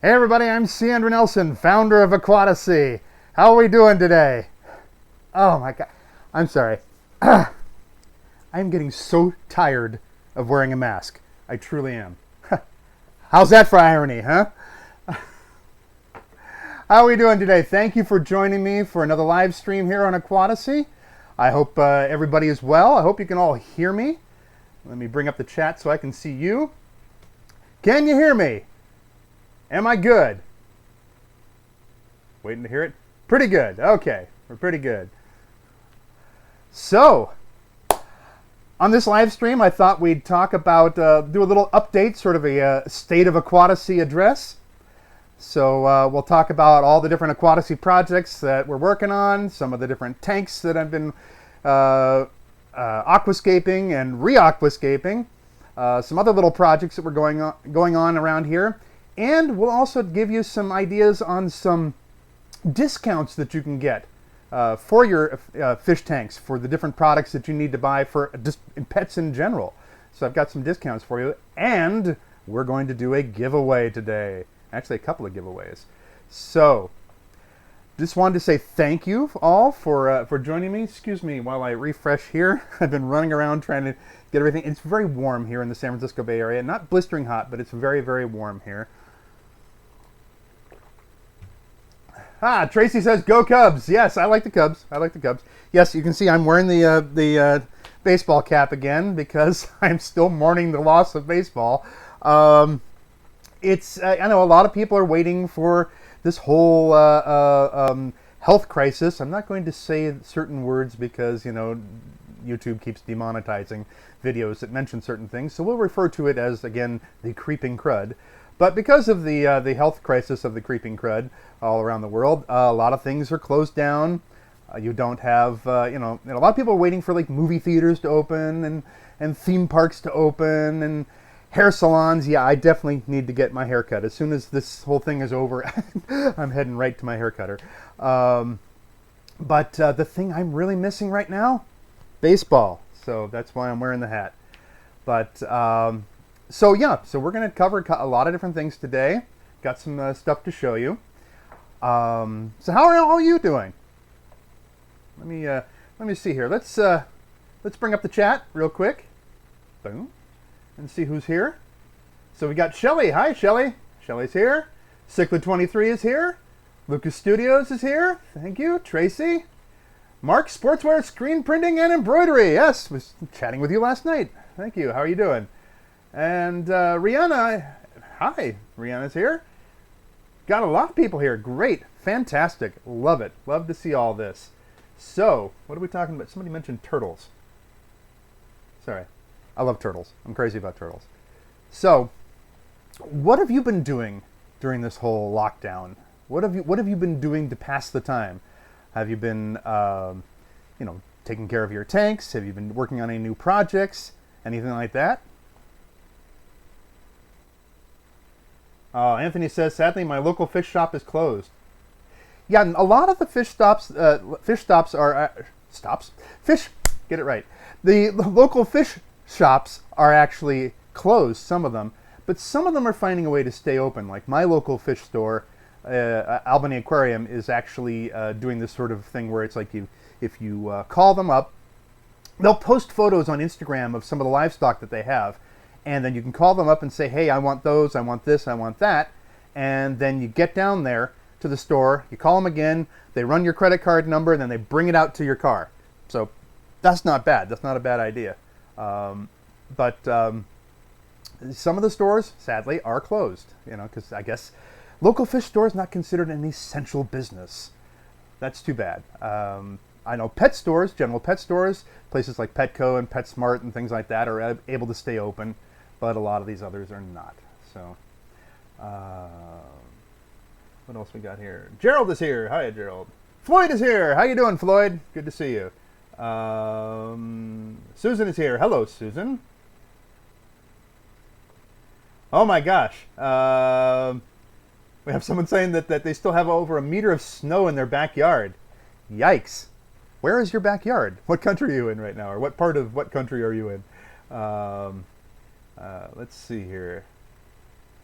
Hey everybody, I'm C. Andrew Nelson, founder of Aquatasy. How are we doing today? Oh my God, I'm sorry. I'm getting so tired of wearing a mask. I truly am. How's that for irony, huh? How are we doing today? Thank you for joining me for another live stream here on Aquatasy. I hope everybody is well. I hope you can all hear me. Let me bring up the chat so I can see you. Can you hear me? Am I good? Waiting to hear it? Pretty good. Okay, we're pretty good. So, on this live stream, I thought we'd talk about, do a little update, sort of a State of Aquatasy address. So we'll talk about all the different Aquatasy projects that we're working on, some of the different tanks that I've been aquascaping and re-aquascaping, some other little projects that were going on around here. And we'll also give you some ideas on some discounts that you can get for your fish tanks, for the different products that you need to buy for just pets in general. So I've got some discounts for you, and we're going to do a giveaway today. Actually, a couple of giveaways. So just wanted to say thank you all for joining me. Excuse me while I refresh here. I've been running around trying to get everything. It's very warm here in the San Francisco Bay Area. Not blistering hot, but it's very, very warm here. Ah, Tracy says, go Cubs. Yes, I like the Cubs. I like the Cubs. Yes, you can see I'm wearing the baseball cap again because I'm still mourning the loss of baseball. I know a lot of people are waiting for this whole health crisis. I'm not going to say certain words because, you know, YouTube keeps demonetizing videos that mention certain things. So we'll refer to it as, again, the creeping crud. But because of the health crisis of the creeping crud all around the world, a lot of things are closed down. You don't have, you know, a lot of people are waiting for like movie theaters to open and theme parks to open and hair salons. Yeah, I definitely need to get my hair cut. As soon as this whole thing is over, I'm heading right to my hair cutter. But the thing I'm really missing right now, baseball. So that's why I'm wearing the hat. But so yeah, so we're going to cover a lot of different things today. Got some stuff to show you. So how are all you doing? Let me see here. Let's bring up the chat real quick. Boom. And see who's here. So we got Shelly. Hi, Shelly. Shelly's here. Cichlid23 is here. Lucas Studios is here. Thank you. Tracy. Mark, Sportswear, Screen Printing, and Embroidery. Yes, was chatting with you last night. Thank you. How are you doing? And Rihanna. Hi, Rihanna's here. Got a lot of people here. Great. Fantastic. Love it. Love to see all this. So, what are we talking about? Somebody mentioned turtles. Sorry. I love turtles. I'm crazy about turtles. So, what have you been doing during this whole lockdown? What have you been doing to pass the time? Have you been, you know, taking care of your tanks? Have you been working on any new projects? Anything like that? Anthony says, sadly, my local fish shop is closed. Yeah, a lot of the fish stops are get it right. The local fish shops are actually closed, some of them, but some of them are finding a way to stay open. Like my local fish store, Albany Aquarium, is actually doing this sort of thing where it's like if you call them up, they'll post photos on Instagram of some of the livestock that they have, and then you can call them up and say, hey, I want those, I want this, I want that, and then you get down there to the store, you call them again, they run your credit card number, and then they bring it out to your car. So that's not bad. That's not a bad idea. But some of the stores, sadly, are closed, you know, because I guess local fish store is not considered an essential business. That's too bad. I know pet stores, general pet stores, places like Petco and PetSmart and things like that are able to stay open, but a lot of these others are not. So, what else we got here? Gerald is here. Hi, Gerald. Floyd is here. How you doing, Floyd? Good to see you. Susan is here. Hello, Susan. Oh my gosh. We have someone saying that they still have over 1 meter of snow in their backyard. Yikes. Where is your backyard? What country are you in right now? Or what part of what country are you in? Let's see here.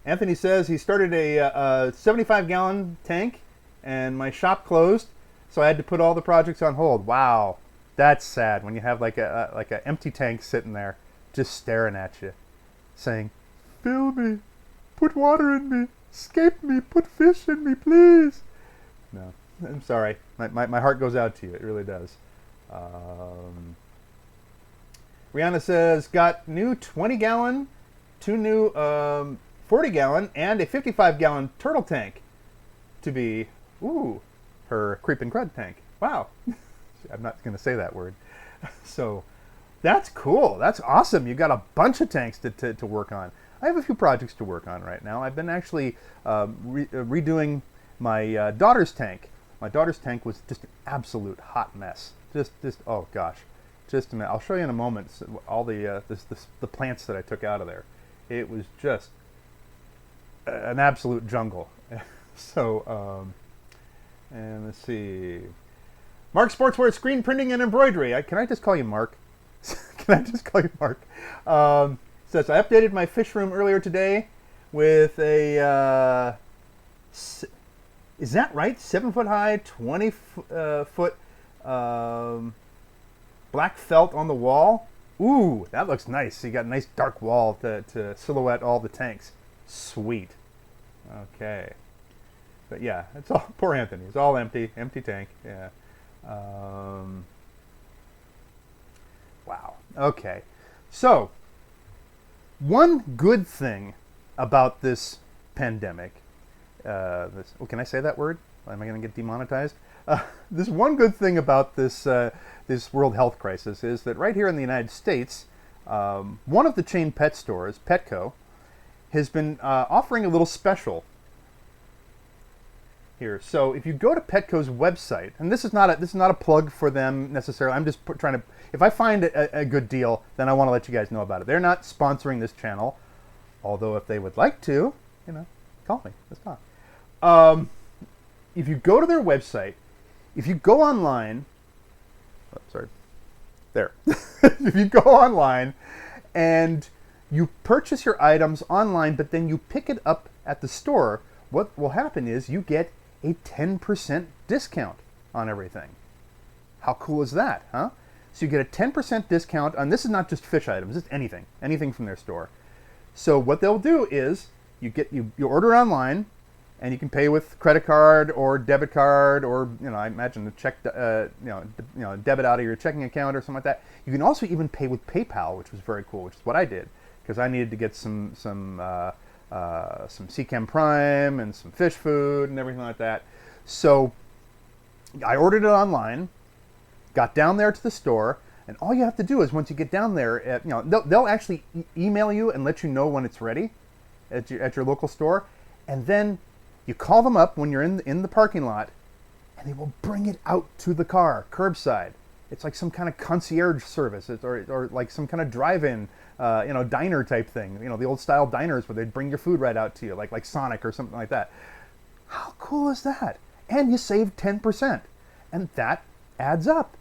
Anthony says he started a 75-gallon tank, and my shop closed, so I had to put all the projects on hold. Wow, that's sad when you have like a empty tank sitting there, just staring at you, saying, "Fill me, put water in me, escape me, put fish in me, please." No, I'm sorry. My heart goes out to you. It really does. Rihanna says, got new 20-gallon, two new 40-gallon, and a 55-gallon turtle tank to be, her creep and crud tank. Wow. I'm not going to say that word. So that's cool. That's awesome. You got a bunch of tanks to work on. I have a few projects to work on right now. I've been actually redoing my daughter's tank. My daughter's tank was just an absolute hot mess. Just oh gosh. Just a minute. I'll show you in a moment all the plants that I took out of there. It was just an absolute jungle. So, and let's see. Mark Sportswear Screen Printing and Embroidery. Can I just call you Mark? Can I just call you Mark? Says, I updated my fish room earlier today with a, is that right? 7-foot high, 20-foot black felt on the wall. Ooh, that looks nice. So you got a nice dark wall to silhouette all the tanks. Sweet. Okay. But yeah, it's all, poor Anthony. It's all empty tank. Yeah. Wow. Okay. So, one good thing about this pandemic, can I say that word? Am I going to get demonetized? This one good thing about this world health crisis is that right here in the United States, one of the chain pet stores, Petco, has been offering a little special here. So if you go to Petco's website, and this is not a plug for them necessarily. I'm just trying to. If I find a good deal, then I want to let you guys know about it. They're not sponsoring this channel, although if they would like to, call me. Let's talk. If you go to their website, if you go online, if you go online and you purchase your items online, but then you pick it up at the store, what will happen is you get a 10% discount on everything. How cool is that, huh? So you get a 10% discount on, this is not just fish items, it's anything from their store. So what they'll do is you order online, and you can pay with credit card or debit card, or I imagine the check, debit out of your checking account or something like that. You can also even pay with PayPal, which was very cool, which is what I did because I needed to get some Seachem Prime and some fish food and everything like that. So I ordered it online, got down there to the store, and all you have to do is once you get down there, they'll actually email you and let you know when it's ready at your local store, and then you call them up when you're in the parking lot, and they will bring it out to the car, curbside. It's like some kind of concierge service, or like some kind of drive-in, diner type thing. The old style diners where they'd bring your food right out to you, like Sonic or something like that. How cool is that? And you save 10%, and that adds up.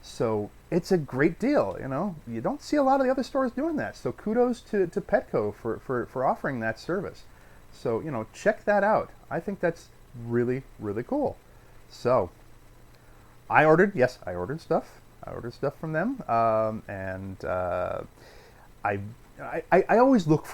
So it's a great deal. You don't see a lot of the other stores doing that. So kudos to Petco for offering that service. So, check that out. I think that's really, really cool. So, I ordered stuff. I ordered stuff from them. I always look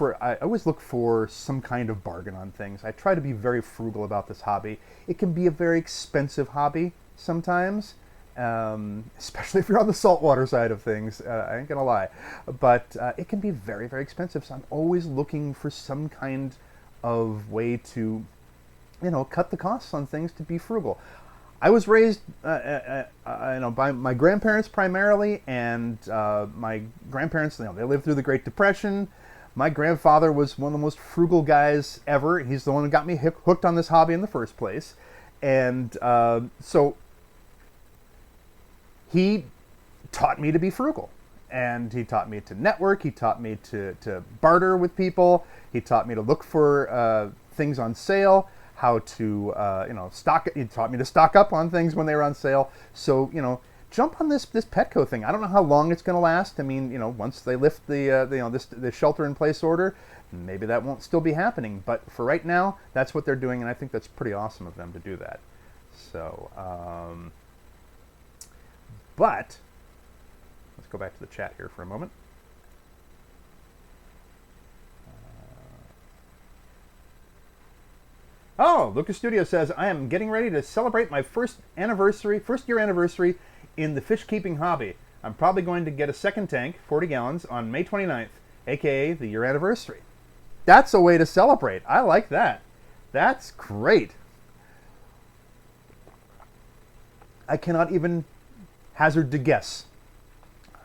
for some kind of bargain on things. I try to be very frugal about this hobby. It can be a very expensive hobby sometimes, especially if you're on the saltwater side of things. I ain't gonna lie. But it can be very, very expensive. So I'm always looking for some kind of way to, cut the costs on things, to be frugal. I was raised, by my grandparents primarily, and my grandparents, they lived through the Great Depression. My grandfather was one of the most frugal guys ever. He's the one who got me hooked on this hobby in the first place. And so he taught me to be frugal. And he taught me to network. He taught me to barter with people. He taught me to look for things on sale, how to, stock. He taught me to stock up on things when they were on sale. So, jump on this Petco thing. I don't know how long it's going to last. I mean, once they lift the shelter-in-place order, Maybe that won't still be happening, but for right now, that's what they're doing, and I think that's pretty awesome of them to do that. So, but let's go back to the chat here for a moment. Oh, Lucas Studio says, I am getting ready to celebrate my first year anniversary in the fish keeping hobby. I'm probably going to get a second tank, 40 gallons, on May 29th, aka the year anniversary. That's a way to celebrate. I like that. That's great. I cannot even hazard to guess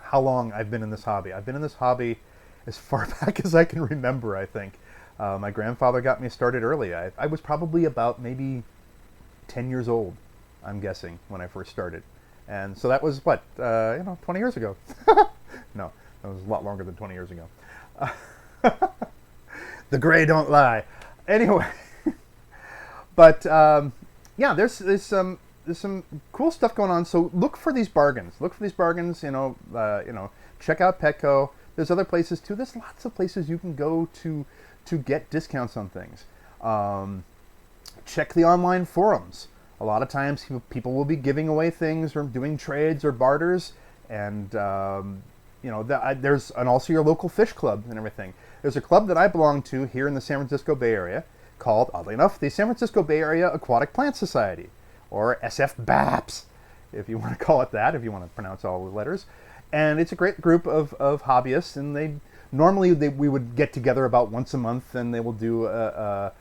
how long I've been in this hobby. I've been in this hobby as far back as I can remember, I think. My grandfather got me started early. I was probably about maybe 10 years old, I'm guessing, when I first started. And so that was, 20 years ago. No, that was a lot longer than 20 years ago. The gray don't lie. Anyway, but yeah, there's some cool stuff going on. So look for these bargains. Look for these bargains. Check out Petco. There's other places too. There's lots of places you can go to get discounts on things. Check the online forums. A lot of times people will be giving away things or doing trades or barters, and there's also your local fish club and everything. There's a club that I belong to here in the San Francisco Bay Area called, oddly enough, the San Francisco Bay Area Aquatic Plant Society, or SFBAPS, if you want to call it that, if you want to pronounce all the letters. And it's a great group of hobbyists, and we would get together about once a month, and they will do a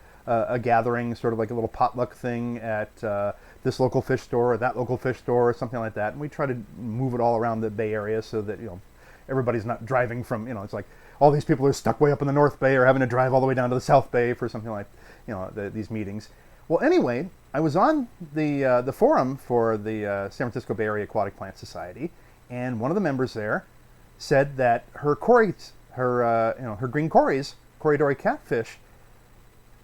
gathering, sort of like a little potluck thing at this local fish store or that local fish store or something like that. And we try to move it all around the Bay Area so that everybody's not driving from it's like all these people are stuck way up in the North Bay or having to drive all the way down to the South Bay for something like these meetings. Well, anyway, I was on the forum for the San Francisco Bay Area Aquatic Plant Society, and one of the members there said that her cories, her green cories, Corridori catfish,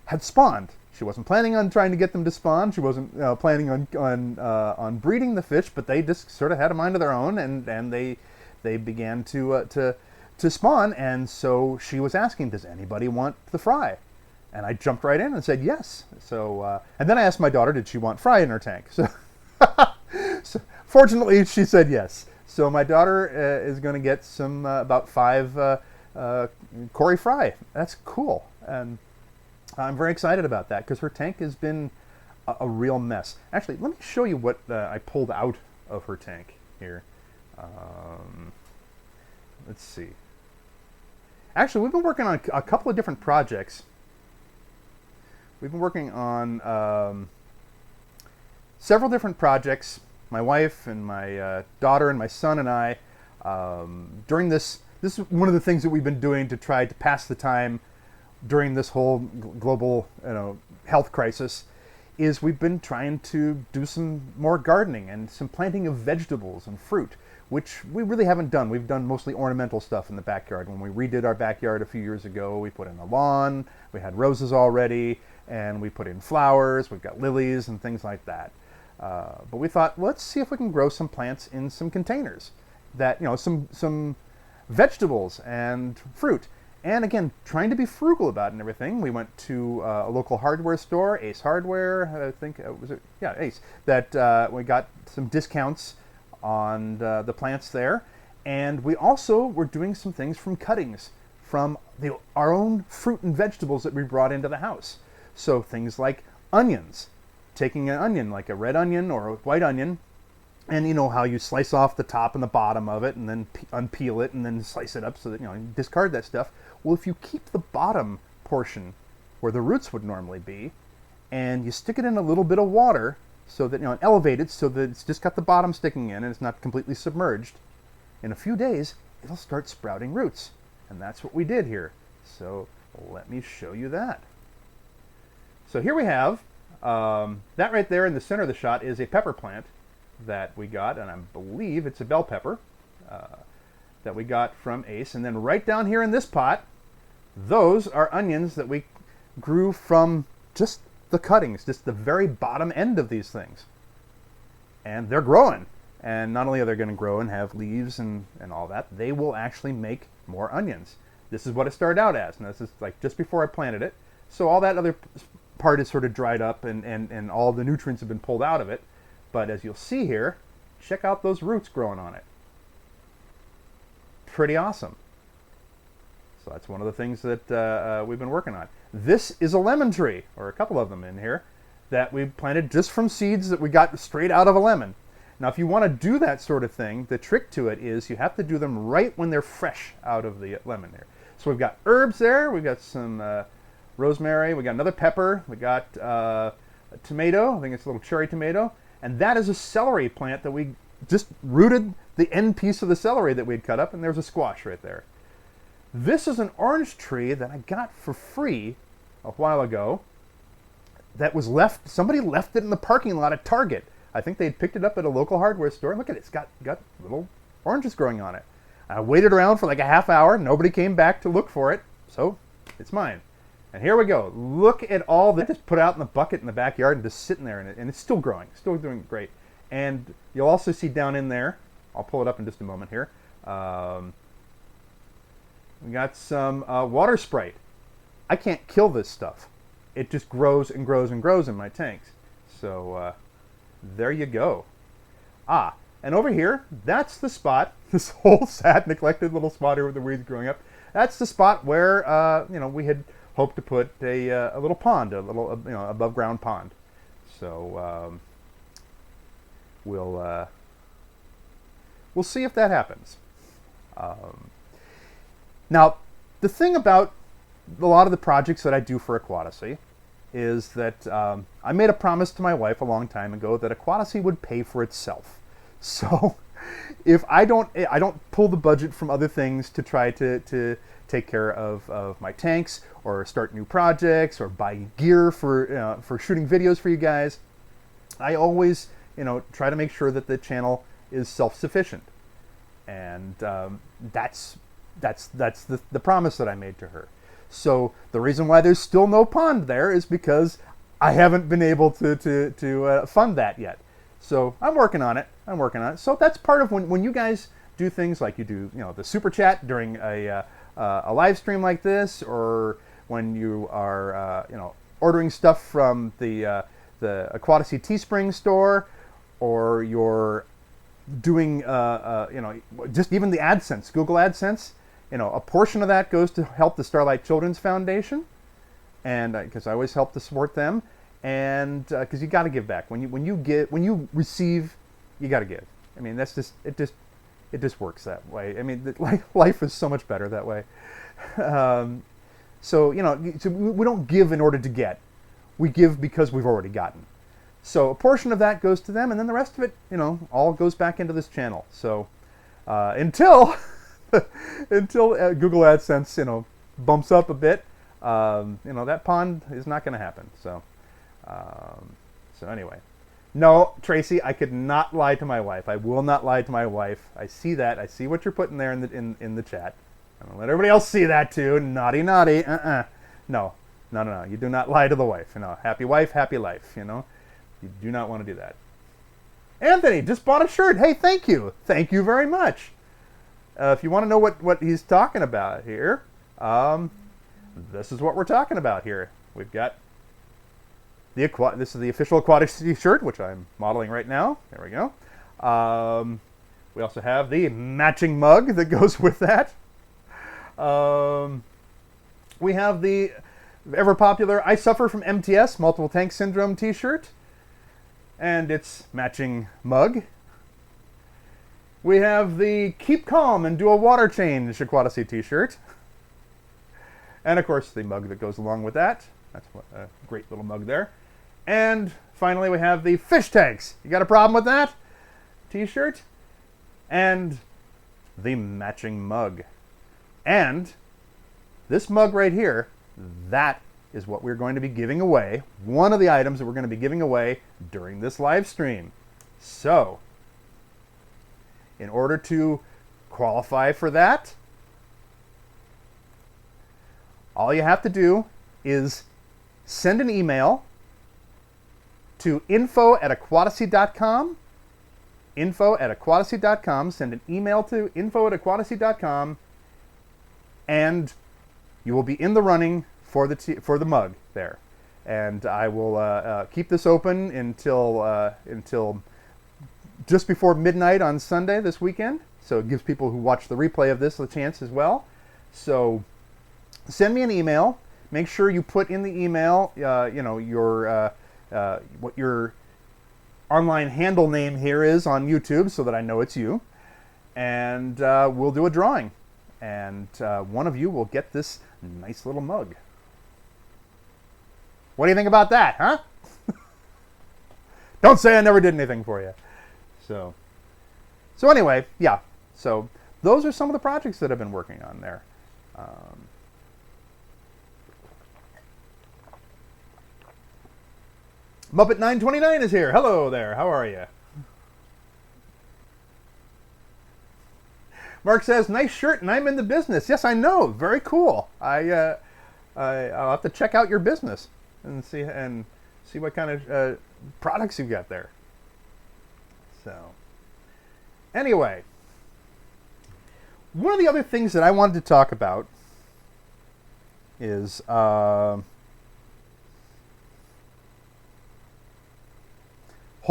had spawned. She wasn't planning on trying to get them to spawn. She wasn't planning on breeding the fish, but they just sort of had a mind of their own, and they began to spawn. And so she was asking, "Does anybody want the fry?" And I jumped right in and said yes. So and then I asked my daughter, did she want fry in her tank? So, fortunately, she said yes. So my daughter is going to get some about 5 Cory fry. That's cool, and I'm very excited about that because her tank has been a real mess. Actually, let me show you what I pulled out of her tank here. Let's see. Actually, we've been working on a couple of different projects. We've been working on several different projects, my wife and my daughter and my son and I, during this is one of the things that we've been doing to try to pass the time during this whole global health crisis, is we've been trying to do some more gardening and some planting of vegetables and fruit, which we really haven't done. We've done mostly ornamental stuff in the backyard. When we redid our backyard a few years ago, we put in a lawn, we had roses already, and we put in flowers, we've got lilies and things like that. But we thought, let's see if we can grow some plants in some containers, that some vegetables and fruit. And again, trying to be frugal about it and everything. We went to a local hardware store, Ace Hardware, I think, Ace, that we got some discounts on the plants there. And we also were doing some things from cuttings from our own fruit and vegetables that we brought into the house. So things like onions, taking an onion, like a red onion or a white onion, and you know how you slice off the top and the bottom of it and then unpeel it and then slice it up so that you discard that stuff. Well, if you keep the bottom portion where the roots would normally be, and you stick it in a little bit of water so that and elevate it so that it's just got the bottom sticking in and it's not completely submerged, in a few days it'll start sprouting roots. And that's what we did here. So let me show you that. So here we have that right there in the center of the shot is a pepper plant that we got, and I believe it's a bell pepper that we got from Ace. And then right down here in this pot, those are onions that we grew from just the cuttings, just the very bottom end of these things. And they're growing. And not only are they going to grow and have leaves and all that, they will actually make more onions. this is what it started out as. And this is like just before I planted it. So all that other part is sort of dried up and all the nutrients have been pulled out of it. But as you'll see here, check out those roots growing on it. Pretty awesome. So that's one of the things that we've been working on. This is a lemon tree, or a couple of them in here, that we planted just from seeds that we got straight out of a lemon. Now, if you want to do that sort of thing, the trick to it is you have to do them right when they're fresh out of the lemon there. So we've got herbs there, we've got some rosemary, we got another pepper, we got a tomato, I think it's a little cherry tomato, and that is a celery plant that we just rooted the end piece of the celery that we'd cut up, and there's a squash right there. This is an orange tree that I got for free a while ago that was left, somebody left it in the parking lot at Target. I think they'd picked it up at a local hardware store. Look at it, it's got little oranges growing on it. I waited around for like a half hour, nobody came back to look for it, so it's mine. And here we go. Look at all that just put out in the bucket in the backyard and just sitting there, and it's still growing, still doing great. And you'll also see down in there, I'll pull it up in just a moment here, we got some water Sprite. I can't kill this stuff. It just grows and grows and grows in my tanks. So there you go. Ah, and over here, that's the spot, this whole sad, neglected little spot here with the weeds growing up. That's the spot where we had hoped to put a little pond, a little above ground pond. So we'll see if that happens. Now, the thing about a lot of the projects that I do for Aquatasy is that I made a promise to my wife a long time ago that Aquatasy would pay for itself. So if I don't pull the budget from other things to try to take care of my tanks or start new projects or buy gear for shooting videos for you guys, I always try to make sure that the channel is self-sufficient, and that's the promise that I made to her. So the reason why there's still no pond there is because I haven't been able to fund that yet. So I'm working on it. So that's part of when you guys do things like you do, the super chat during a live stream like this, or when you are, ordering stuff from the Aquatasy Teespring store, or you're doing, just even the AdSense, Google AdSense. A portion of that goes to help the Starlight Children's Foundation, and because I always help to support them, and because you got to give back when you receive, you got to give. I mean, that's just it just works that way. I mean, life is so much better that way. So we don't give in order to get, we give because we've already gotten. So a portion of that goes to them, and then the rest of it, all goes back into this channel. So until Google AdSense, bumps up a bit, that pond is not going to happen. So, anyway, no, Tracy, I could not lie to my wife. I will not lie to my wife. I see that. I see what you're putting there in the chat. I'm gonna let everybody else see that too. Naughty. No. You do not lie to the wife. Happy wife, happy life. You do not want to do that. Anthony just bought a shirt. Hey, thank you very much. If you want to know what he's talking about here, this is what we're talking about here. We've got this is the official Aquatic shirt, which I'm modeling right now. There we go. We also have the matching mug that goes with that. We have the ever popular I Suffer from M.T.S, Multiple Tank Syndrome t-shirt, and its matching mug. We have the Keep Calm and Do a Water Change Aquatasy t-shirt. And of course the mug that goes along with that. That's a great little mug there. And finally we have the Fish Tanks. You got a problem with that? T-shirt. And the matching mug. And this mug right here, that is what we're going to be giving away. One of the items that we're going to be giving away during this live stream. So, in order to qualify for that, all you have to do is send an email to info@aquatasy.com. Info@aquatasy.com. Send an email to info@aquatasy.com and you will be in the running for the mug there. And I will keep this open until just before midnight on Sunday this weekend. So it gives people who watch the replay of this a chance as well. So send me an email. Make sure you put in the email, what your online handle name here is on YouTube, so that I know it's you. And we'll do a drawing, and one of you will get this nice little mug. What do you think about that, huh? Don't say I never did anything for you. So anyway, yeah. So those are some of the projects that I've been working on there. Muppet 929 is here. Hello there. How are you? Mark says, nice shirt, and I'm in the business. Yes, I know. Very cool. I'll have to check out your business and see what kind of products you've got there. So, anyway, one of the other things that I wanted to talk about is hold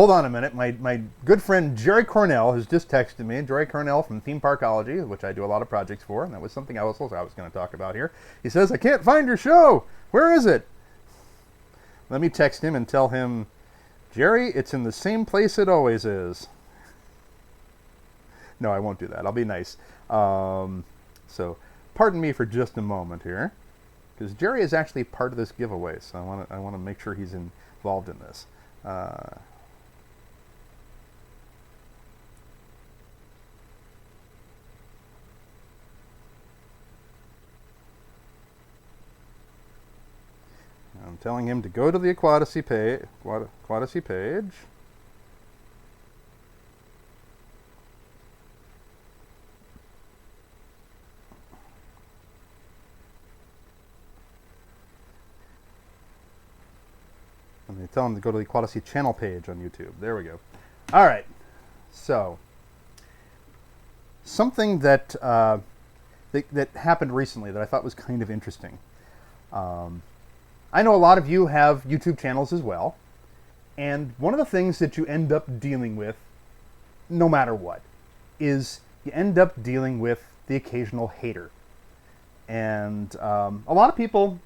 on a minute. My good friend Jerry Cornell has just texted me. Jerry Cornell from Theme Parkology, which I do a lot of projects for, and that was something else I was going to talk about here. He says, I can't find your show. Where is it? Let me text him and tell him, Jerry, it's in the same place it always is. No, I won't do that. I'll be nice. So pardon me for just a moment here, because Jerry is actually part of this giveaway, so I want to make sure he's involved in this. I'm telling him to go to the Aquatasy page. And they tell him to go to the Aquatasy channel page on YouTube. There we go. All right. So, something that that happened recently that I thought was kind of interesting. I know a lot of you have YouTube channels as well, and one of the things that you end up dealing with, no matter what, is you end up dealing with the occasional hater. And a lot of people,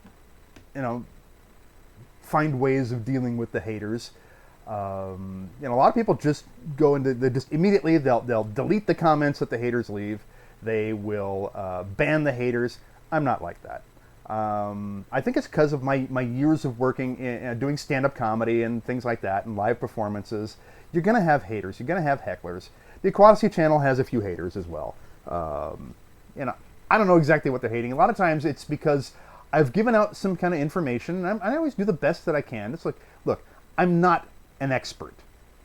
find ways of dealing with the haters. A lot of people just go into they'll delete the comments that the haters leave. They will ban the haters. I'm not like that. I think it's because of my years of working doing stand-up comedy and things like that and live performances. You're going to have haters. You're going to have hecklers. The Aquatasy channel has a few haters as well. I don't know exactly what they're hating. A lot of times it's because I've given out some kind of information, and I always do the best that I can. It's like, look, I'm not an expert.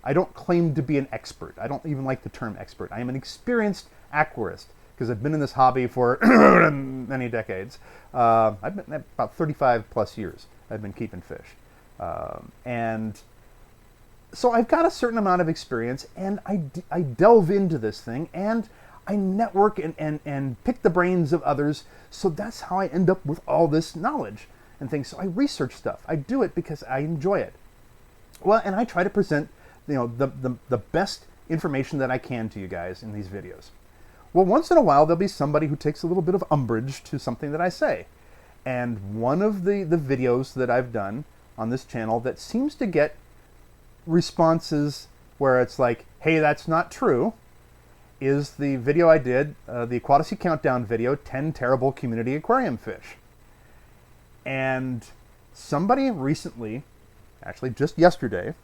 I don't claim to be an expert. I don't even like the term expert. I am an experienced aquarist, because I've been in this hobby for many decades. I've been about 35 plus years. I've been keeping fish. And so I've got a certain amount of experience, and I delve into this thing, and I network and pick the brains of others. So that's how I end up with all this knowledge and things. So I research stuff. I do it because I enjoy it. Well, and I try to present the best information that I can to you guys in these videos. Well, once in a while, there'll be somebody who takes a little bit of umbrage to something that I say. And one of the videos that I've done on this channel that seems to get responses where it's like, hey, that's not true, is the video I did, the Aquatasy Countdown video, 10 Terrible Community Aquarium Fish. And somebody recently, actually just yesterday,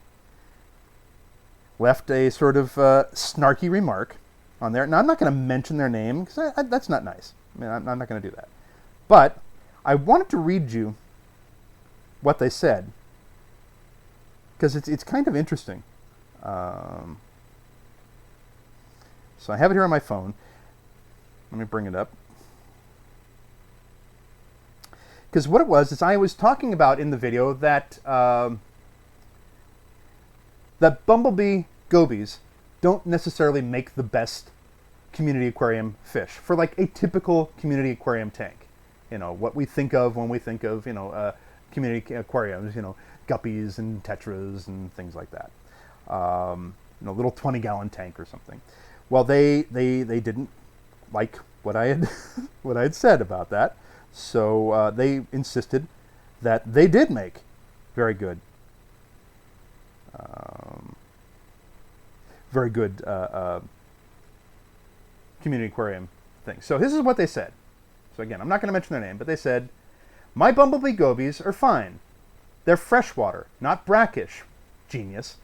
left a sort of snarky remark on there. Now, I'm not going to mention their name, because that's not nice. I mean, I'm not going to do that. But I wanted to read you what they said, because it's kind of interesting. So I have it here on my phone. Let me bring it up. Because what it was is I was talking about in the video that that bumblebee gobies don't necessarily make the best community aquarium fish for like a typical community aquarium tank. what we think of when we think of, community aquariums, guppies and tetras and things like that. Little 20-gallon tank or something. Well, they didn't like what I had what I had said about that, so they insisted that they did make very good, community aquarium things. So this is what they said. So again, I'm not going to mention their name, but they said, "My bumblebee gobies are fine. They're freshwater, not brackish." Genius.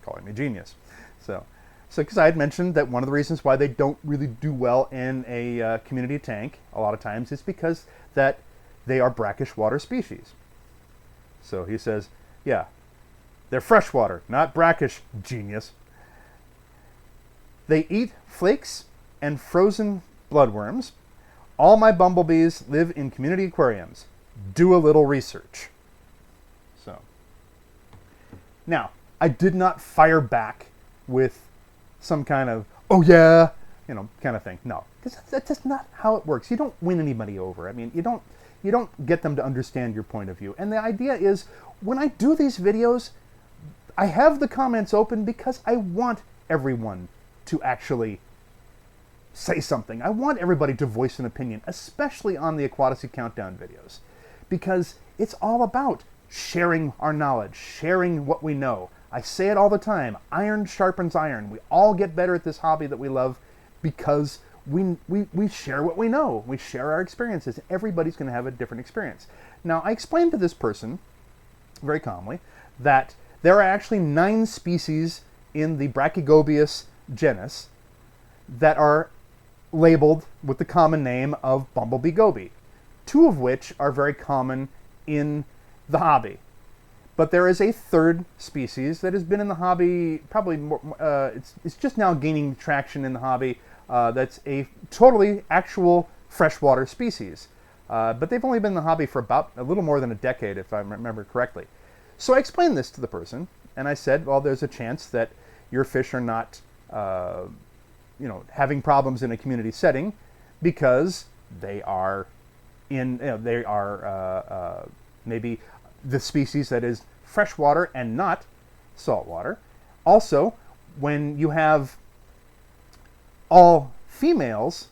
Calling me genius. So because I had mentioned that one of the reasons why they don't really do well in a community tank a lot of times is because that they are brackish water species. So he says, yeah, they're freshwater, not brackish, genius. "They eat flakes and frozen bloodworms. All my bumblebees live in community aquariums. Do a little research." So now, I did not fire back with some kind of, "oh yeah," kind of thing. No, because that's just not how it works. You don't win anybody over. I mean, you don't get them to understand your point of view. And the idea is, when I do these videos, I have the comments open because I want everyone to actually say something. I want everybody to voice an opinion, especially on the Aquatasy Countdown videos, because it's all about sharing our knowledge, sharing what we know. I say it all the time, iron sharpens iron. We all get better at this hobby that we love because we share what we know. We share our experiences. Everybody's going to have a different experience. Now, I explained to this person, very calmly, that there are actually 9 species in the Brachygobius genus that are labeled with the common name of bumblebee goby, 2 of which are very common in the hobby. But there is a 3rd species that has been in the hobby probably more, it's just now gaining traction in the hobby. That's a totally actual freshwater species. But they've only been in the hobby for about a little more than a decade, if I remember correctly. So I explained this to the person, and I said, well, there's a chance that your fish are not having problems in a community setting because they are maybe the species that is freshwater and not saltwater. Also, when you have all females,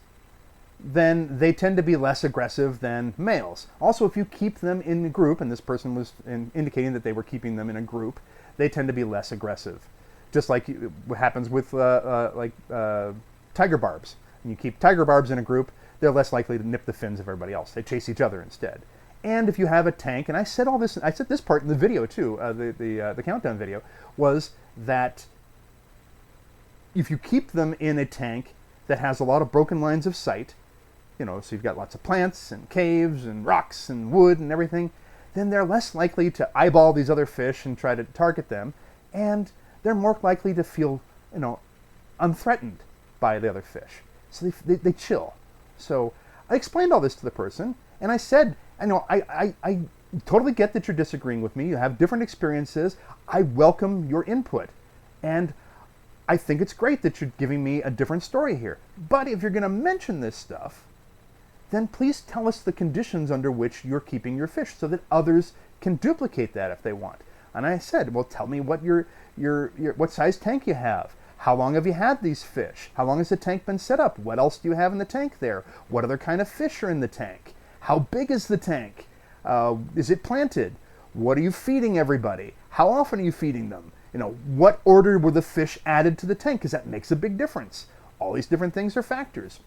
then they tend to be less aggressive than males. Also, if you keep them in a group, and this person was indicating that they were keeping them in a group, they tend to be less aggressive. Just like what happens with tiger barbs. When you keep tiger barbs in a group, they're less likely to nip the fins of everybody else. They chase each other instead. And if you have a tank, and I said all this, I said this part in the video too, the countdown video, was that if you keep them in a tank that has a lot of broken lines of sight, so you've got lots of plants and caves and rocks and wood and everything, then they're less likely to eyeball these other fish and try to target them, and they're more likely to feel, unthreatened by the other fish. So they chill. So I explained all this to the person, and I said, I totally get that you're disagreeing with me. You have different experiences. I welcome your input. And I think it's great that you're giving me a different story here. But if you're going to mention this stuff, then please tell us the conditions under which you're keeping your fish so that others can duplicate that if they want. And I said, well, tell me what what size tank you have. How long have you had these fish? How long has the tank been set up? What else do you have in the tank there? What other kind of fish are in the tank? How big is the tank? Is it planted? What are you feeding everybody? How often are you feeding them? What order were the fish added to the tank? Because that makes a big difference. All these different things are factors.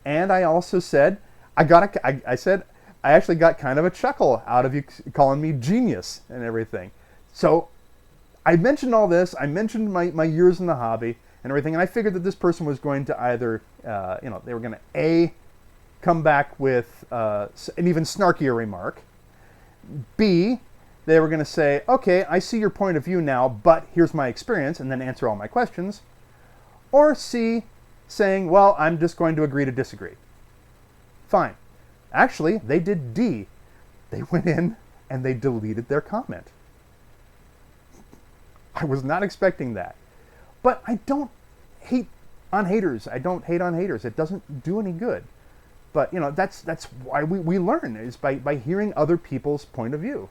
And I also said, I said, I actually got kind of a chuckle out of you calling me genius and everything. So I mentioned all this. I mentioned my years in the hobby and everything. And I figured that this person was going to either, they were going to come back with an even snarkier remark. B, they were going to say, okay, I see your point of view now, but here's my experience, and then answer all my questions. Or C, saying, well, I'm just going to agree to disagree. Fine. Actually, they did D. They went in and they deleted their comment. I was not expecting that. But I don't hate on haters. I don't hate on haters. It doesn't do any good. But, you know, that's why we learn, is by hearing other people's point of view.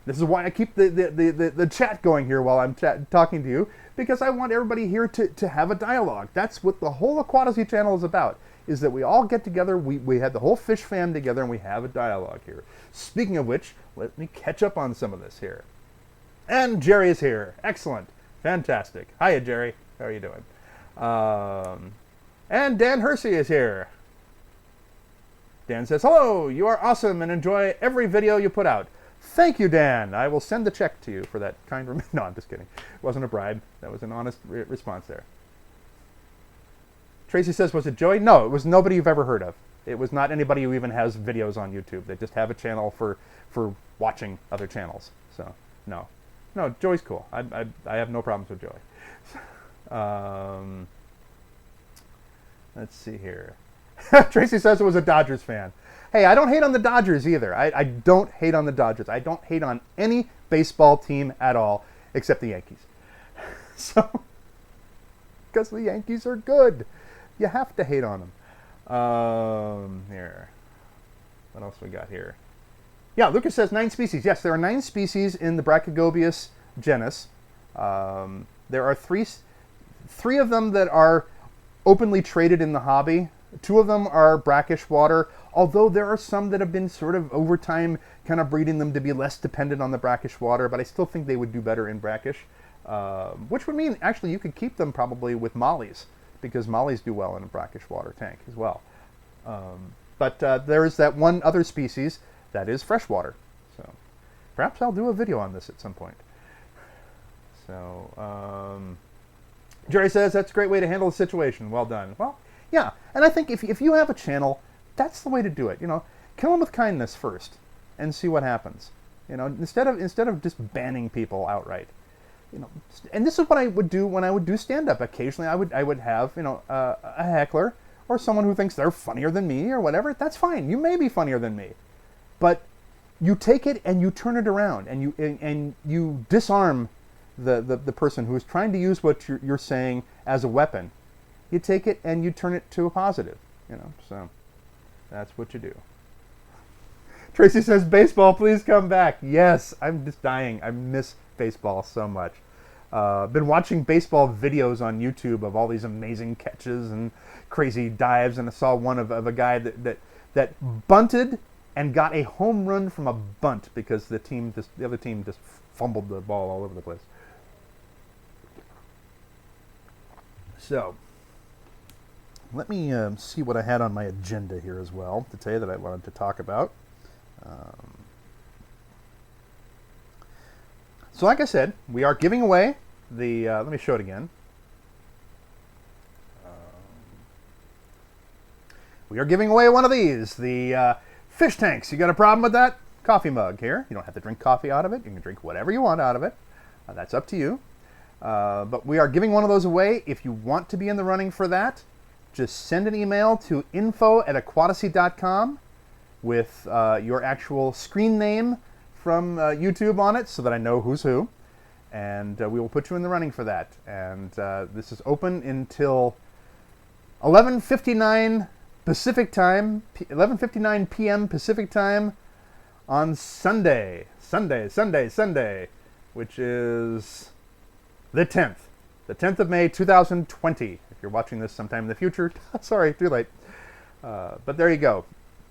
This is why I keep the chat going here while I'm talking to you, because I want everybody here to have a dialogue. That's what the whole Aquatasy channel is about, is that we all get together, we have the whole fish fam together, and we have a dialogue here. Speaking of which, let me catch up on some of this here. And Jerry is here. Excellent. Fantastic. Hiya, Jerry. How are you doing? And Dan Hersey is here. Dan says, hello, you are awesome and enjoy every video you put out. Thank you, Dan. I will send the check to you for that kind No, I'm just kidding. It wasn't a bribe. That was an honest response there. Tracy says, was it Joey? No, it was nobody you've ever heard of. It was not anybody who even has videos on YouTube. They just have a channel for watching other channels. So, no. No, Joey's cool. I have no problems with Joey. Let's see here. Tracy says it was a Dodgers fan. Hey, I don't hate on the Dodgers either. I don't hate on the Dodgers. I don't hate on any baseball team at all, except the Yankees. So, because the Yankees are good. You have to hate on them. Here. What else we got here? Yeah, Lucas says 9 species. Yes, there are 9 species in the Brachygobius genus. There are three of them that are openly traded in the hobby. 2 of them are brackish water, although there are some that have been sort of over time kind of breeding them to be less dependent on the brackish water, but I still think they would do better in brackish, which would mean actually you could keep them probably with mollies, because mollies do well in a brackish water tank as well. But there is that one other species that is freshwater. So perhaps I'll do a video on this at some point. So Jerry says, that's a great way to handle the situation. Well done. Well, yeah, and I think if you have a channel, that's the way to do it. You know, kill them with kindness first, and see what happens. You know, instead of just banning people outright. You know, and this is what I would do when I would do stand-up. Occasionally, I would have, you know, a heckler or someone who thinks they're funnier than me or whatever. That's fine. You may be funnier than me, but you take it and you turn it around, and you disarm the person who is trying to use what you're saying as a weapon. You take it and you turn it to a positive, you know, so that's what you do. Tracy says, baseball, please come back. Yes, I'm just dying. I miss baseball so much. Been watching baseball videos on YouTube of all these amazing catches and crazy dives, and I saw one of a guy that bunted and got a home run from a bunt because the other team just fumbled the ball all over the place. So, let me see what I had on my agenda here as well today that I wanted to talk about. So like I said, we are giving away the, let me show it again. We are giving away one of these, the fish tanks. You got a problem with that? Coffee mug here. You don't have to drink coffee out of it. You can drink whatever you want out of it. That's up to you. But we are giving one of those away. If you want to be in the running for that, just send an email to info@aquatasy.com with your actual screen name from YouTube on it so that I know who's who. And we will put you in the running for that. And this is open until 11:59 Pacific time, 11:59 p.m. Pacific time on Sunday, which is the 10th of May, 2020. If you're watching this sometime in the future, sorry, too late. But there you go.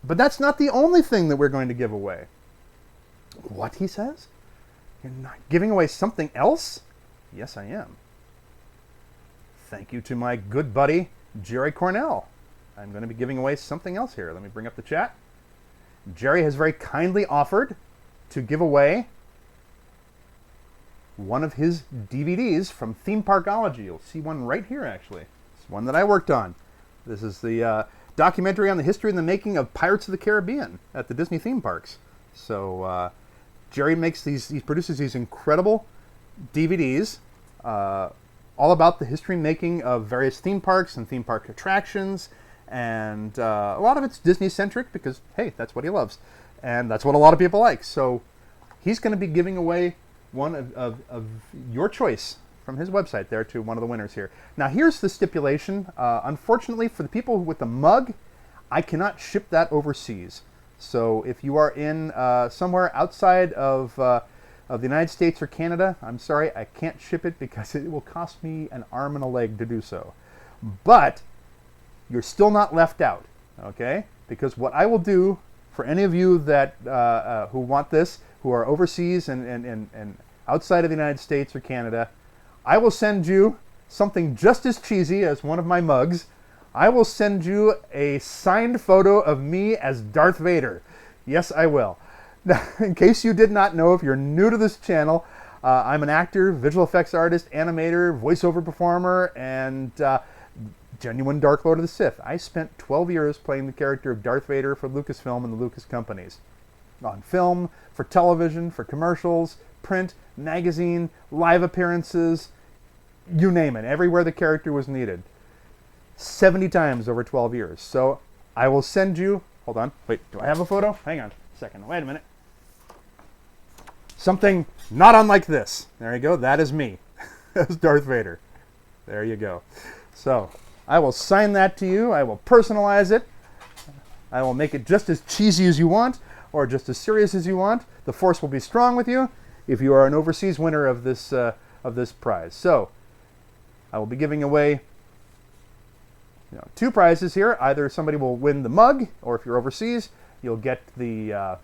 But that's not the only thing that we're going to give away. What, he says? You're not giving away something else? Yes, I am. Thank you to my good buddy, Jerry Cornell. I'm going to be giving away something else here. Let me bring up the chat. Jerry has very kindly offered to give away one of his DVDs from Theme Parkology. You'll see one right here, actually. It's one that I worked on. This is the documentary on the history and the making of Pirates of the Caribbean at the Disney theme parks. So Jerry he produces these incredible DVDs all about the history and making of various theme parks and theme park attractions. And a lot of it's Disney-centric because, hey, that's what he loves. And that's what a lot of people like. So he's going to be giving away one of your choice from his website there to one of the winners here. Now, here's the stipulation. Unfortunately, for the people with the mug, I cannot ship that overseas. So if you are in somewhere outside of the United States or Canada, I'm sorry, I can't ship it because it will cost me an arm and a leg to do so. But you're still not left out, okay? Because what I will do for any of you that who want this, who are overseas and outside of the United States or Canada, I will send you something just as cheesy as one of my mugs. I will send you a signed photo of me as Darth Vader. Yes, I will. Now, in case you did not know, if you're new to this channel, I'm an actor, visual effects artist, animator, voiceover performer, and genuine Dark Lord of the Sith. I spent 12 years playing the character of Darth Vader for Lucasfilm and the Lucas companies. On film, for television, for commercials, print, magazine, live appearances, you name it. Everywhere the character was needed. 70 times over 12 years. So I will send you, hold on, wait, do I have a photo? Hang on a second, wait a minute. Something not unlike this. There you go, that is me as Darth Vader. There you go. So I will sign that to you, I will personalize it, I will make it just as cheesy as you want, or just as serious as you want. The Force will be strong with you if you are an overseas winner of this prize. So I will be giving away two prizes here. Either somebody will win the mug, or if you're overseas, you'll get the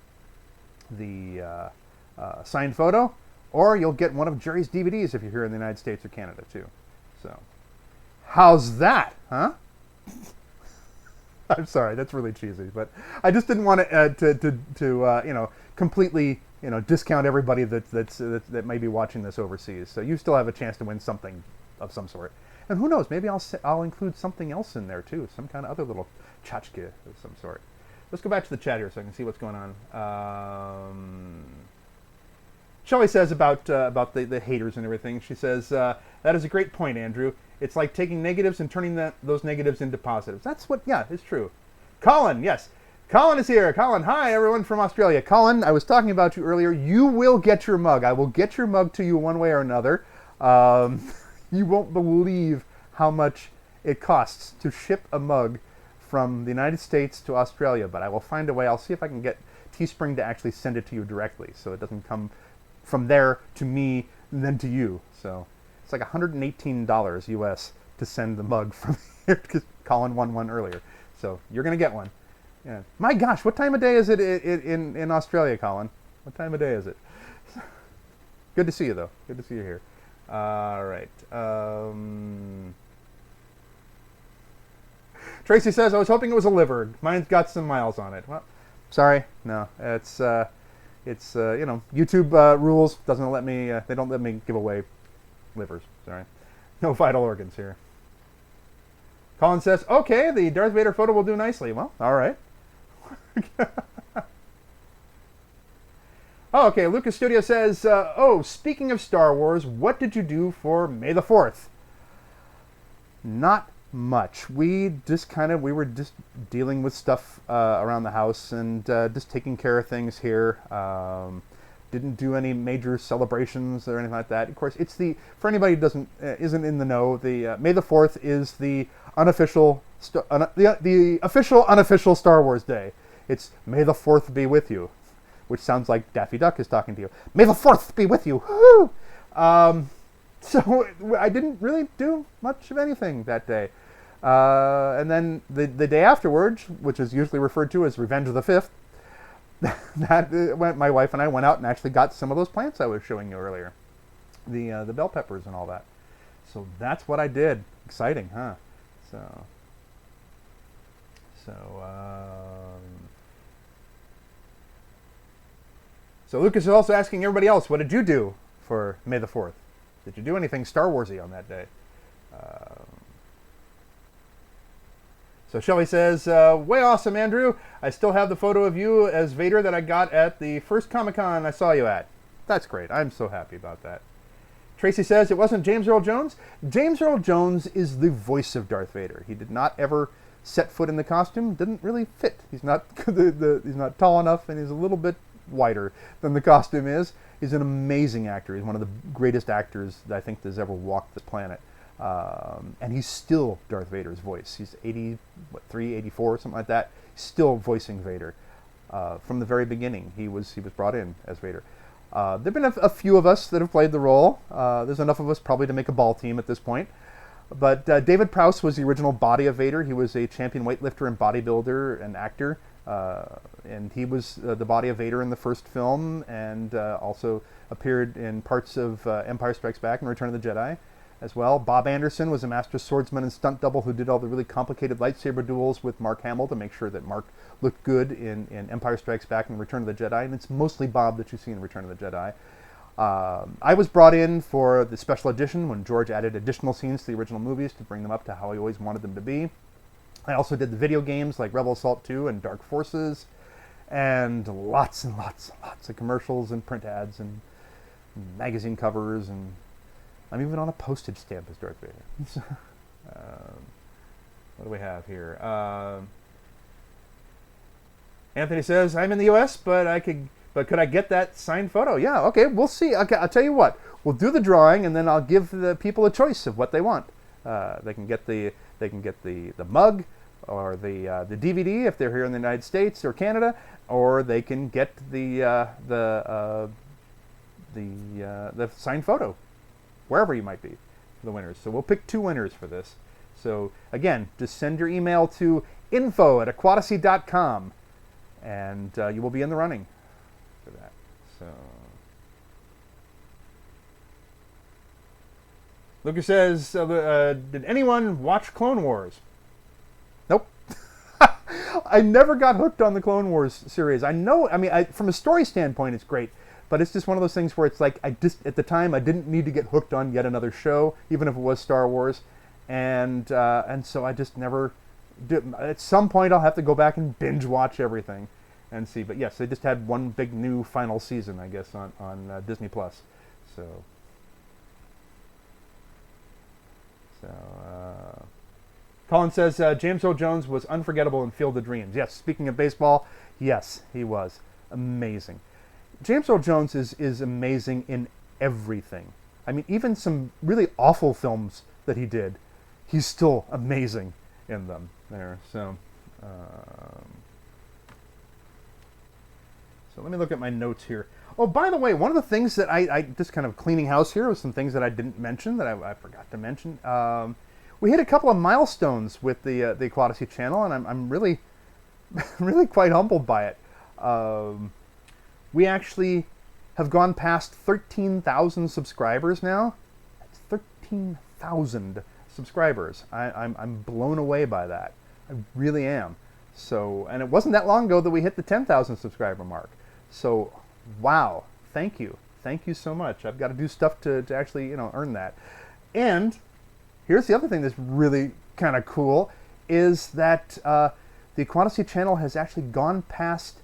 signed photo, or you'll get one of Jerry's DVDs if you're here in the United States or Canada too. So, how's that, huh? I'm sorry, that's really cheesy, but I just didn't want to completely discount everybody that may be watching this overseas. So you still have a chance to win something of some sort. And who knows, maybe I'll include something else in there too, some kind of other little tchotchke of some sort. Let's go back to the chat here so I can see what's going on. Shelley says about the haters and everything. She says, that is a great point, Andrew. It's like taking negatives and turning those negatives into positives. That's what, yeah, it's true. Colin, yes. Colin is here. Colin, hi, everyone from Australia. Colin, I was talking about you earlier. You will get your mug. I will get your mug to you one way or another. You won't believe how much it costs to ship a mug from the United States to Australia, but I will find a way. I'll see if I can get Teespring to actually send it to you directly, so it doesn't come from there to me and then to you. So it's like $118 US to send the mug from here, because Colin won one earlier. So you're going to get one. Yeah. My gosh, what time of day is it in Australia, Colin? What time of day is it? Good to see you, though. Good to see you here. All right. Tracy says, I was hoping it was a liver. Mine's got some miles on it. Well, sorry. No, it's YouTube rules doesn't let me, they don't let me give away livers. Sorry. No vital organs here. Colin says, okay, the Darth Vader photo will do nicely. Well, all right. Oh, okay, Lucas Studio says, oh, speaking of Star Wars, what did you do for May the 4th? Not much. We were just dealing with stuff around the house and just taking care of things here. Didn't do any major celebrations or anything like that. Of course, it's for anybody who isn't in the know, the May the 4th is the unofficial, the official unofficial Star Wars day. It's May the 4th be with you, which sounds like Daffy Duck is talking to you. May the 4th be with you. Woo! So I didn't really do much of anything that day. And then the day afterwards, which is usually referred to as Revenge of the 5th, my wife and I went out and actually got some of those plants I was showing you earlier. The bell peppers and all that. So that's what I did. Exciting, huh? So Lucas is also asking everybody else, what did you do for May the 4th? Did you do anything Star Warsy on that day? So Shelley says, way awesome, Andrew. I still have the photo of you as Vader that I got at the first Comic-Con I saw you at. That's great. I'm so happy about that. Tracy says, it wasn't James Earl Jones. James Earl Jones is the voice of Darth Vader. He did not ever set foot in the costume. Didn't really fit. He's not he's not tall enough, and he's a little bit wider than the costume is. He's an amazing actor. He's one of the greatest actors that I think that's ever walked the planet. And he's still Darth Vader's voice. He's 83, 84, something like that. Still voicing Vader. From the very beginning, he was brought in as Vader. There have been a few of us that have played the role. There's enough of us probably to make a ball team at this point. But David Prowse was the original body of Vader. He was a champion weightlifter and bodybuilder and actor. And he was the body of Vader in the first film, and also appeared in parts of Empire Strikes Back and Return of the Jedi as well. Bob Anderson was a master swordsman and stunt double who did all the really complicated lightsaber duels with Mark Hamill to make sure that Mark looked good in Empire Strikes Back and Return of the Jedi, and it's mostly Bob that you see in Return of the Jedi. I was brought in for the special edition when George added additional scenes to the original movies to bring them up to how he always wanted them to be. I also did the video games like Rebel Assault 2 and Dark Forces, and lots and lots of commercials and print ads and magazine covers, and I'm even on a postage stamp as Darth Vader. What do we have here? Anthony says, I'm in the U.S., but could I get that signed photo? Yeah, okay, we'll see. Okay, I'll tell you what. We'll do the drawing, and then I'll give the people a choice of what they want. They can get the mug, or the DVD if they're here in the United States or Canada, or they can get the signed photo, wherever you might be, for the winners. So we'll pick 2 winners for this. So again, just send your email to info@aquatasy.com, and you will be in the running for that. So Lucas says, did anyone watch Clone Wars? Nope. I never got hooked on the Clone Wars series. I know, from a story standpoint, it's great. But it's just one of those things where it's like, at the time, I didn't need to get hooked on yet another show, even if it was Star Wars. And so I just never did. At some point, I'll have to go back and binge watch everything and see. But yes, they just had one big new final season, I guess, on Disney Plus. So Colin says, James Earl Jones was unforgettable in Field of Dreams. Yes, speaking of baseball, yes, he was. Amazing. James Earl Jones is amazing in everything. I mean, even some really awful films that he did, he's still amazing in them there. So let me look at my notes here. Oh, by the way, one of the things that I just kind of cleaning house here was some things that I didn't mention that I forgot to mention. We hit a couple of milestones with the Aquatasy channel, and I'm really, really quite humbled by it. We actually have gone past 13,000 subscribers now. That's 13,000 subscribers. I'm blown away by that. I really am. So, and it wasn't that long ago that we hit the 10,000 subscriber mark. So, wow, thank you. Thank you so much. I've got to do stuff to actually, earn that. And here's the other thing that's really kind of cool, is that the Aquatasy channel has actually gone past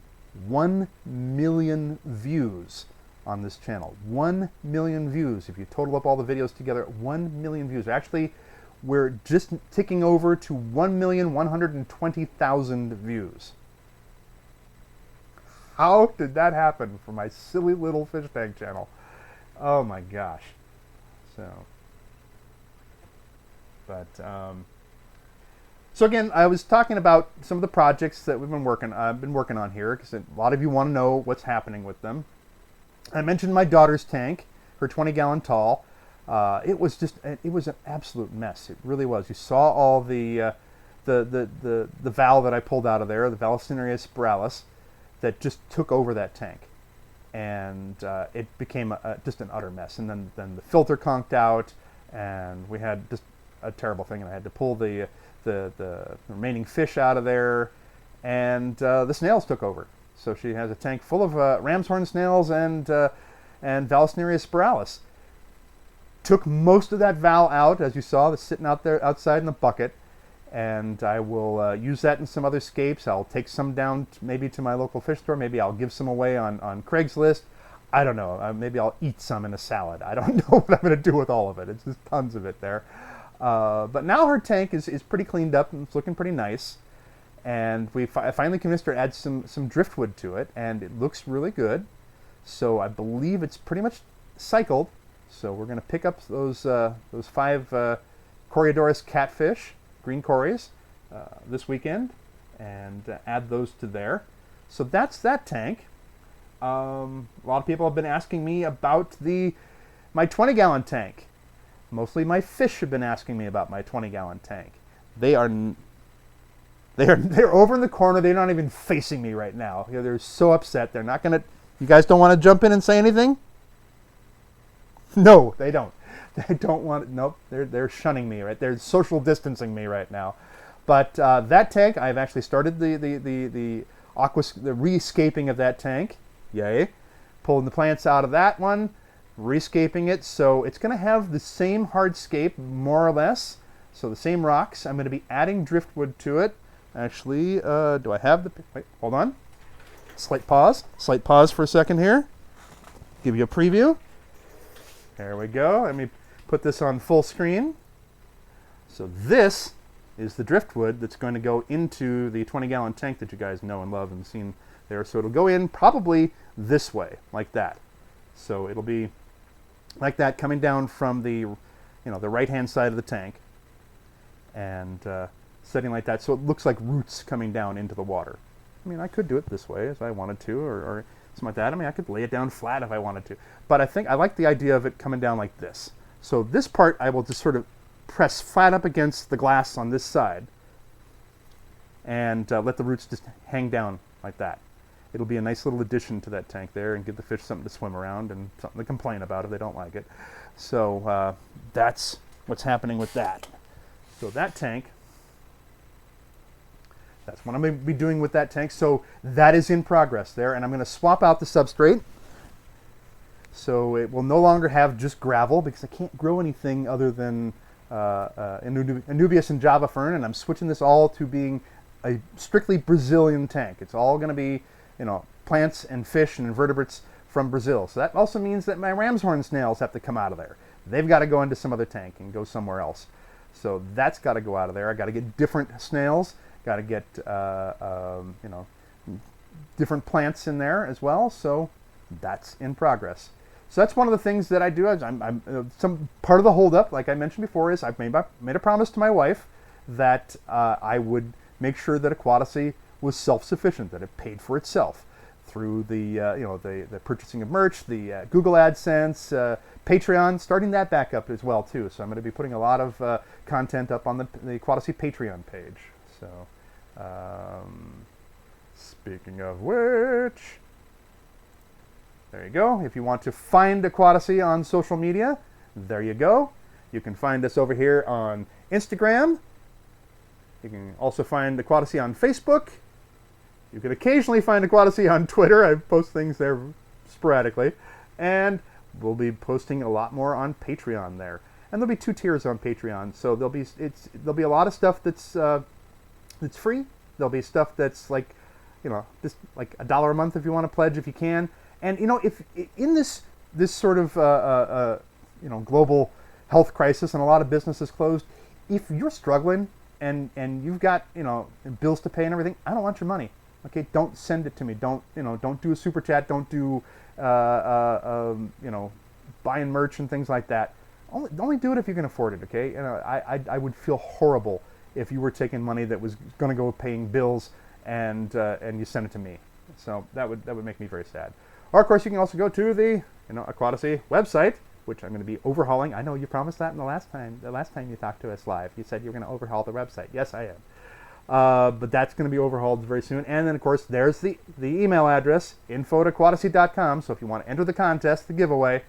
1 million views on this channel. 1 million views. If you total up all the videos together, 1 million views. Actually, we're just ticking over to 1,120,000 views. How did that happen for my silly little fish tank channel? Oh my gosh. So again, I was talking about some of the projects that I've been working on here, because a lot of you want to know what's happening with them. I mentioned my daughter's tank, her 20-gallon tall. It was an absolute mess. It really was. You saw all the valve that I pulled out of there, the Vallisneria spiralis, that just took over that tank, and it became just an utter mess. And then the filter conked out, and we had just a terrible thing. And I had to pull the remaining fish out of there, and the snails took over. So she has a tank full of ram's horn snails and Vallisneria spiralis. Took most of that val out, as you saw, that's sitting out there outside in the bucket, and I will use that in some other scapes. I'll take some down maybe to my local fish store. Maybe I'll give some away on Craigslist. I don't know. Maybe I'll eat some in a salad. I don't know what I'm going to do with all of it. It's just tons of it there. But now her tank is pretty cleaned up and it's looking pretty nice. And I finally convinced her to add some driftwood to it, and it looks really good. So I believe it's pretty much cycled. So we're going to pick up those 5 Corydoras catfish, green cories, this weekend, and add those to there. So that's that tank. A lot of people have been asking me about my 20-gallon tank. Mostly my fish have been asking me about my 20-gallon tank. They're over in the corner. They're not even facing me right now. They're so upset. They're not gonna. You guys don't want to jump in and say anything? No, they don't. They don't want. Nope. They're shunning me. Right. They're social distancing me right now. But that tank, I've actually started the rescaping of that tank. Yay! Pulling the plants out of that one, rescaping it. So it's going to have the same hardscape, more or less. So the same rocks. I'm going to be adding driftwood to it. Actually, do I have the... Wait, hold on. Slight pause. Slight pause for a second here. Give you a preview. There we go. Let me put this on full screen. So this is the driftwood that's going to go into the 20-gallon tank that you guys know and love and seen there. So it'll go in probably this way, like that. So it'll be like that, coming down from the right-hand side of the tank, and setting like that, so it looks like roots coming down into the water. I mean, I could do it this way if I wanted to, or something like that. I mean, I could lay it down flat if I wanted to. But I think I like the idea of it coming down like this. So this part I will just sort of press flat up against the glass on this side and let the roots just hang down like that. It'll be a nice little addition to that tank there and give the fish something to swim around and something to complain about if they don't like it. So that's what's happening with that. So that tank, that's what I'm going to be doing with that tank. So that is in progress there, and I'm going to swap out the substrate. So it will no longer have just gravel because I can't grow anything other than Anubias and Java fern, and I'm switching this all to being a strictly Brazilian tank. It's all going to be, plants and fish and invertebrates from Brazil. So that also means that my ram's horn snails have to come out of there. They've got to go into some other tank and go somewhere else. So that's got to go out of there. I got to get different snails. Got to get different plants in there as well. So that's in progress. So that's one of the things that I do. Some part of the holdup, like I mentioned before, is I've made a promise to my wife that I would make sure that Aquatasy was self-sufficient, that it paid for itself through the purchasing of merch, the Google AdSense, Patreon, starting that back up as well too. So I'm going to be putting a lot of content up on the Aquatasy Patreon page. So speaking of which, there you go. If you want to find Aquatasy on social media, there you go. You can find us over here on Instagram. You can also find Aquatasy on Facebook. You can occasionally find Aquatasy on Twitter. I post things there sporadically. And we'll be posting a lot more on Patreon there. And there'll be 2 tiers on Patreon. So there'll be a lot of stuff that's free. There'll be stuff that's like, just like $1 a month if you want to pledge if you can. And if in this sort of global health crisis and a lot of businesses closed, if you're struggling and you've got bills to pay and everything, I don't want your money. Okay, don't send it to me. Don't do a super chat. Don't do buying merch and things like that. Only do it if you can afford it. Okay, I would feel horrible if you were taking money that was going to go paying bills and you send it to me. So that would make me very sad. Or of course you can also go to the Aquatasy website, which I'm going to be overhauling. I know you promised that in the last time you talked to us live. You said you were going to overhaul the website. Yes, I am. But that's going to be overhauled very soon. And then of course there's the email address, info@aquatasy.com. So if you want to enter the contest, the giveaway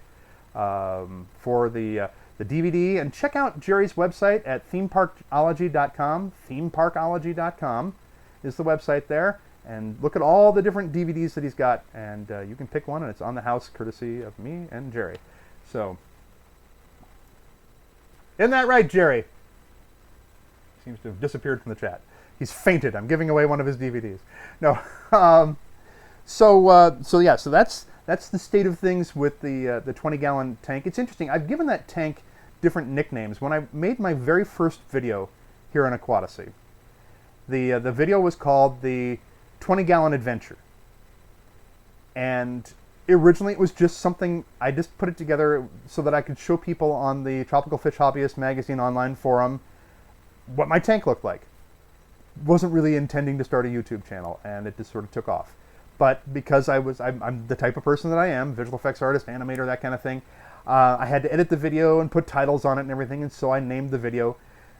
for the DVD, and check out Jerry's website at themeparkology.com. Themeparkology.com is the website there. And look at all the different DVDs that he's got, and you can pick one, and it's on the house, courtesy of me and Jerry. So, isn't that right, Jerry? Seems to have disappeared from the chat. He's fainted. I'm giving away one of his DVDs. No. So that's the state of things with the 20-gallon tank. It's interesting. I've given that tank different nicknames. When I made my very first video here on Aquatasy, the video was called the 20-gallon adventure, and Originally, it was just something, I just put it together so that I could show people on the Tropical Fish Hobbyist magazine online forum what my tank looked like. Wasn't really intending to start a YouTube channel, and it just sort of took off. But because I'm the type of person that I am, visual effects artist, animator, that kind of thing, I had to edit the video and put titles on it and everything, and so I named the video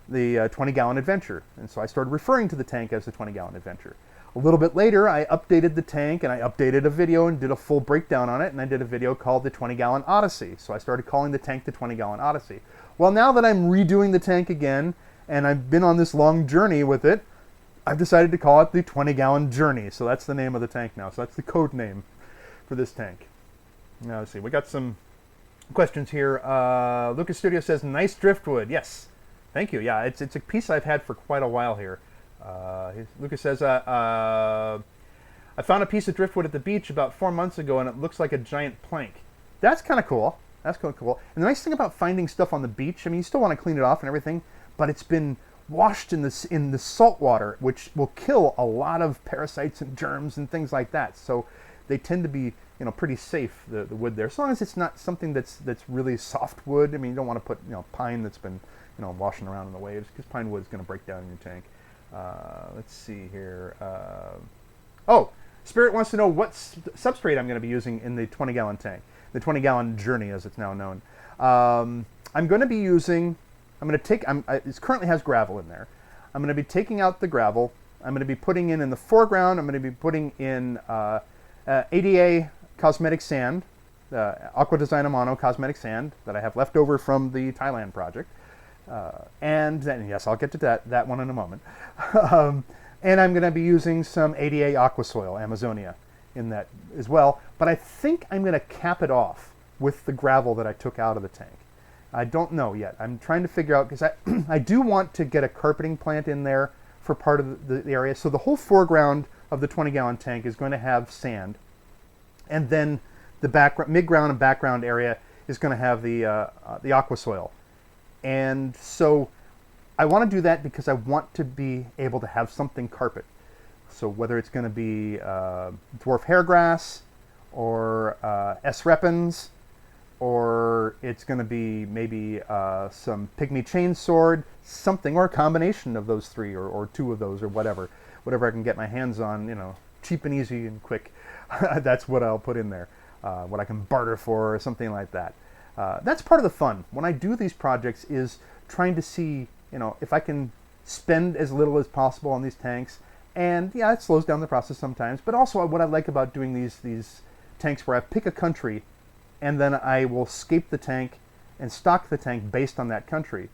the 20-Gallon Adventure. And so I started referring to the tank as the 20-Gallon Adventure. A little bit later, I updated the tank, and I updated a video and did a full breakdown on it, and I did a video called the 20-Gallon Odyssey. So I started calling the tank the 20-Gallon Odyssey. Well, now that I'm redoing the tank again, and I've been on this long journey with it, I've decided to call it the 20-Gallon Journey. So that's the name of the tank now. So that's the code name for this tank. Now, let's see. We got some questions here. Lucas Studio says, nice driftwood. Yes. Thank you. Yeah, it's a piece I've had for quite a while here. Lucas says, I found a piece of driftwood at the beach about 4 months ago, and it looks like a giant plank. That's kind of cool. That's kind of cool. And the nice thing about finding stuff on the beach, I mean, you still want to clean it off and everything, but it's been washed in the salt water, which will kill a lot of parasites and germs and things like that. So they tend to be, you know, pretty safe, the wood there, as long as it's not something that's really soft wood. I mean, you don't want to put, you know, pine that's been, you know, washing around in the waves, because pine wood is going to break down in your tank. Let's see here. Oh, Spirit wants to know what substrate I'm going to be using in the 20-gallon tank, the 20-gallon Journey, as it's now known. I'm going to be using. I'm going to take. It currently has gravel in there. I'm going to be taking out the gravel. I'm going to be putting in the foreground. I'm going to be putting in ADA cosmetic sand, Aqua Design Amano cosmetic sand that I have left over from the Thailand project. And then, yes, I'll get to that one in a moment. And I'm going to be using some ADA Aqua Soil, Amazonia, in that as well. But I think I'm going to cap it off with the gravel that I took out of the tank. I don't know yet. I'm trying to figure out, because I do want to get a carpeting plant in there for part of the area. So the whole foreground of the 20-gallon tank is going to have sand. And then the mid-ground and background area is going to have the Aqua Soil. And so I want to do that because I want to be able to have something carpet. So whether it's going to be dwarf hairgrass or S. repens, or it's going to be maybe some pygmy chainsword, something, or a combination of those three, or two of those, or whatever I can get my hands on, you know, cheap and easy and quick. That's what I'll put in there, what I can barter for, or something like that. That's part of the fun when I do these projects, is trying to see, you know, if I can spend as little as possible on these tanks. And yeah, it slows down the process sometimes, but also what I like about doing these tanks where I pick a country and then I will scape the tank and stock the tank based on that country.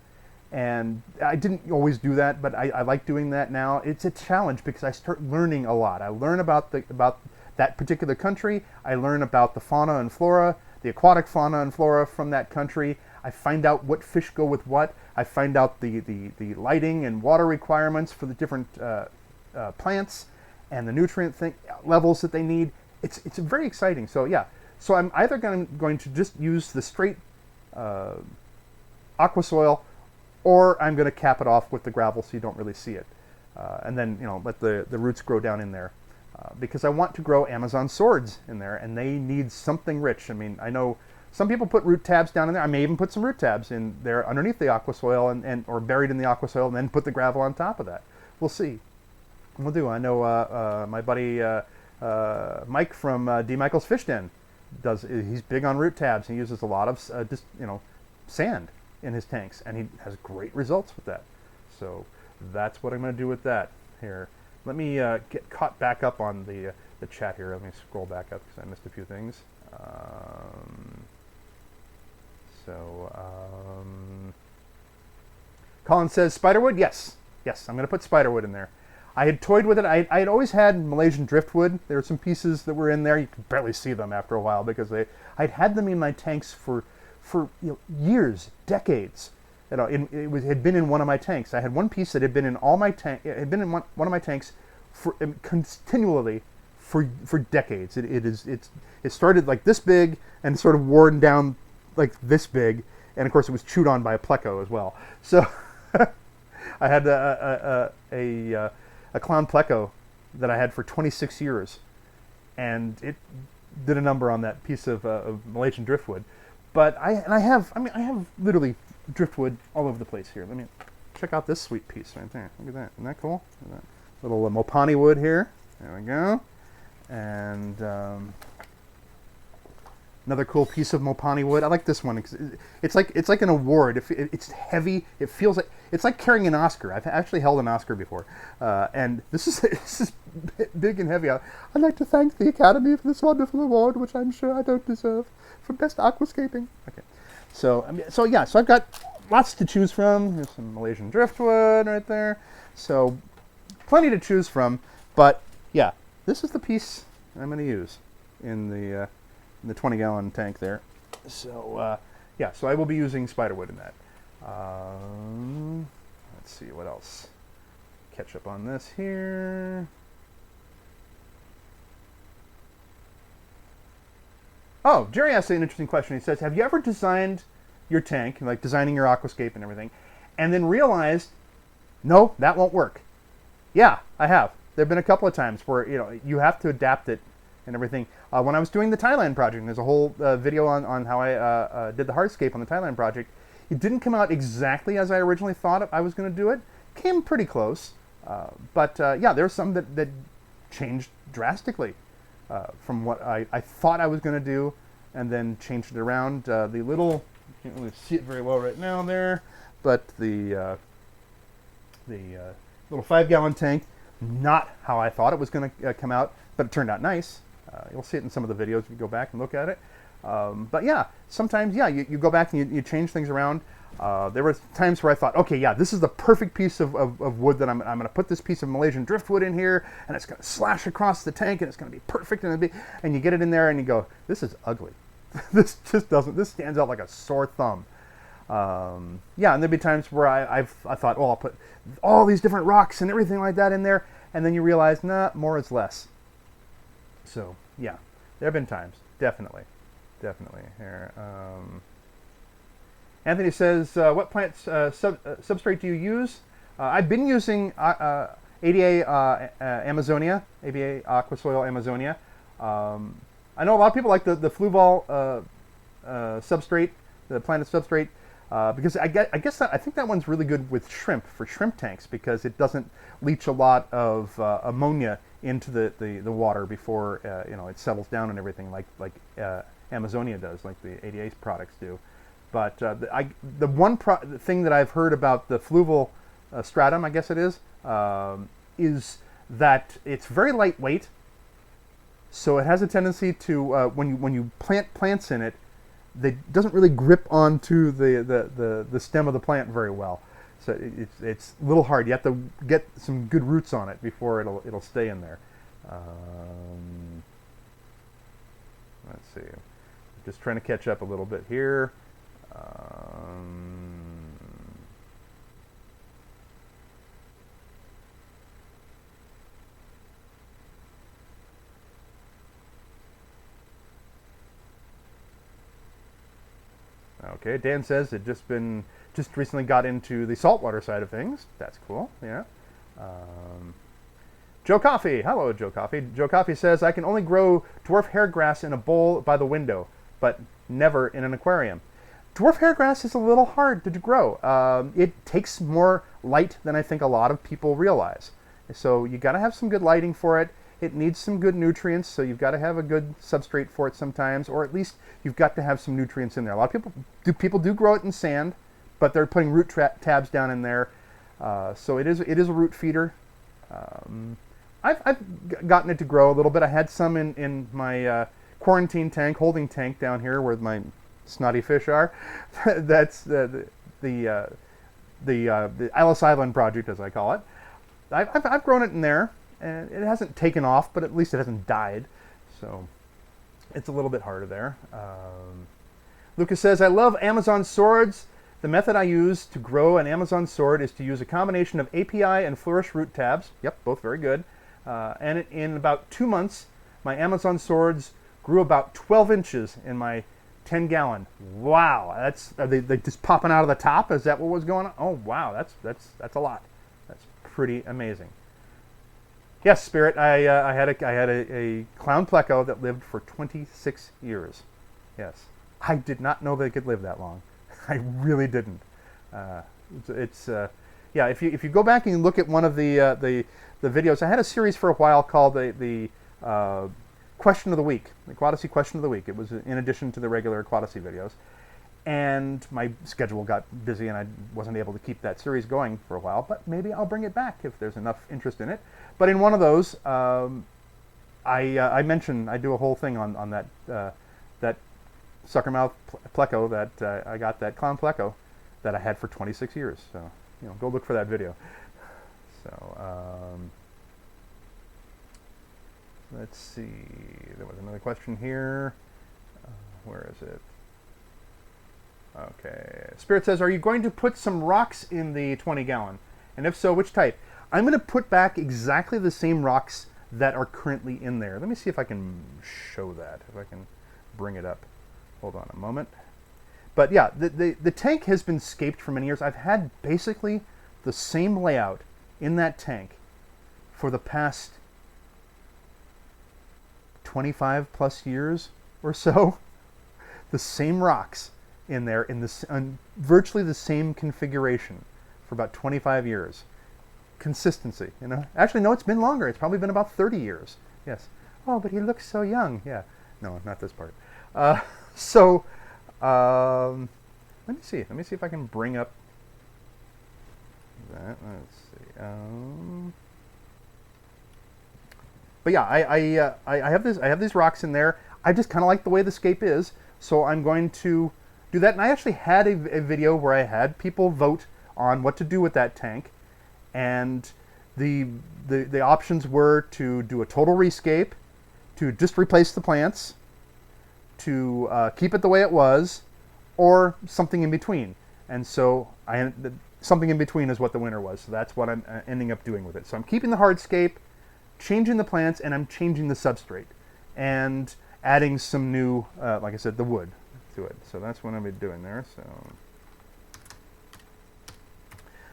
And I didn't always do that, but I like doing that now. It's a challenge because I start learning a lot. I learn about that particular country. I learn about the fauna and flora, the aquatic fauna and flora from that country. I find out what fish go with what. I find out the lighting and water requirements for the different plants and the nutrient levels that they need. It's very exciting. So yeah, so I'm either going to just use the straight aqua soil, or I'm going to cap it off with the gravel so you don't really see it, and then, you know, let the roots grow down in there, because I want to grow Amazon swords in there, and they need something rich. I mean, I know some people put root tabs down in there. I may even put some root tabs in there underneath the aqua soil, or buried in the aqua soil, and then put the gravel on top of that. We'll see. We'll do. I know my buddy Mike from D. Michael's Fish Den he's big on root tabs. He uses a lot of just, you know, sand in his tanks, and he has great results with that. So that's what I'm going to do with that. Here, let me get caught back up on the chat here. Let me scroll back up because I missed a few things. Colin says spiderwood. Yes, I'm going to put spiderwood in there. I had toyed with it. I had always had Malaysian driftwood. There were some pieces that were in there. You could barely see them after a while because I'd had them in my tanks for years, decades. You know, it had been in one of my tanks. I had one piece that had been in all my tank. It had been in one of my tanks for continually for decades. It started like this big and sort of worn down like this big, and of course it was chewed on by a pleco as well. So I had a clown pleco that I had for 26 years, and it did a number on that piece of Malaysian driftwood. But I have literally driftwood all over the place here. Let me check out this sweet piece right there. Look at that. Isn't that cool? Look at that little Mopani wood here. There we go. And another cool piece of Mopani wood. I like this one. It's like an award. It's heavy. It feels like it's like carrying an Oscar. I've actually held an Oscar before, and this is big and heavy. I'd like to thank the Academy for this wonderful award, which I'm sure I don't deserve, for best aquascaping. Okay, so I've got lots to choose from. There's some Malaysian driftwood right there. So plenty to choose from. But yeah, this is the piece I'm going to use in the 20-gallon tank there. So yeah, so I will be using spiderwood in that. Let's see what else. Catch up on this here. Oh, Jerry asked an interesting question. He says, have you ever designed your tank, like designing your aquascape and everything, and then realized, no, that won't work? Yeah, I have. There have been a couple of times where you have to adapt it and everything. When I was doing the Thailand project, there's a whole video on how I did the hardscape on the Thailand project. It didn't come out exactly as I originally thought I was going to do it. Came pretty close. But yeah, there were some that changed drastically from what I thought I was going to do, and then changed it around. The little, you can't really see it very well right now there, but the little 5-gallon tank, not how I thought it was going to come out, but it turned out nice. You'll see it in some of the videos if you go back and look at it. But yeah, sometimes, yeah, you go back and you change things around. There were times where I thought, okay, yeah, this is the perfect piece of wood that I'm going to put this piece of Malaysian driftwood in here, and it's going to slash across the tank, and it's going to be perfect, and you get it in there, and you go, this is ugly. This stands out like a sore thumb. Yeah, and there'd be times where I thought, oh, I'll put all these different rocks and everything like that in there, and then you realize, nah, more is less. So yeah, there have been times, definitely here. Anthony says, what plant substrate do you use? I've been using ADA Amazonia, ABA Aquasoil Amazonia. I know a lot of people like the Fluval substrate, the planted substrate, because I think that one's really good with shrimp, for shrimp tanks, because it doesn't leach a lot of ammonia into the water before it settles down and everything like Amazonia does, like the ADA products do. But the one thing that I've heard about the Fluval stratum, I guess it is that it's very lightweight. So it has a tendency to, when you plant plants in it, it doesn't really grip onto the stem of the plant very well. So it's a little hard. You have to get some good roots on it before it'll stay in there. Let's see. Just trying to catch up a little bit here. Okay, Dan says it just recently got into the saltwater side of things. That's cool, yeah. Joe Coffey, hello Joe Coffey. Joe Coffey says, I can only grow dwarf hairgrass in a bowl by the window, but never in an aquarium. Dwarf hairgrass is a little hard to grow. It takes more light than I think a lot of people realize. So you got to have some good lighting for it. It needs some good nutrients, so you've got to have a good substrate for it sometimes, or at least you've got to have some nutrients in there. A lot of people do grow it in sand, but they're putting root tabs down in there. So it is a root feeder. I've gotten it to grow a little bit. I had some in my quarantine tank, holding tank down here where my snotty fish are. That's the Ellis Island project, as I call it. I've grown it in there, and it hasn't taken off, but at least it hasn't died. So it's a little bit harder there. Lucas says, I love Amazon swords. The method I use to grow an Amazon sword is to use a combination of API and flourish root tabs. Yep, both very good. And in about 2 months, my Amazon swords grew about 12 inches in my 10-gallon. Wow, are they just popping out of the top? Is that what was going on? Oh wow, that's a lot. That's pretty amazing. Yes, Spirit. I had a clown pleco that lived for 26 years. Yes, I did not know they could live that long. I really didn't. Uh, yeah. If you go back and you look at one of the videos, I had a series for a while called the Question of the Week, the Aquatasy Question of the Week. It was in addition to the regular Aquatasy videos, and my schedule got busy and I wasn't able to keep that series going for a while. But maybe I'll bring it back if there's enough interest in it. But in one of those, I mentioned I do a whole thing on that sucker mouth pleco that I got, that clown pleco that I had for 26 years. So go look for that video. So let's see. There was another question here. Where is it? Okay. Spirit says, are you going to put some rocks in the 20-gallon? And if so, which type? I'm going to put back exactly the same rocks that are currently in there. Let me see if I can show that, if I can bring it up. Hold on a moment. But yeah, the tank has been scaped for many years. I've had basically the same layout in that tank for the past 25 plus years or so. The same rocks in there in virtually the same configuration for about 25 years. Consistency, Actually, no, it's been longer. It's probably been about 30 years. Yes. Oh, but he looks so young. Yeah. No, not this part. Let me see. Let me see if I can bring up that. Let's see. But yeah, I have these rocks in there. I just kind of like the way the scape is, so I'm going to do that. And I actually had a video where I had people vote on what to do with that tank, and the options were to do a total rescape, to just replace the plants, to keep it the way it was, or something in between. And so something in between is what the winner was. So that's what I'm ending up doing with it. So I'm keeping the hardscape, changing the plants, and I'm changing the substrate, and adding some new, like I said, the wood to it. So that's what I'm going to be doing there. So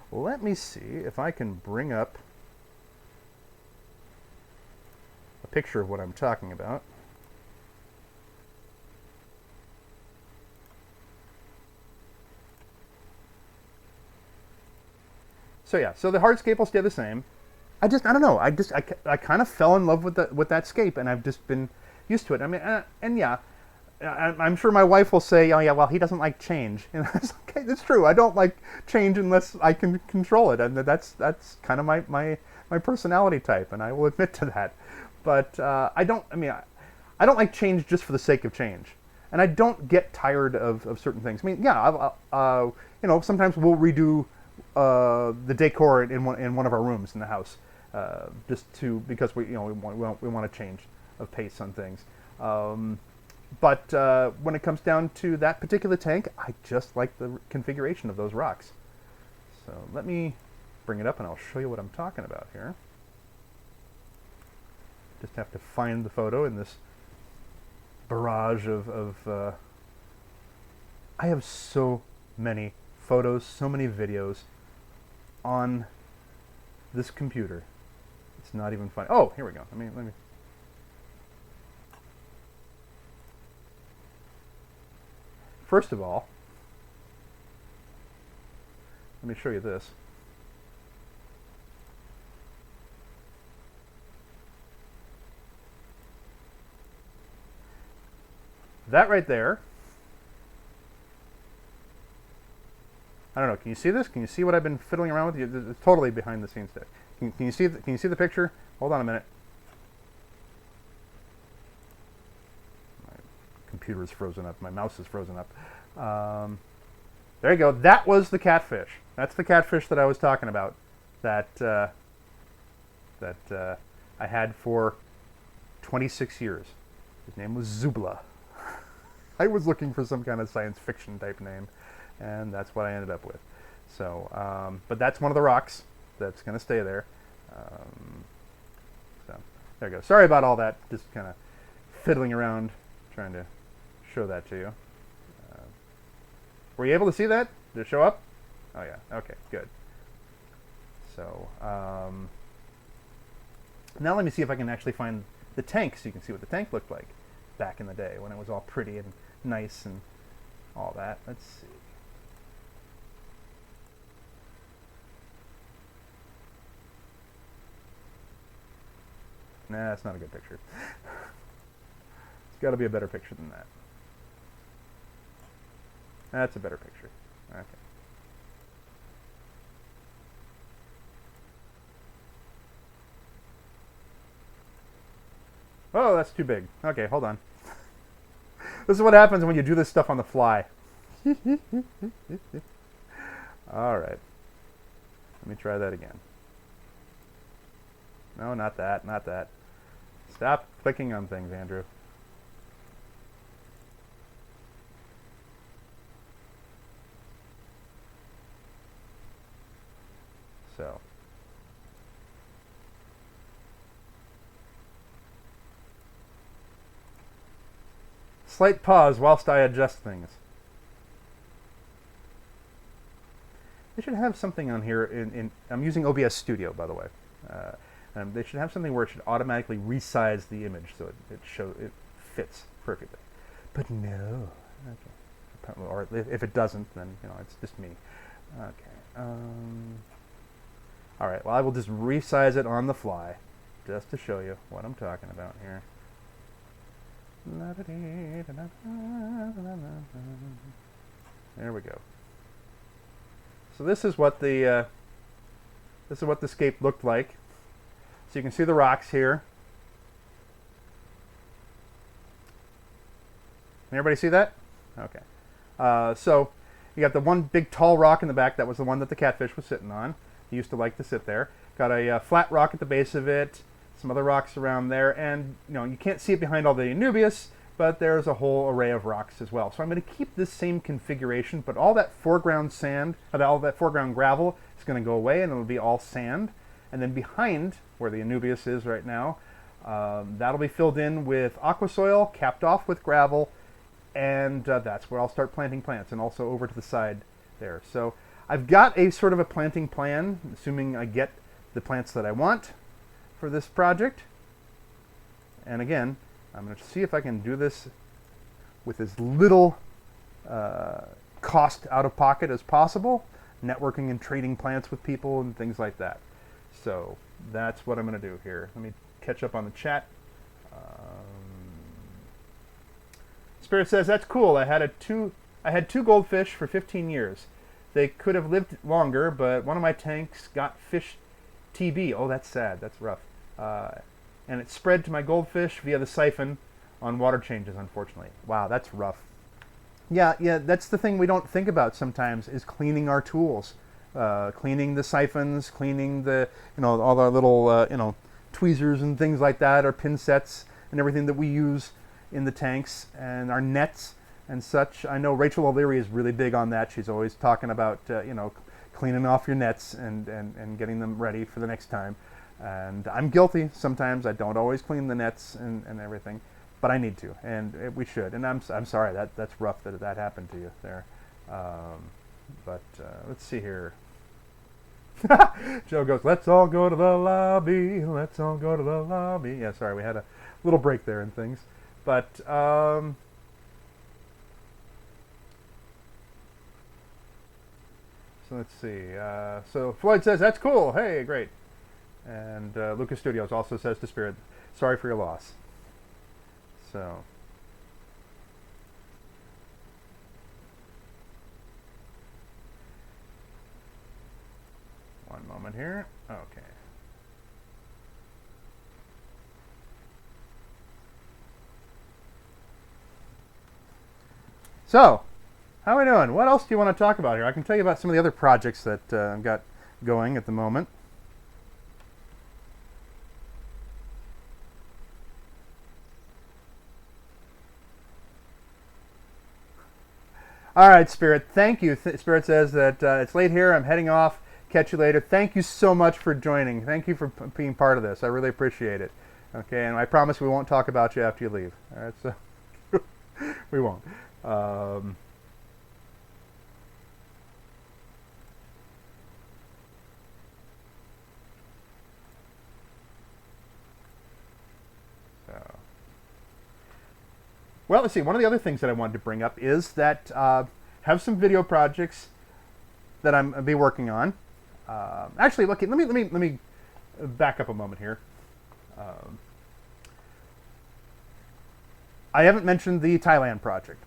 let me see if I can bring up a picture of what I'm talking about. So yeah, so the hardscape will stay the same. I don't know. I kind of fell in love with that scape, and I've just been used to it. I mean, and yeah, I'm sure my wife will say, oh yeah, well, he doesn't like change. And it's okay, that's true. I don't like change unless I can control it, and that's kind of my personality type, and I will admit to that. But I don't like change just for the sake of change, and I don't get tired of certain things. I mean, yeah, sometimes we'll redo the decor in one of our rooms in the house, because we want to change of pace on things. But when it comes down to that particular tank, I just like the configuration of those rocks. So let me bring it up and I'll show you what I'm talking about here. Just have to find the photo in this barrage of I have so many photos, so many videos on this computer. It's not even funny. Oh, here we go. Let me. First of all, let me show you this. That right there. I don't know. Can you see this? Can you see what I've been fiddling around with? It's totally behind the scenes stuff. Can you see? Can you see the picture? Hold on a minute. My computer is frozen up. My mouse is frozen up. There you go. That was the catfish. That's the catfish that I was talking about. That I had for 26 years. His name was Zubla. I was looking for some kind of science fiction type name, and that's what I ended up with. So, but that's one of the rocks that's going to stay there. So there you go. Sorry about all that. Just kind of fiddling around, trying to show that to you. Were you able to see that? Did it show up? Oh yeah. Okay. Good. So Now let me see if I can actually find the tank so you can see what the tank looked like back in the day when it was all pretty and nice and all that. Let's see. Nah, that's not a good picture. It's got to be a better picture than that. That's a better picture. Okay. Oh, that's too big. Okay, hold on. This is what happens when you do this stuff on the fly. All right. Let me try that again. No, not that, not that. Stop clicking on things, Andrew. So. Slight pause whilst I adjust things. They should have something on here I'm using OBS Studio, by the way. They should have something where it should automatically resize the image so it fits perfectly. But no. Okay. Or if it doesn't, then it's just me. Okay. All right. Well, I will just resize it on the fly, just to show you what I'm talking about here. There we go. So this is what the scape looked like. So you can see the rocks here. Can everybody see that? Okay. So you got the one big tall rock in the back. That was the one that the catfish was sitting on. He used to like to sit there. Got a flat rock at the base of it. Some other rocks around there, and you can't see it behind all the Anubias, but there's a whole array of rocks as well. So I'm going to keep this same configuration, but all that foreground sand, all that foreground gravel is going to go away, and it'll be all sand. And then behind, where the Anubias is right now, that'll be filled in with aqua soil, capped off with gravel, and that's where I'll start planting plants, and also over to the side there. So I've got a sort of a planting plan, assuming I get the plants that I want for this project. And again, I'm going to see if I can do this with as little cost out of pocket as possible, networking and trading plants with people and things like that. So that's what I'm going to do here. Let me catch up on the chat. Spirit says, that's cool. I had two goldfish for 15 years. They could have lived longer, but one of my tanks got fish TB. Oh, that's sad. That's rough. And it spread to my goldfish via the siphon on water changes, unfortunately. Wow, that's rough. Yeah, that's the thing we don't think about sometimes, is cleaning our tools. Cleaning the siphons, cleaning the, all our little, tweezers and things like that, our pin sets and everything that we use in the tanks, and our nets and such. I know Rachel O'Leary is really big on that. She's always talking about, cleaning off your nets and getting them ready for the next time. And I'm guilty sometimes. I don't always clean the nets and everything, but I need to, and we should. And I'm sorry, that's rough that happened to you there. But let's see here. Joe goes, let's all go to the lobby. Let's all go to the lobby. Yeah, sorry, we had a little break there and things. But so let's see. So Floyd says, that's cool. Hey, great. And Lucas Studios also says to Spirit, sorry for your loss. So. One moment here. Okay. So, how are we doing? What else do you want to talk about here? I can tell you about some of the other projects that I've got going at the moment. All right, Spirit, thank you. Spirit says that it's late here. I'm heading off. Catch you later. Thank you so much for joining. Thank you for being part of this. I really appreciate it. Okay, and I promise we won't talk about you after you leave. All right, so we won't. Well, let's see. One of the other things that I wanted to bring up is that have some video projects that I'm be working on. Actually, look, let me back up a moment here. I haven't mentioned the Thailand project.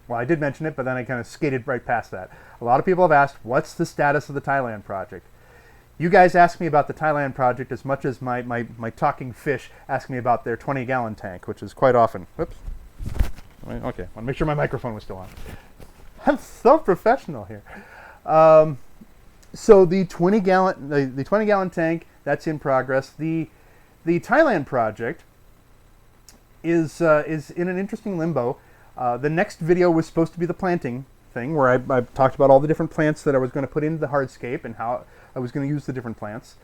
Well, I did mention it, but then I kind of skated right past that. A lot of people have asked, what's the status of the Thailand project? You guys ask me about the Thailand project as much as my talking fish ask me about their 20-gallon tank, which is quite often. Whoops. Okay, I want to make sure my microphone was still on. I'm so professional here. So the 20-gallon tank, that's in progress. The Thailand project is in an interesting limbo. The next video was supposed to be the planting thing, where I talked about all the different plants that I was going to put into the hardscape and how I was going to use the different plants.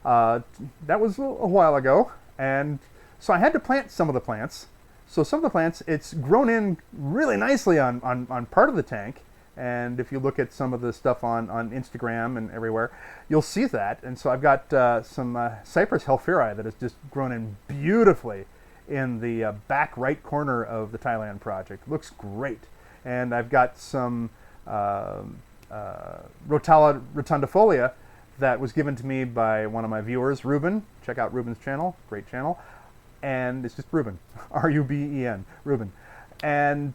That was a while ago, and so I had to plant some of the plants. So some of the plants, it's grown in really nicely on part of the tank, and if you look at some of the stuff on Instagram and everywhere, you'll see that. And so I've got some Cypress helferi that has just grown in beautifully in the back right corner of the Thailand project. Looks great. And I've got some Rotala rotundifolia that was given to me by one of my viewers, Ruben. Check out Ruben's channel, great channel. And it's just Ruben, R-U-B-E-N, Ruben. And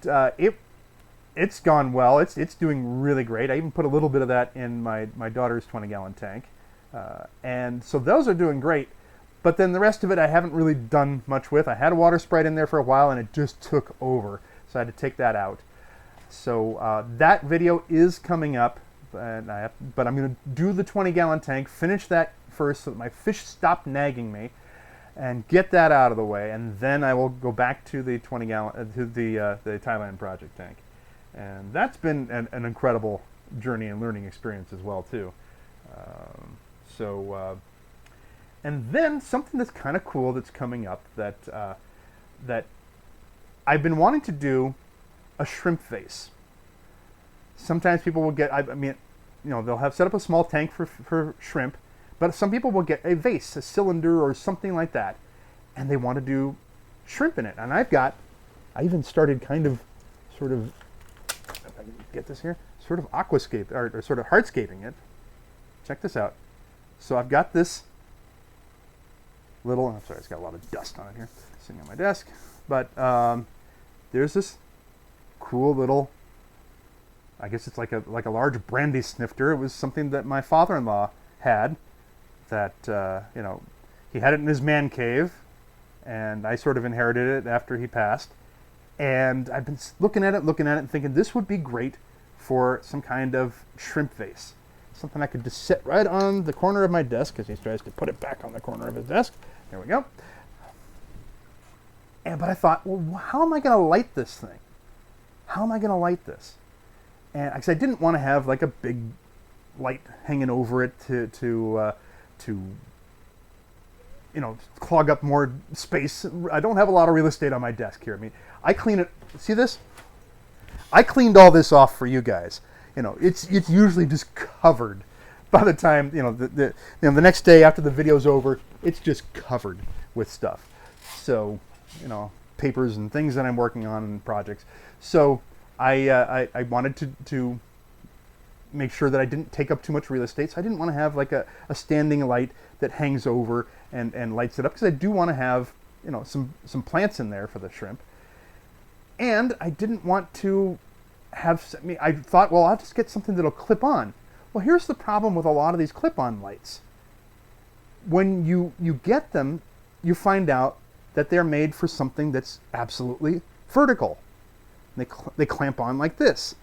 it's gone well. It's doing really great. I even put a little bit of that in my daughter's 20-gallon tank. And so those are doing great. But then the rest of it I haven't really done much with. I had a water sprite in there for a while and it just took over. So I had to take that out. So that video is coming up. But I'm going to do the 20-gallon tank, finish that first so that my fish stop nagging me, and get that out of the way. And then I will go back to the 20-gallon, to the Thailand project tank. And that's been an incredible journey and learning experience as well, too. And then something that's kind of cool that's coming up that that I've been wanting to do a shrimp vase. Sometimes people will get, I mean, you know, they'll have set up a small tank for shrimp, but some people will get a vase, a cylinder or something like that, and they want to do shrimp in it. And I even started kind of, sort of, if I can get this here, sort of aquascape, or sort of hardscaping it. Check this out. So I've got this little, I'm sorry, it's got a lot of dust on it here, sitting on my desk, but there's this cool little, I guess it's like a large brandy snifter. It was something that my father-in-law had, that you know, he had it in his man cave, and I sort of inherited it after he passed. And I've been looking at it and thinking this would be great for some kind of shrimp vase. Something I could just sit right on the corner of my desk, as he tries to put it back on the corner of his desk. There we go. But I thought, well, how am I going to light this thing? How am I going to light this? And because I didn't want to have like a big light hanging over it to you know, clog up more space. I don't have a lot of real estate on my desk here. I mean, I clean it. See this? I cleaned all this off for you guys. You know, it's usually just covered by the time, you know, the next day after the video's over, it's just covered with stuff. So, you know, papers and things that I'm working on and projects. So I wanted to make sure that I didn't take up too much real estate. So I didn't want to have like a standing light that hangs over and lights it up, because I do want to have, you know, some plants in there for the shrimp. And I didn't want to have, I thought, well, I'll just get something that'll clip on. Well, here's the problem with a lot of these clip-on lights. When you get them, you find out that they're made for something that's absolutely vertical. They clamp on like this.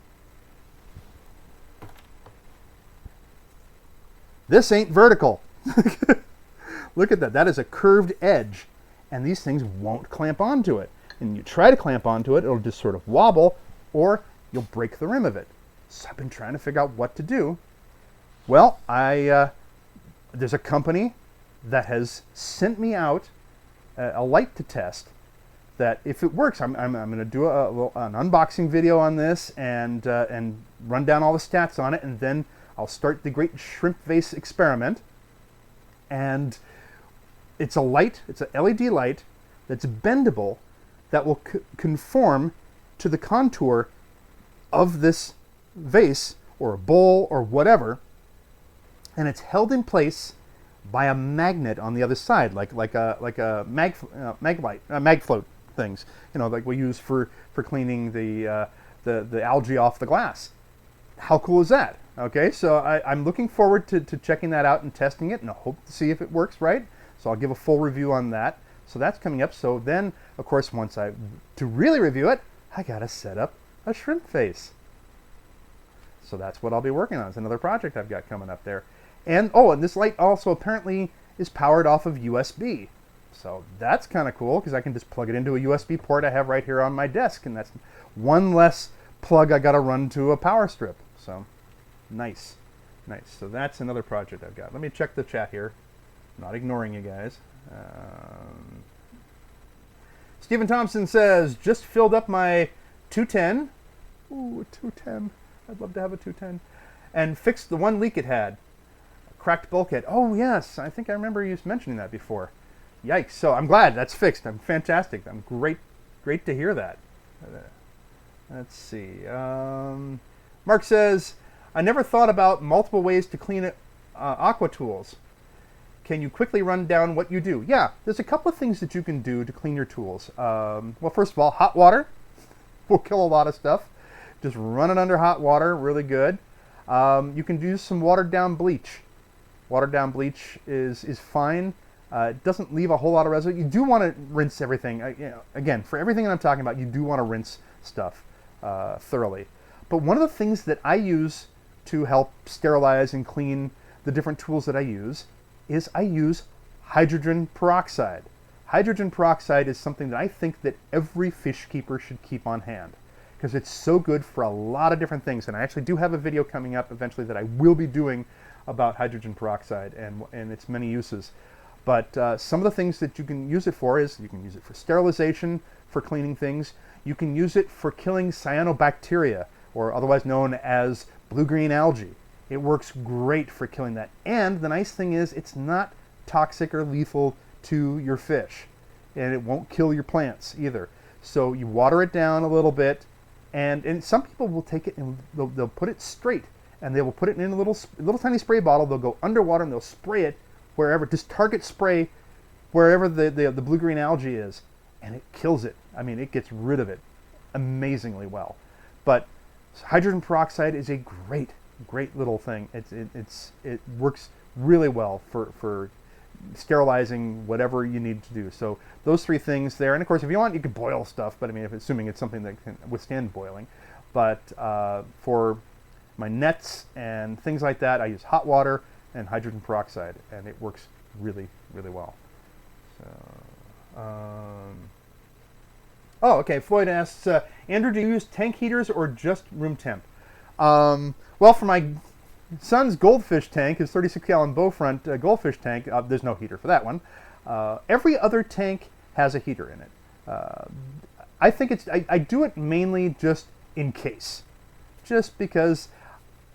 This ain't vertical. Look at that. That is a curved edge, and these things won't clamp onto it. And you try to clamp onto it, it'll just sort of wobble, or you'll break the rim of it. So I've been trying to figure out what to do. Well, there's a company that has sent me out a light to test, that if it works, I'm going to do an unboxing video on this and run down all the stats on it, and then I'll start the great shrimp vase experiment. And it's a light, it's an LED light that's bendable, that will conform to the contour of this vase or a bowl or whatever, and it's held in place by a magnet on the other side, like a mag float things, like we use for cleaning the algae off the glass. How cool is that? Okay, so I'm looking forward to checking that out and testing it, and I hope to see if it works right. So I'll give a full review on that. So that's coming up. So then, of course, to really review it, I gotta set up a shrimp face. So that's what I'll be working on. It's another project I've got coming up there. And this light also apparently is powered off of USB. So that's kind of cool because I can just plug it into a USB port I have right here on my desk, and that's one less plug I gotta run to a power strip. So nice. So that's another project I've got. Let me check the chat here. I'm not ignoring you guys. Stephen Thompson says, just filled up my 210. Ooh, a 210. I'd love to have a 210. And fixed the one leak it had. A cracked bulkhead. Oh, yes. I think I remember you mentioning that before. Yikes. So I'm glad that's fixed. I'm fantastic. I'm great to hear that. Let's see. Mark says, I never thought about multiple ways to clean aqua tools. Can you quickly run down what you do? Yeah, there's a couple of things that you can do to clean your tools. Well, first of all, hot water will kill a lot of stuff. Just run it under hot water, really good. You can use some watered down bleach. Watered down bleach is fine. It doesn't leave a whole lot of residue. You do want to rinse everything. Again, for everything that I'm talking about, you do want to rinse stuff thoroughly. But one of the things that I use to help sterilize and clean the different tools that I use is I use hydrogen peroxide. Hydrogen peroxide is something that I think that every fish keeper should keep on hand because it's so good for a lot of different things. And I actually do have a video coming up eventually that I will be doing about hydrogen peroxide and its many uses. But some of the things that you can use it for is you can use it for sterilization, for cleaning things. You can use it for killing cyanobacteria, or otherwise known as blue-green algae. It works great for killing that. And the nice thing is it's not toxic or lethal to your fish. And it won't kill your plants either. So you water it down a little bit, and some people will take it and they'll put it straight, and they will put it in a little tiny spray bottle. They'll go underwater and they'll spray it wherever, just target spray wherever the blue-green algae is, and it kills it. I mean, it gets rid of it amazingly well. But hydrogen peroxide is a great little thing. It works really well for sterilizing whatever you need to do. So those three things there, and of course if you want you can boil stuff, but I mean assuming it's something that can withstand boiling. But for my nets and things like that, I use hot water and hydrogen peroxide, and it works really well. So oh, okay, Floyd asks, Andrew, do you use tank heaters or just room temp? Well, for my son's goldfish tank, his 36-gallon Beaufront goldfish tank, there's no heater for that one. Every other tank has a heater in it. I think I do it mainly just in case. Just because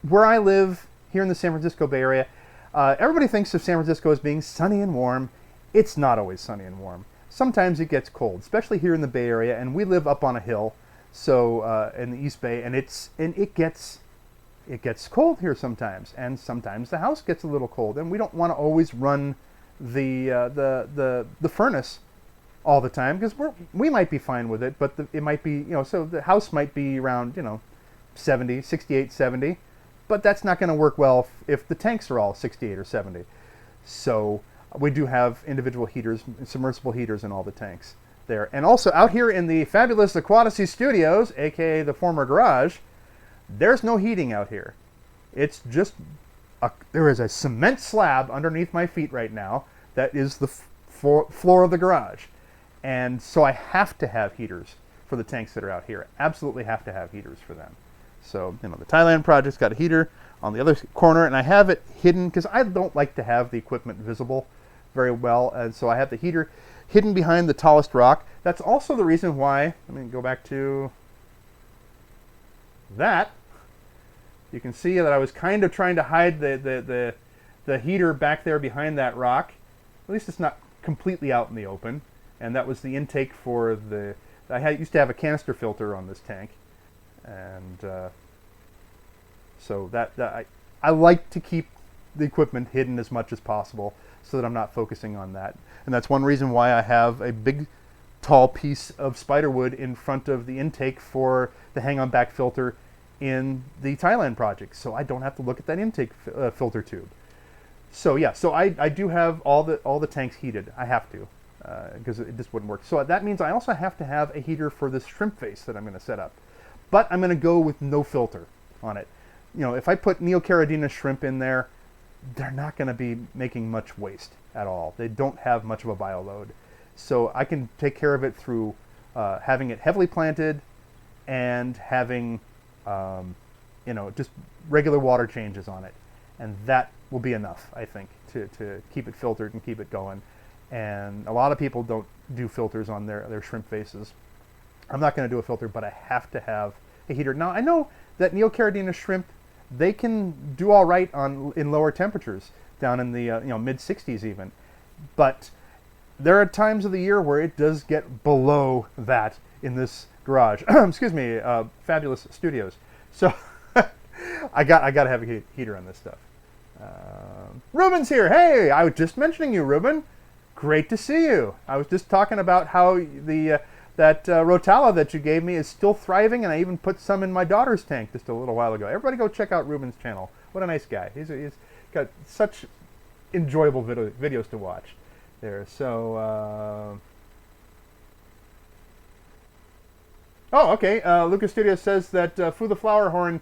where I live, here in the San Francisco Bay Area, everybody thinks of San Francisco as being sunny and warm. It's not always sunny and warm. Sometimes it gets cold, especially here in the Bay Area, and we live up on a hill, so in the East Bay, and it gets cold here sometimes, and sometimes the house gets a little cold, and we don't want to always run the furnace all the time because we might be fine with it, but it might be, so the house might be around 68, 70, but that's not going to work well if the tanks are all 68 or 70. So we do have individual heaters, submersible heaters in all the tanks there. And also out here in the fabulous Aquatasy studios, aka the former garage, there's no heating out here. It's just there is a cement slab underneath my feet right now that is the floor of the garage. And so I have to have heaters for the tanks that are out here. Absolutely have to have heaters for them. So, the Thailand project's got a heater on the other corner, and I have it hidden because I don't like to have the equipment visible very well, and so I have the heater hidden behind the tallest rock. That's also the reason why, let me go back to that. You can see that I was kind of trying to hide the heater back there behind that rock. At least it's not completely out in the open, and that was the intake for the used to have a canister filter on this tank, and so I like to keep the equipment hidden as much as possible so that I'm not focusing on that. And that's one reason why I have a big tall piece of spiderwood in front of the intake for the hang-on back filter in the Thailand project, so I don't have to look at that intake filter tube. So yeah, so I do have all the tanks heated. I have to, because it just wouldn't work. So that means I also have to have a heater for this shrimp face that I'm going to set up. But I'm going to go with no filter on it. You know, if I put Neocaridina shrimp in there, they're not going to be making much waste at all. They don't have much of a bioload. So I can take care of it through having it heavily planted and having, you know, just regular water changes on it. And that will be enough, I think, to keep it filtered and keep it going. And a lot of people don't do filters on their shrimp faces. I'm not going to do a filter, but I have to have a heater. Now, I know that Neocaridina shrimp, they can do all right in lower temperatures, down in the you know, mid-60s even. But there are times of the year where it does get below that in this garage. Excuse me, Fabulous Studios. So I got to have a heater on this stuff. Ruben's here. Hey, I was just mentioning you, Ruben. Great to see you. I was just talking about how that Rotala that you gave me is still thriving, and I even put some in my daughter's tank just a little while ago. Everybody go check out Ruben's channel. What a nice guy. He's got such enjoyable videos to watch there. So, oh, okay. Lucas Studios says that Fu the Flower Horn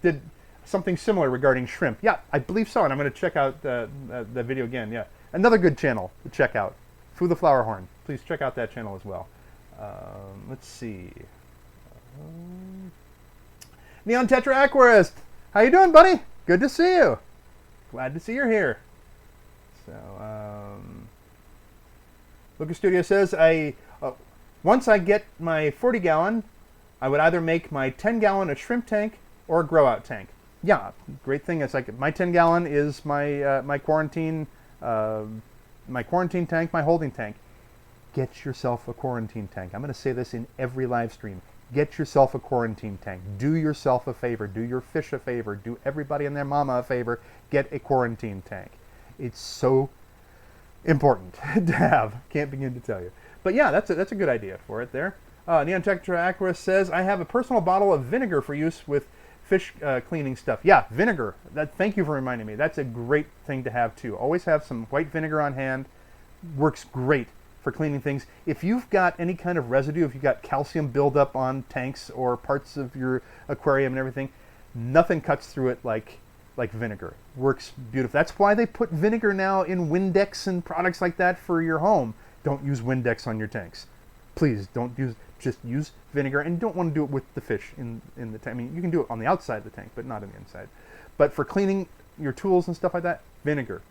did something similar regarding shrimp. Yeah, I believe so, and I'm going to check out the video again. Yeah, another good channel to check out. Fu the Flower Horn. Please check out that channel as well. Let's see. Neon Tetra Aquarist. How you doing, buddy? Good to see you. Glad to see you're here. So, Lucas Studio says, once I get my 40-gallon, I would either make my 10-gallon a shrimp tank or a grow-out tank. Yeah, great thing is like my 10-gallon is my quarantine tank, my holding tank. Get yourself a quarantine tank. I'm going to say this in every live stream. Get yourself a quarantine tank. Do yourself a favor. Do your fish a favor. Do everybody and their mama a favor. Get a quarantine tank. It's so important to have. Can't begin to tell you. But yeah, that's a good idea for it there. Neon Tetra Aqua says, I have a personal bottle of vinegar for use with fish cleaning stuff. Yeah, vinegar. Thank you for reminding me. That's a great thing to have too. Always have some white vinegar on hand. Works great for cleaning things. If you've got any kind of residue, if you've got calcium buildup on tanks or parts of your aquarium and everything, nothing cuts through it like vinegar. Works beautiful. That's why they put vinegar now in Windex and products like that for your home. Don't use Windex on your tanks. Please don't just use vinegar, and you don't want to do it with the fish in the tank. I mean, you can do it on the outside of the tank, but not on the inside. But for cleaning your tools and stuff like that, vinegar.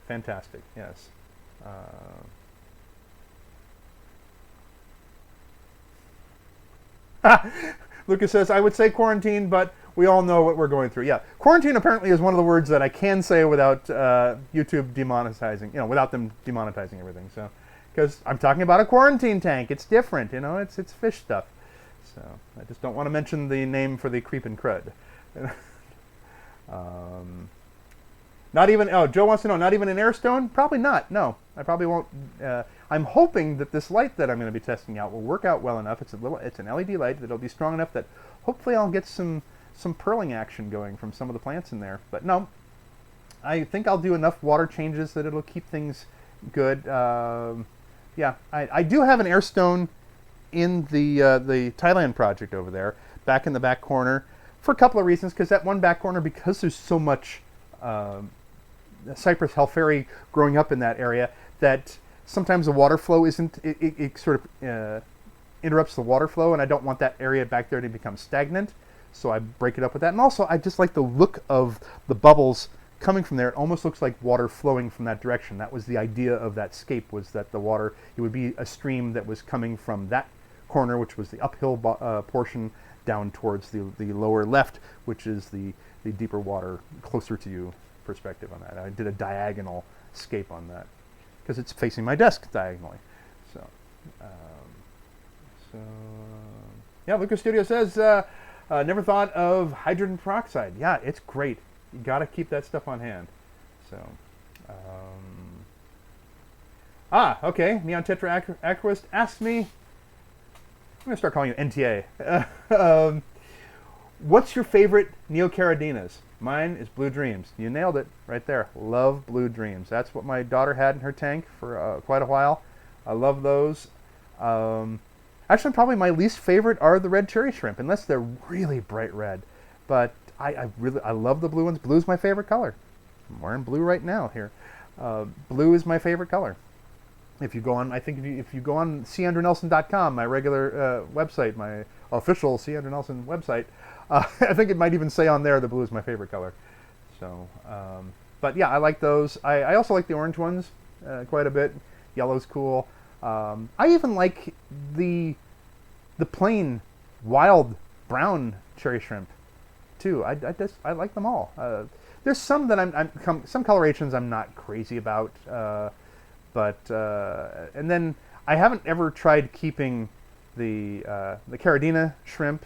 Fantastic, yes. Lucas says, I would say quarantine, but we all know what we're going through. Yeah, quarantine apparently is one of the words that I can say without YouTube demonetizing, you know, without them demonetizing everything. So, because I'm talking about a quarantine tank, it's different, you know, it's fish stuff. So I just don't want to mention the name for the creepin' crud. Not even, oh, Joe wants to know, not even an airstone? Probably not, no. I probably won't. I'm hoping that this light that I'm going to be testing out will work out well enough. It's an LED light that'll be strong enough that hopefully I'll get some pearling action going from some of the plants in there. But no, I think I'll do enough water changes that it'll keep things good. Yeah, I do have an airstone in the Thailand project over there, back in the back corner, for a couple of reasons. Because that one back corner, because there's so much Cypress halferi growing up in that area, that sometimes the water flow isn't, it sort of interrupts the water flow, and I don't want that area back there to become stagnant, so I break it up with that. And also, I just like the look of the bubbles coming from there. It almost looks like water flowing from that direction. That was the idea of that scape, was that the water, it would be a stream that was coming from that corner, which was the uphill portion, down towards the lower left, which is the deeper water, closer to you perspective on that. I did a diagonal scape on that because it's facing my desk diagonally. So, So, yeah, Lucas Studio says, never thought of hydrogen peroxide. Yeah, it's great. You got to keep that stuff on hand. So, okay. Neon Tetra Aquarist asks me, I'm going to start calling you NTA. What's your favorite Neocaradinas? Mine is Blue Dreams. You nailed it right there. Love Blue Dreams. That's what my daughter had in her tank for quite a while. I love those. Actually, probably my least favorite are the red cherry shrimp, unless they're really bright red. But I love the blue ones. Blue's my favorite color. I'm wearing blue right now here. Blue is my favorite color. If you go on, I think if you go on candrewNelson.com, my regular website, my official C. Andrew Nelson website, I think it might even say on there the blue is my favorite color. So, but yeah, I like those. I also like the orange ones quite a bit. Yellow's cool. I even like the plain wild brown cherry shrimp too. I like them all. There's some that some colorations I'm not crazy about, but and then I haven't ever tried keeping the Caradina shrimp.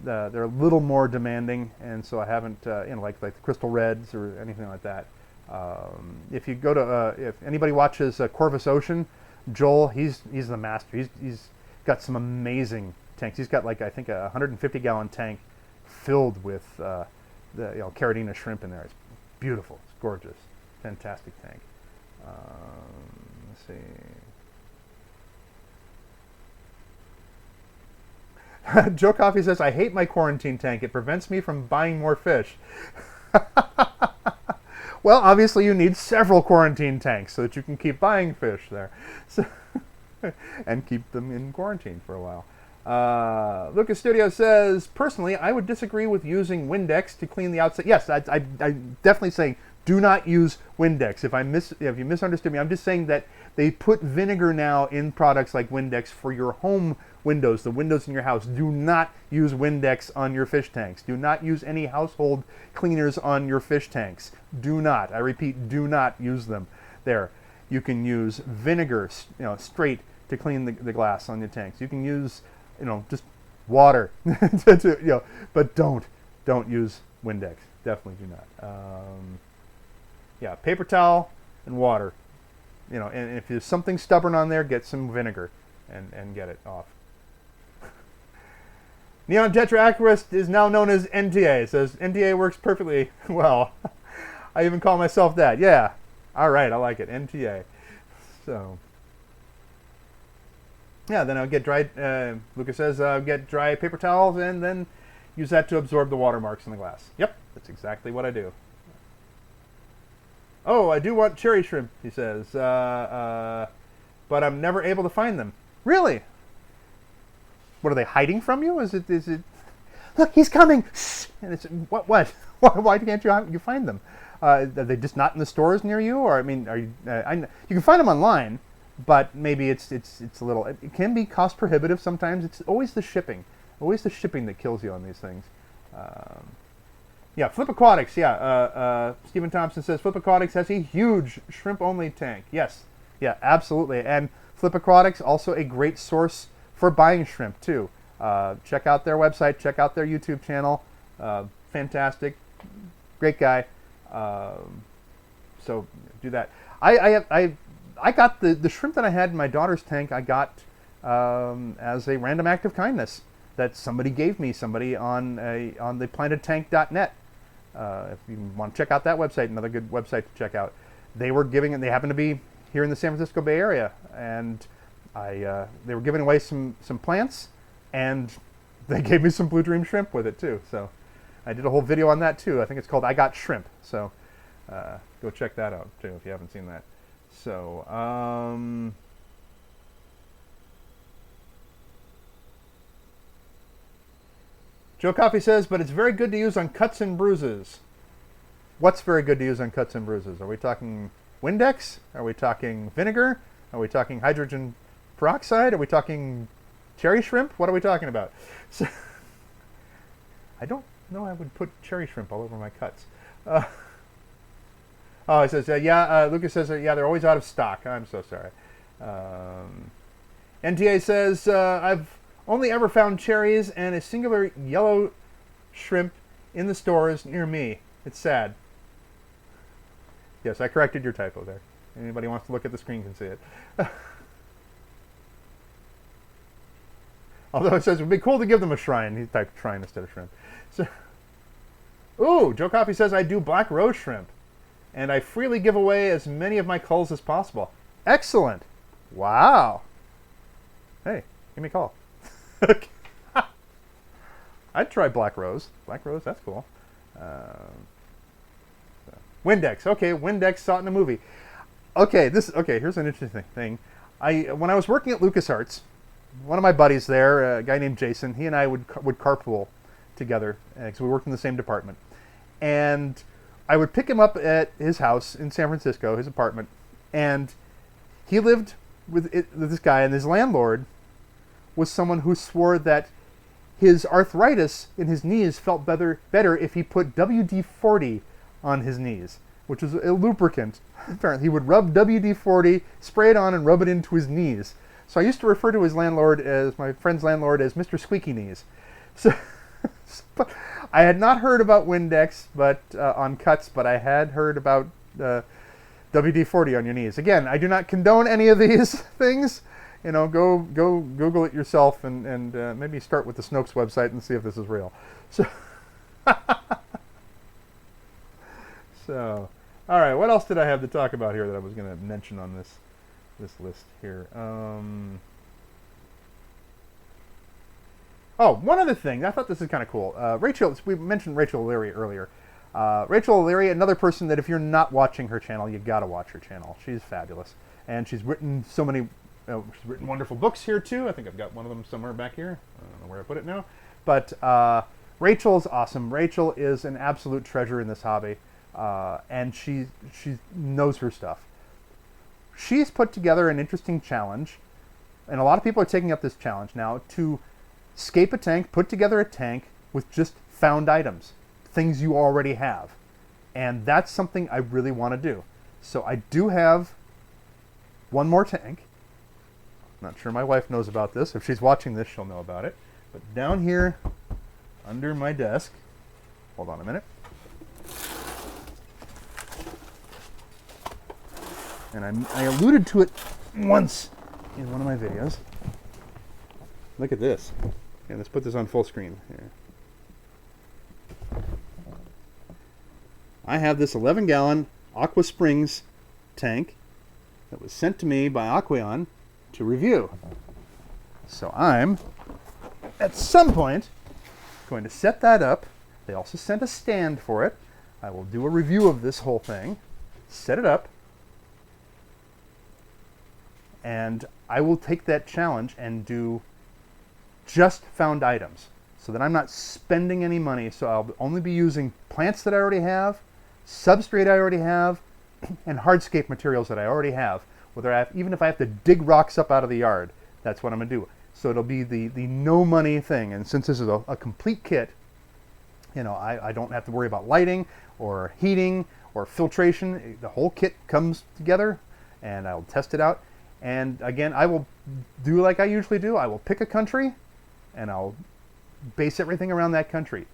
They're a little more demanding, and so I haven't like the crystal reds or anything like that. If you go to if anybody watches Corvus Ocean, Joel, he's the master. He's got some amazing tanks. He's got I think a 150-gallon tank filled with the Caradina shrimp in there. It's beautiful. It's gorgeous. Fantastic tank. Let's see. Joe Coffee says, I hate my quarantine tank. It prevents me from buying more fish. Well, obviously you need several quarantine tanks so that you can keep buying fish there. So and keep them in quarantine for a while. Lucas Studio says, personally, I would disagree with using Windex to clean the outside. Yes, I'm definitely saying do not use Windex. If you misunderstood me, I'm just saying that they put vinegar now in products like Windex for your home windows, the windows in your house. Do not use Windex on your fish tanks. Do not use any household cleaners on your fish tanks. Do not. I repeat, do not use them there. You can use vinegar, straight to clean the glass on your tanks. You can use, just water, but don't use Windex. Definitely do not. Yeah, paper towel and water. And if there's something stubborn on there, get some vinegar and get it off. Neon Tetra Aquarist is now known as NTA. It says NTA works perfectly well. I even call myself that. Yeah. All right, I like it. NTA. So, yeah, then I'll get dry, Lucas says, get dry paper towels and then use that to absorb the watermarks in the glass. Yep, that's exactly what I do. Oh, I do want cherry shrimp, he says, but I'm never able to find them. Really? What, are they hiding from you? Is it? Look, he's coming! Shh! And it's, what? Why can't you find them? Are they just not in the stores near you? Or, I mean, are you, you can find them online, but maybe it's a little, it can be cost prohibitive sometimes. It's always the shipping. Always the shipping that kills you on these things. Yeah, Flip Aquatics, yeah. Stephen Thompson says, Flip Aquatics has a huge shrimp-only tank. Yes, yeah, absolutely. And Flip Aquatics, also a great source for buying shrimp, too. Check out their website. Check out their YouTube channel. Fantastic. Great guy. So do that. I got the shrimp that I had in my daughter's tank, I got as a random act of kindness that somebody gave me, somebody on the plantedtank.net. If you want to check out that website, another good website to check out. They were giving, and they happen to be here in the San Francisco Bay Area, and they were giving away some plants, and they gave me some Blue Dream shrimp with it too. So I did a whole video on that too. I think it's called I Got Shrimp. So go check that out too if you haven't seen that. So Joe Coffey says, but it's very good to use on cuts and bruises. What's very good to use on cuts and bruises? Are we talking Windex? Are we talking vinegar? Are we talking hydrogen peroxide? Are we talking cherry shrimp? What are we talking about? So, I don't know I would put cherry shrimp all over my cuts. Oh, it says, Lucas says, yeah, they're always out of stock. I'm so sorry. NTA says, I've only ever found cherries and a singular yellow shrimp in the stores near me. It's sad. Yes, I corrected your typo there. Anybody wants to look at the screen can see it. Although it says it would be cool to give them a shrine. He typed shrine instead of shrimp. So, ooh, Joe Coffey says I do black rose shrimp. And I freely give away as many of my culls as possible. Excellent. Wow. Hey, give me a call. I'd try black rose. Black rose, that's cool. Windex. Okay, Windex saw it in a movie. Okay, here's an interesting thing. When I was working at LucasArts, one of my buddies there, a guy named Jason, he and I would carpool together because we worked in the same department. And I would pick him up at his house in San Francisco, his apartment, and he lived with this guy, and his landlord was someone who swore that his arthritis in his knees felt better if he put WD-40 on his knees, which was a lubricant. Apparently, he would rub WD-40, spray it on, and rub it into his knees. So I used to refer to his landlord, as my friend's landlord, as Mr. Squeaky Knees. So I had not heard about Windex, on cuts, but I had heard about WD-40 on your knees. Again, I do not condone any of these things. You know, go Google it yourself and maybe start with the Snopes website and see if this is real. So, all right. What else did I have to talk about here that I was going to mention on this list here? Oh, one other thing. I thought this is kind of cool. Rachel, we mentioned Rachel O'Leary earlier. Rachel O'Leary, another person that if you're not watching her channel, you got to watch her channel. She's fabulous, and she's written so many. She's written wonderful books here too. I think I've got one of them somewhere back here. I don't know where I put it now. But Rachel's awesome. Rachel is an absolute treasure in this hobby, and she knows her stuff. She's put together an interesting challenge, and a lot of people are taking up this challenge now to scape a tank, put together a tank with just found items, things you already have. And that's something I really want to do. So I do have one more tank. Not sure my wife knows about this. If she's watching this, she'll know about it. But down here under my desk, hold on a minute. And I alluded to it once in one of my videos. Look at this. Okay, let's put this on full screen here. I have this 11-gallon Aqua Springs tank that was sent to me by Aqueon to review. So I'm, at some point, going to set that up. They also sent a stand for it. I will do a review of this whole thing, set it up, and I will take that challenge and do just found items so that I'm not spending any money. So I'll only be using plants that I already have, substrate I already have, and hardscape materials that I already have. Even if I have to dig rocks up out of the yard, that's what I'm going to do. So it'll be the no money thing. And since this is a complete kit, you know, I don't have to worry about lighting or heating or filtration. The whole kit comes together, and I'll test it out. And again, I will do like I usually do. I will pick a country, and I'll base everything around that country.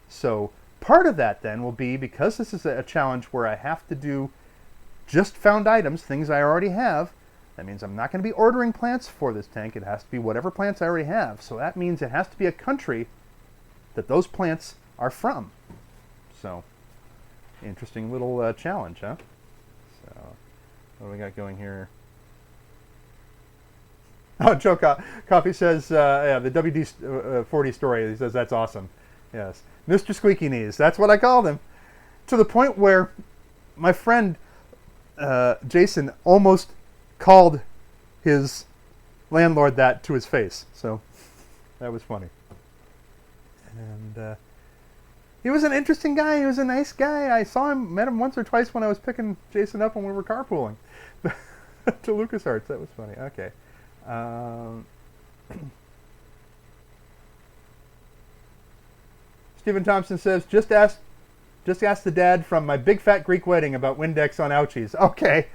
So part of that then will be, because this is a challenge where I have to do just found items, things I already have, that means I'm not going to be ordering plants for this tank. It has to be whatever plants I already have. So that means it has to be a country that those plants are from. So, interesting little challenge, huh? So, what do we got going here? Oh, Joe Coffey says, yeah, the WD-40 story, he says, that's awesome. Yes. Mr. Squeaky Knees, that's what I called him. To the point where my friend Jason almost called his landlord that to his face. So that was funny. And he was an interesting guy. He was a nice guy. I met him once or twice when I was picking Jason up when we were carpooling to LucasArts. That was funny. Okay. Stephen Thompson says, just ask the dad from My Big Fat Greek Wedding about Windex on ouchies. Okay.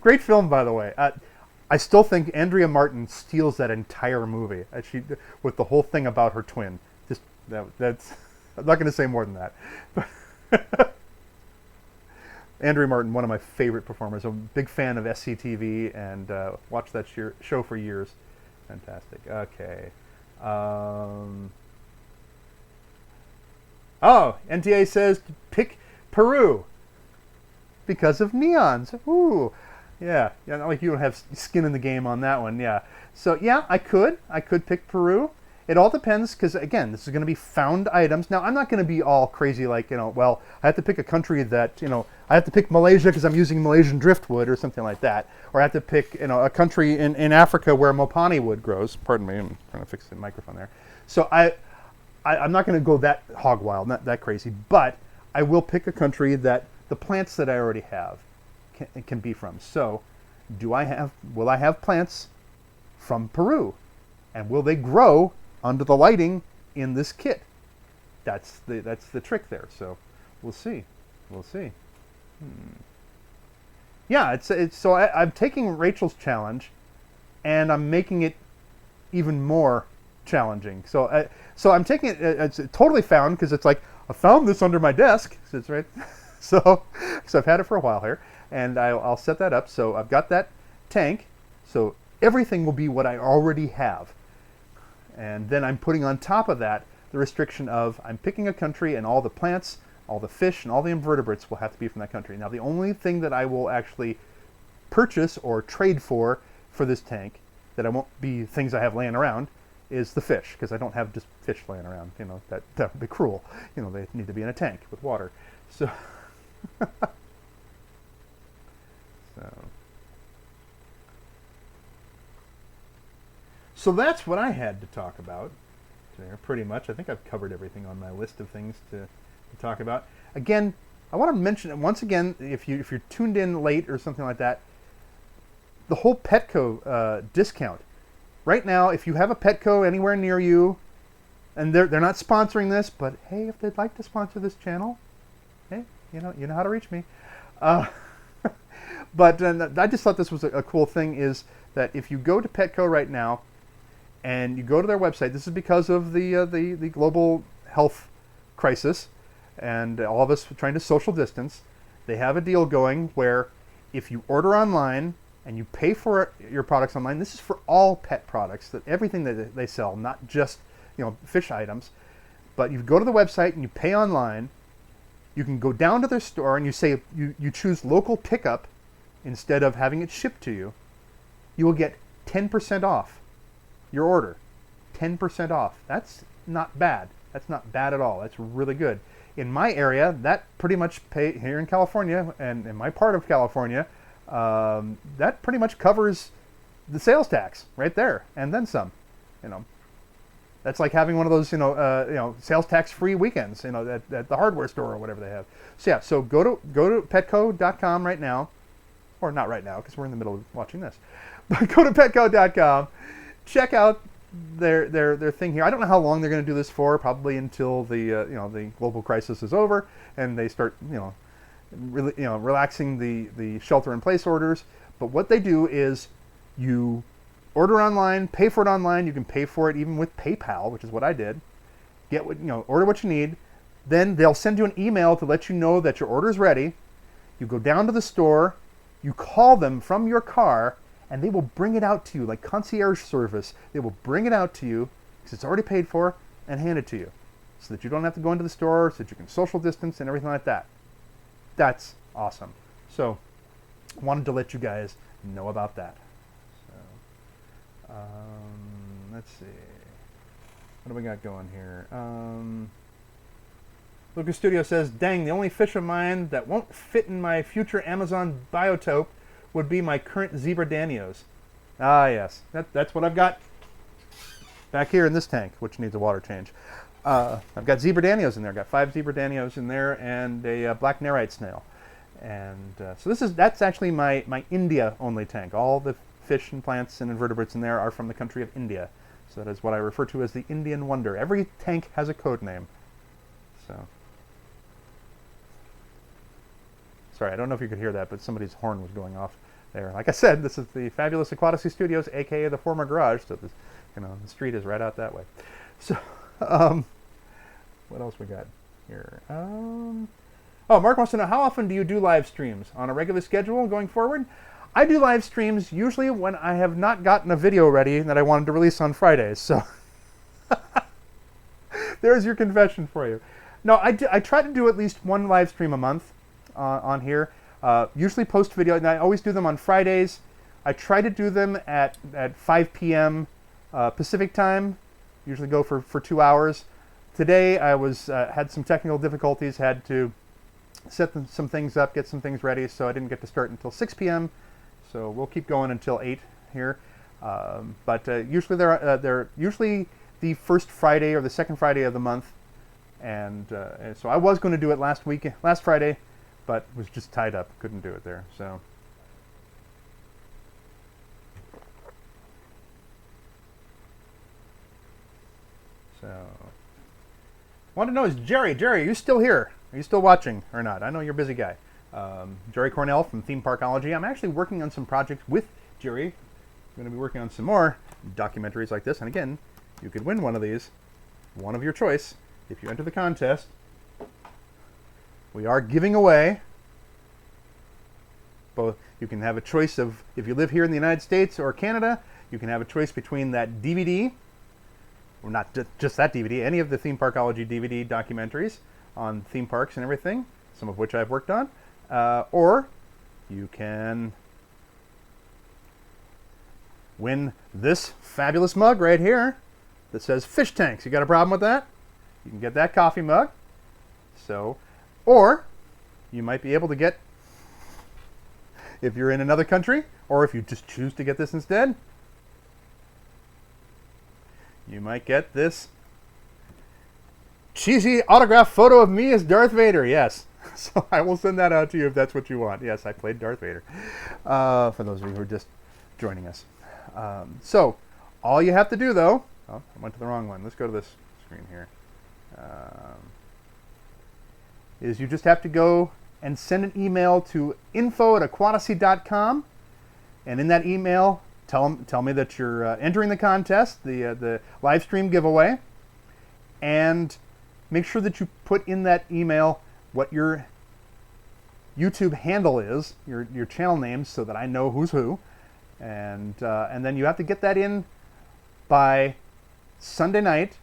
Great film, by the way. I still think Andrea Martin steals that entire movie. She with the whole thing about her twin. Just that's. I'm not going to say more than that. But Andrea Martin, one of my favorite performers. I'm a big fan of SCTV and watched that show for years. Fantastic. Okay. Oh, NTA says to pick Peru because of neons. Ooh. Yeah, not like you don't have skin in the game on that one. Yeah, so yeah, I could pick Peru. It all depends because again, this is going to be found items. Now, I'm not going to be all crazy like well, I have to pick a country that I have to pick Malaysia because I'm using Malaysian driftwood or something like that, or I have to pick a country in Africa where mopani wood grows. Pardon me, I'm trying to fix the microphone there. So I'm not going to go that hog wild, not that crazy, but I will pick a country that the plants that I already have can be from. So, will I have plants from Peru, and will they grow under the lighting in this kit? That's the trick there. So, we'll see. Yeah, so I'm taking Rachel's challenge, and I'm making it even more challenging. So I'm taking it. It's totally found because it's like I found this under my desk. So it's right. So I've had it for a while here. And I'll set that up. So I've got that tank. So everything will be what I already have. And then I'm putting on top of that the restriction of I'm picking a country and all the plants, all the fish, and all the invertebrates will have to be from that country. Now the only thing that I will actually purchase or trade for this tank that I won't be things I have laying around is the fish, because I don't have just fish laying around. That would be cruel. They need to be in a tank with water. So... So that's what I had to talk about there, pretty much. I think I've covered everything on my list of things to talk about. Again, I want to mention it once again, if you're tuned in late or something like that, the whole Petco discount. Right now, if you have a Petco anywhere near you, and they're not sponsoring this, but hey, if they'd like to sponsor this channel, hey, you know how to reach me. But I just thought this was a cool thing, is that if you go to Petco right now and you go to their website, this is because of the global health crisis and all of us trying to social distance. They have a deal going where if you order online and you pay for your products online, this is for all pet products, that everything that they sell, not just fish items, but you go to the website and you pay online. You can go down to their store and you say you choose local pickup instead of having it shipped to you. You will get 10% off your order. 10% off. That's not bad. That's not bad at all. That's really good. In my area, that pretty much here in California and in my part of California, that pretty much covers the sales tax right there and then some. That's like having one of those sales tax free weekends at the hardware store or whatever they have. So yeah, so go to petco.com right now. Or not right now, because we're in the middle of watching this. But go to petco.com, check out their thing here. I don't know how long they're going to do this for. Probably until the global crisis is over and they start relaxing the shelter-in-place orders. But what they do is you order online, pay for it online. You can pay for it even with PayPal, which is what I did. Order what you need. Then they'll send you an email to let you know that your order is ready. You go down to the store. You call them from your car, and they will bring it out to you, like concierge service. They will bring it out to you, because it's already paid for, and hand it to you, so that you don't have to go into the store, so that you can social distance and everything like that. That's awesome. So, wanted to let you guys know about that. So, let's see. What do we got going here? Lucas Studio says, dang, the only fish of mine that won't fit in my future Amazon biotope would be my current zebra danios. Ah, yes. That's what I've got back here in this tank, which needs a water change. I've got zebra danios in there. I've got 5 zebra danios in there and a black nerite snail. And so that's actually my India-only tank. All the fish and plants and invertebrates in there are from the country of India. So that is what I refer to as the Indian Wonder. Every tank has a code name. Sorry, I don't know if you could hear that, but somebody's horn was going off there. Like I said, this is the fabulous Aquatasy Studios, aka the former garage. So this, the street is right out that way. So, what else we got here? Oh, Mark wants to know, how often do you do live streams on a regular schedule going forward? I do live streams usually when I have not gotten a video ready that I wanted to release on Fridays. So there's your confession for you. No, I try to do at least one live stream a month on here. Usually post video, and I always do them on Fridays. I try to do them at 5 p.m. Pacific time. Usually go for 2 hours. Today I had some technical difficulties, had to set some things up, get some things ready, so I didn't get to start until 6 p.m. So we'll keep going until 8 here. But usually they're usually the first Friday or the second Friday of the month. And so I was going to do it last Friday, but was just tied up. Couldn't do it there. So want to know, is Jerry, are you still here? Are you still watching or not? I know you're a busy guy. Jerry Cornell from Theme Parkology. I'm actually working on some projects with Jerry. I'm going to be working on some more documentaries like this. And again, you could win one of these, one of your choice, if you enter the contest. We are giving away both. You can have a choice of, if you live here in the United States or Canada, you can have a choice between that DVD, or not just that DVD, any of the Theme Parkology DVD documentaries on theme parks and everything, some of which I've worked on. Or you can win this fabulous mug right here that says Fish Tanks. You got a problem with that? You can get that coffee mug. So, or you might be able to get, if you're in another country, or if you just choose to get this instead, you might get this cheesy autograph photo of me as Darth Vader. Yes. So I will send that out to you if that's what you want. Yes, I played Darth Vader. For those of you who are just joining us. So all you have to do, though, oh, I went to the wrong one. Let's go to this screen here. Is you just have to go and send an email to info@aquatasy.com, and in that email, tell me that you're entering the contest, the live stream giveaway, and make sure that you put in that email what your YouTube handle is, your channel name, so that I know who's who, and then you have to get that in by Sunday night,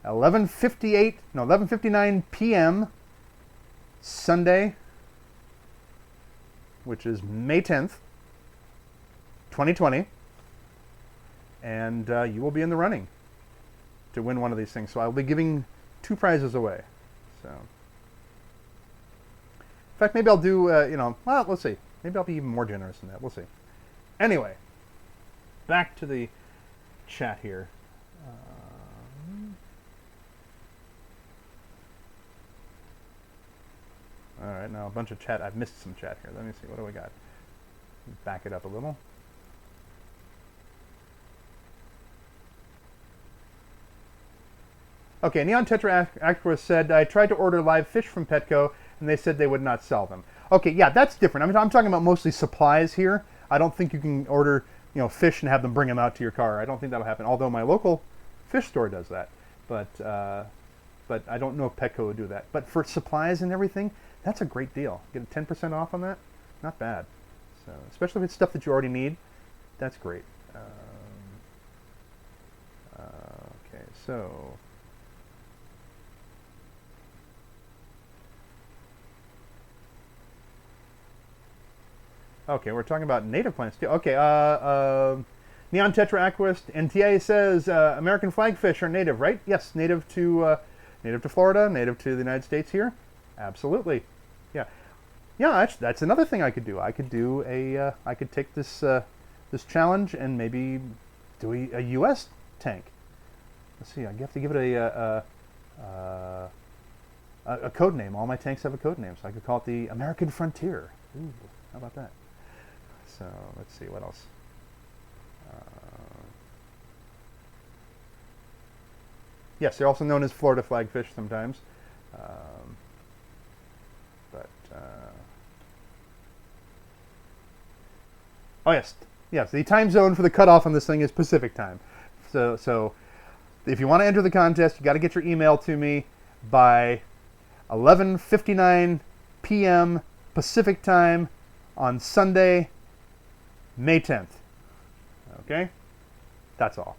11:59 p.m. Sunday, which is May 10th, 2020, and you will be in the running to win one of these things. So I'll be giving 2 prizes away. So, in fact, maybe I'll do, well, let's see. Maybe I'll be even more generous than that. We'll see. Anyway, back to the chat here. All right, now a bunch of chat. I've missed some chat here. Let me see. What do we got? Back it up a little. Okay, Neon Tetra Aqua said, I tried to order live fish from Petco, and they said they would not sell them. Okay, yeah, that's different. I'm talking about mostly supplies here. I don't think you can order, fish and have them bring them out to your car. I don't think that'll happen, although my local fish store does that. But I don't know if Petco would do that. But for supplies and everything, that's a great deal. Get 10% off on that? Not bad. So, especially if it's stuff that you already need, that's great. Okay, so... Okay, we're talking about native plants too. Okay, Neon Tetra Aquist M.T.S says American flagfish are native, right? Yes, native to Florida, native to the United States here. Absolutely, yeah, yeah. That's another thing I could do. I could do I could take this this challenge and maybe do a U.S. tank. Let's see. I have to give it a code name. All my tanks have a code name, so I could call it the American Frontier. Ooh, how about that? So let's see what else. Yes, they're also known as Florida flagfish sometimes. Oh yes, yes. The time zone for the cutoff on this thing is Pacific time. So if you want to enter the contest, you got to get your email to me by 11:59 p.m. Pacific time on Sunday, May 10th. Okay, that's all.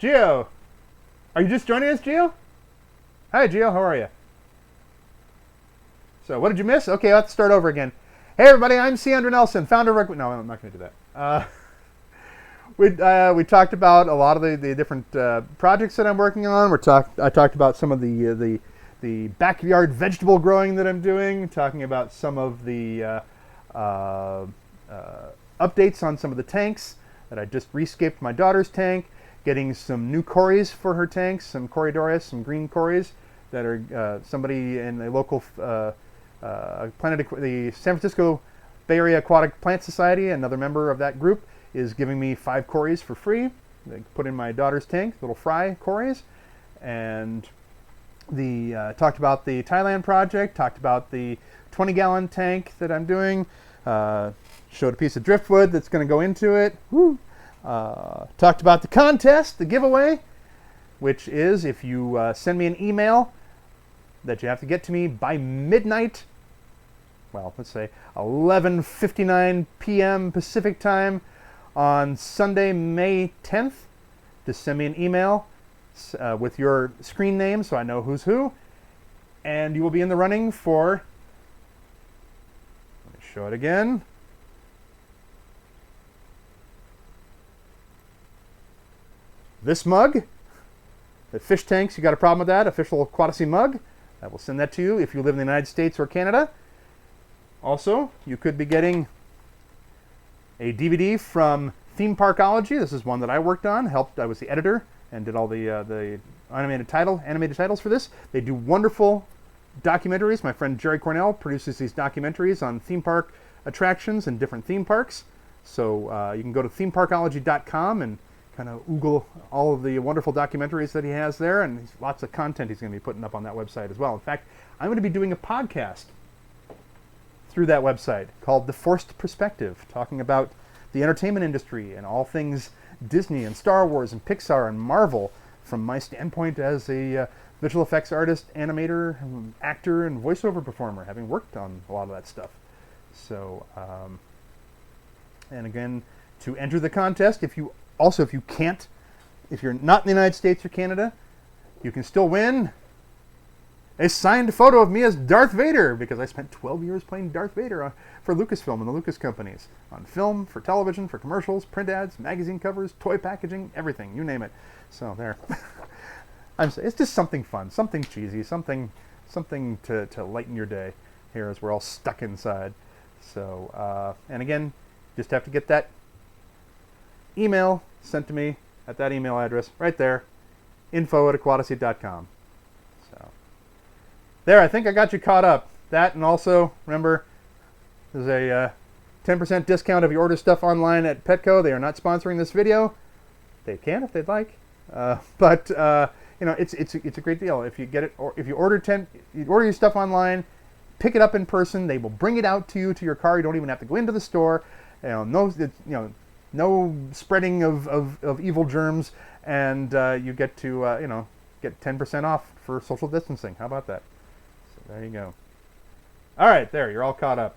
Gio, are you just joining us, Gio? Hi, Gio. How are you? So, what did you miss? Okay, let's start over again. Hey, everybody. I'm C. Andrew Nelson, founder of... No, I'm not going to do that. We talked about a lot of the different projects that I'm working on. I talked about some of the backyard vegetable growing that I'm doing. Talking about some of the updates on some of the tanks that I just rescaped my daughter's tank. Getting some new cories for her tanks, some Corydoras, some green cories that are somebody in the local the San Francisco Bay Area Aquatic Plant Society, another member of that group, is giving me 5 cories for free. They put in my daughter's tank, little fry cories. And talked about the Thailand project, talked about the 20-gallon tank that I'm doing, showed a piece of driftwood that's going to go into it. Woo! Talked about the contest, the giveaway, which is if you send me an email that you have to get to me by midnight, well, let's say 11:59 p.m. Pacific time on Sunday, May 10th, to send me an email with your screen name so I know who's who, and you will be in the running for, let me show it again, this mug. The fish tanks, you got a problem with that? Official Aquatasy mug. I will send that to you if you live in the United States or Canada. Also, you could be getting a DVD from Theme Parkology. This is one that I worked on. I was the editor and did all the animated titles for this. They do wonderful documentaries. My friend Jerry Cornell produces these documentaries on theme park attractions and different theme parks. So you can go to themeparkology.com and kind of oogle all of the wonderful documentaries that he has there, and lots of content he's going to be putting up on that website as well. In fact, I'm going to be doing a podcast through that website called The Forced Perspective, talking about the entertainment industry and all things Disney and Star Wars and Pixar and Marvel from my standpoint as a visual effects artist, animator, actor, and voiceover performer, having worked on a lot of that stuff. So, and again, to enter the contest, if you're not in the United States or Canada, you can still win a signed photo of me as Darth Vader, because I spent 12 years playing Darth Vader for Lucasfilm and the Lucas companies, on film, for television, for commercials, print ads, magazine covers, toy packaging, everything, you name it. So there. It's just something fun, something cheesy, something to lighten your day here as we're all stuck inside. So, and again, just have to get that email sent to me at that email address right there, info@aquatasy.com. So there, I think I got you caught up. That, and also remember, there's a 10% discount if you order stuff online at Petco. They are not sponsoring this video. They can if they'd like, but you know, it's a great deal if you get it, or if you order your stuff online, pick it up in person. They will bring it out to you to your car. You don't even have to go into the store. No spreading of evil germs, and you get to get 10% off for social distancing. How about that? So there you go. All right, there, you're all caught up.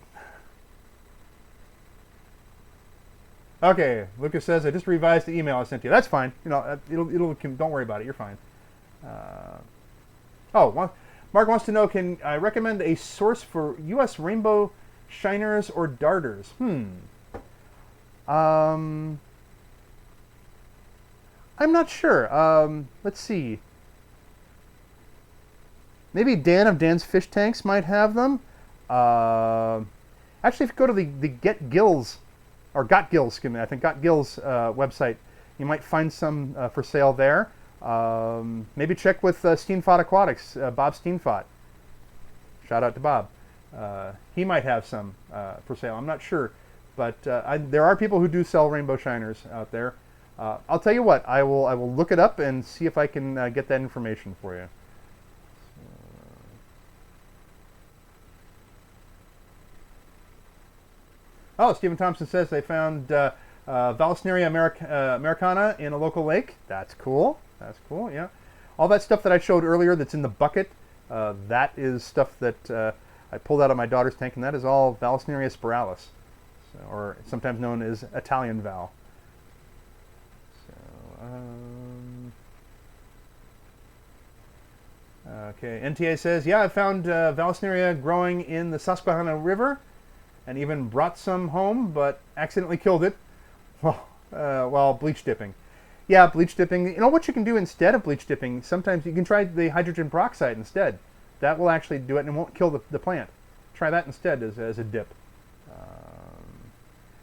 Okay, Lucas says I just revised the email I sent you. That's fine. You know, don't worry about it. You're fine. Mark wants to know, can I recommend a source for U.S. rainbow shiners or darters? I'm not sure. Let's see. Maybe Dan of Dan's Fish Tanks might have them. Actually, if you go to the Get Gills, or Got Gills, excuse me, I think Got Gills website, you might find some for sale there. Maybe check with Steenfot Aquatics, Bob Steenfot. Shout out to Bob. He might have some for sale. I'm not sure. But there are people who do sell rainbow shiners out there. I'll tell you what, I will look it up and see if I can get that information for you. Oh, Stephen Thompson says they found Vallisneria americana in a local lake. That's cool. That's cool, yeah. All that stuff that I showed earlier that's in the bucket, that is stuff that I pulled out of my daughter's tank, and that is all Vallisneria spiralis, so, or sometimes known as Italian Val. So, okay, NTA says, yeah, I found Vallisneria growing in the Susquehanna River and even brought some home, but accidentally killed it while bleach dipping. Yeah, bleach dipping. You know what you can do instead of bleach dipping? Sometimes you can try the hydrogen peroxide instead. That will actually do it and won't kill the plant. Try that instead as a dip.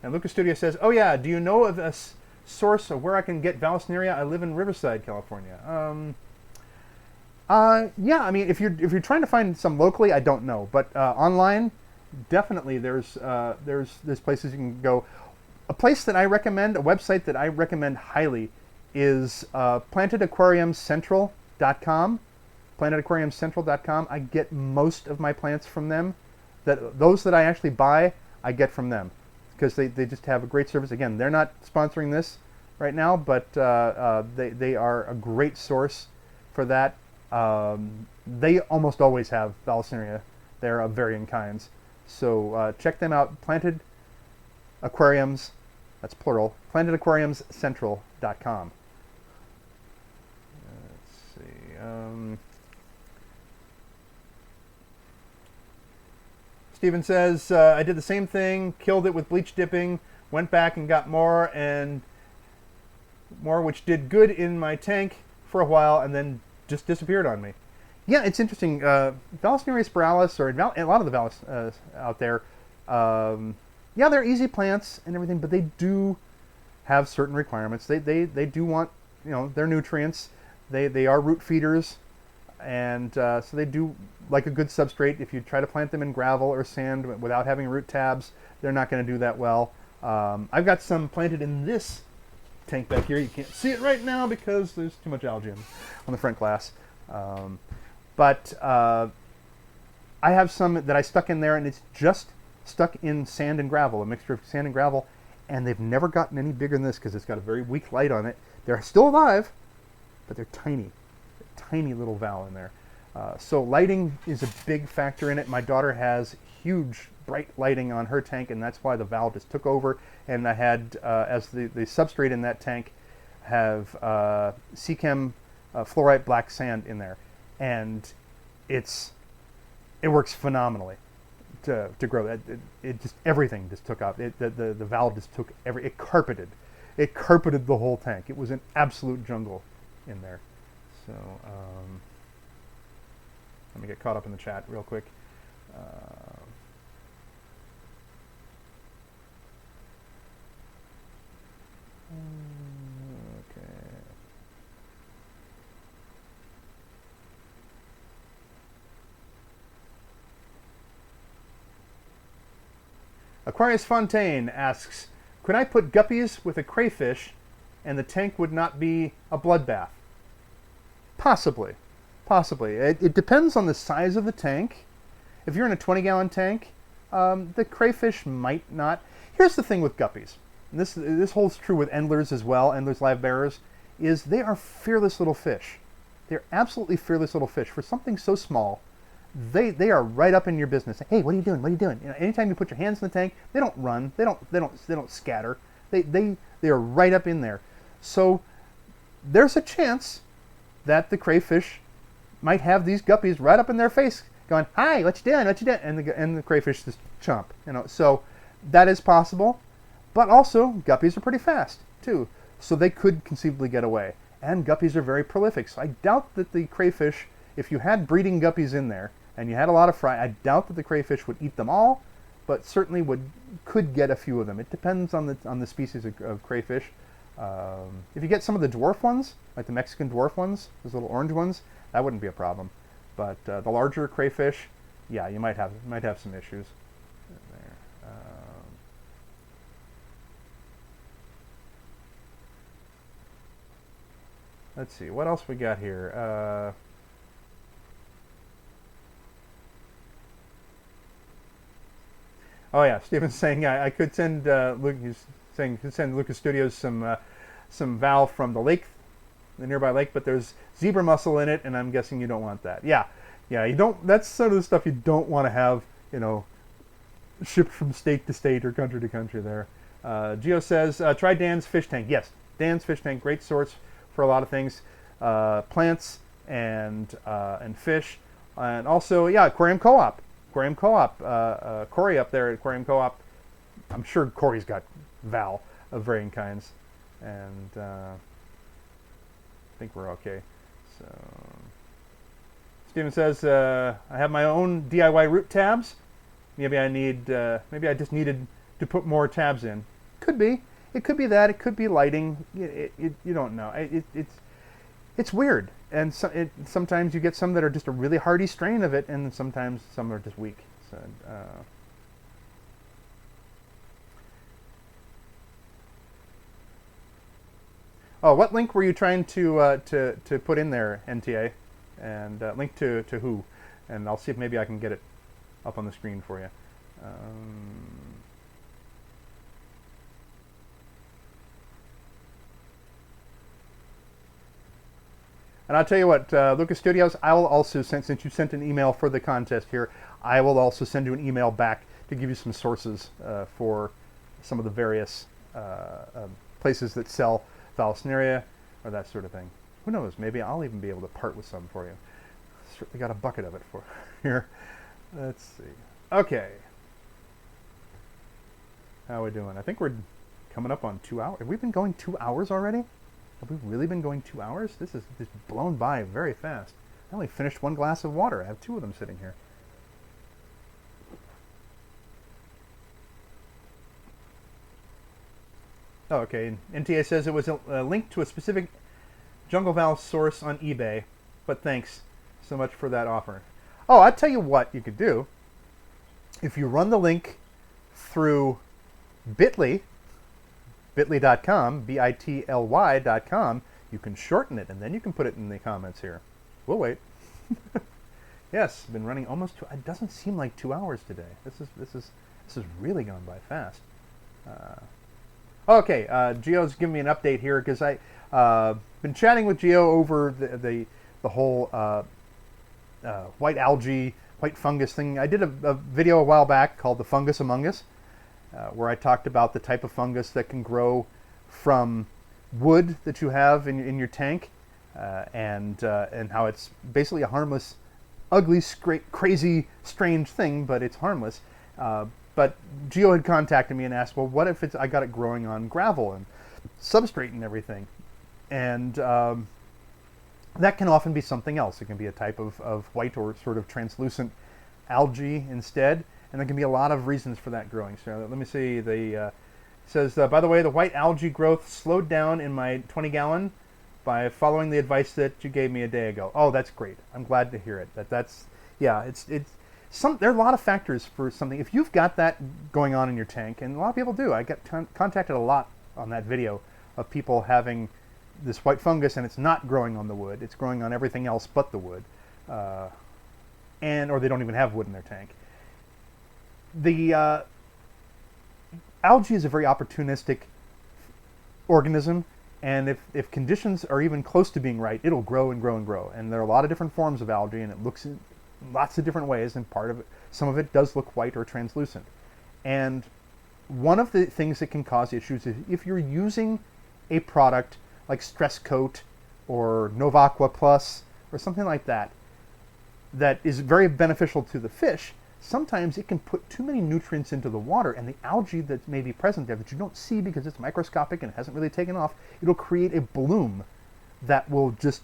And Lucas Studio says, oh yeah, do you know of a source of where I can get Vallisneria? I live in Riverside, California. Yeah, I mean, if you're trying to find some locally, I don't know, but online, definitely there's places you can go. A place that I recommend, a website that I recommend highly, is plantedaquariumcentral.com. Plantedaquariumcentral.com. I get most of my plants from them. Those that I actually buy, I get from them because they just have a great service. Again, they're not sponsoring this right now, but they are a great source for that. They almost always have Vallisneria. They're of varying kinds. So check them out. Planted Aquariums, that's plural, plantedaquariumcentral.com. Let's see. Stephen says, I did the same thing, killed it with bleach dipping, went back and got more, which did good in my tank for a while, and then just disappeared on me. Yeah, it's interesting. Vallisneria spiralis, or a lot of the Vallis out there, yeah, they're easy plants and everything, but they do have certain requirements. They do want, their nutrients. They are root feeders, and so they do like a good substrate. If you try to plant them in gravel or sand without having root tabs, they're not going to do that well. I've got some planted in this tank back here. You can't see it right now because there's too much algae on the front glass. But I have some that I stuck in there, and it's just stuck in sand and gravel, a mixture of sand and gravel, and they've never gotten any bigger than this because it's got a very weak light on it. They're still alive, but they're tiny. Tiny little val in there. So lighting is a big factor in it. My daughter has huge bright lighting on her tank, and that's why the val just took over. And I had, as the substrate in that tank, have Seachem fluorite black sand in there, and it works phenomenally to grow. It just, everything just took off. The val just took it carpeted the whole tank. It was an absolute jungle in there. So let me get caught up in the chat real quick. Okay. Aquarius Fontaine asks, could I put guppies with a crayfish and the tank would not be a bloodbath? Possibly. Possibly. It depends on the size of the tank. If you're in a 20-gallon tank, the crayfish might not. Here's the thing with guppies. And this holds true with endlers as well, endlers live bearers, is they are fearless little fish. They're absolutely fearless little fish. For something so small, they are right up in your business. Hey, what are you doing? What are you doing? Anytime you put your hands in the tank, they don't run. They don't scatter. They are right up in there. So there's a chance that the crayfish might have these guppies right up in their face, going, "Hi, what you doing? What you doing?" And the crayfish just chomp. So that is possible. But also, guppies are pretty fast too, so they could conceivably get away. And guppies are very prolific, so I doubt that the crayfish, if you had breeding guppies in there and you had a lot of fry, I doubt that the crayfish would eat them all, but certainly could get a few of them. It depends on the species of crayfish. If you get some of the dwarf ones, like the Mexican dwarf ones, those little orange ones, that wouldn't be a problem. But the larger crayfish, yeah, you might have some issues there. Let's see, what else we got here? Oh yeah, Steven's saying I could send Luke. He's saying could send Lucas Studios some valve from the lake, the nearby lake, but there's zebra mussel in it, and I'm guessing you don't want that. Yeah, yeah, you don't. That's sort of the stuff you don't want to have, you know, shipped from state to state or country to country. There, Geo says try Dan's fish tank. Yes, Dan's fish tank, great source for a lot of things, plants and fish, and also yeah, Aquarium Co-op. Aquarium Co-op, Corey up there at Aquarium Co-op. I'm sure Corey's got Val of varying kinds, and I think we're okay. So Steven says I have my own DIY root tabs. Maybe maybe I just needed to put more tabs in. Could be. It could be that. It could be lighting. You don't know. It's weird. And sometimes you get some that are just a really hardy strain of it, and sometimes some are just weak. So, oh, what link were you trying to put in there, NTA? And link to who? And I'll see if maybe I can get it up on the screen for you. And I'll tell you what, Lucas Studios, I will also send, since you sent an email for the contest here, I will also send you an email back to give you some sources for some of the various places that sell Thalassaneria or that sort of thing. Who knows, maybe I'll even be able to part with some for you. Certainly got a bucket of it for here. Let's see. Okay. How are we doing? I think we're coming up on 2 hours. Have we been going 2 hours already? Have we really been going 2 hours? This is just blown by very fast. I only finished one glass of water. I have 2 of them sitting here. Oh, okay. NTA says it was a link to a specific jungle valve source on eBay, but thanks so much for that offer. Oh, I'll tell you what you could do. If you run the link through bit.ly, bit.ly.com, bit.ly.com, you can shorten it, and then you can put it in the comments here. We'll wait. Yes, been running almost it doesn't seem like 2 hours today. This is really gone by fast. Okay, Gio's giving me an update here because I been chatting with Gio over the whole white algae, white fungus thing. I did a video a while back called "The Fungus Among Us," where I talked about the type of fungus that can grow from wood that you have in your tank, and how it's basically a harmless, ugly, crazy, strange thing, but it's harmless. But Gio had contacted me and asked, well, what if I got it growing on gravel and substrate and everything? And that can often be something else. It can be a type of white or sort of translucent algae instead, and there can be a lot of reasons for that growing. So let me see. It says, by the way, the white algae growth slowed down in my 20-gallon by following the advice that you gave me a day ago. Oh, that's great. I'm glad to hear it. Yeah, there are a lot of factors for something. If you've got that going on in your tank, and a lot of people do, I get contacted a lot on that video of people having this white fungus and it's not growing on the wood. It's growing on everything else but the wood. Or they don't even have wood in their tank. The algae is a very opportunistic organism, and if conditions are even close to being right, it'll grow and grow and grow. And there are a lot of different forms of algae, and it looks in lots of different ways, and some of it does look white or translucent. And one of the things that can cause issues is if you're using a product like Stress Coat or Novaqua Plus or something like that that is very beneficial to the fish, sometimes it can put too many nutrients into the water, and the algae that may be present there that you don't see because it's microscopic and it hasn't really taken off, it'll create a bloom that will just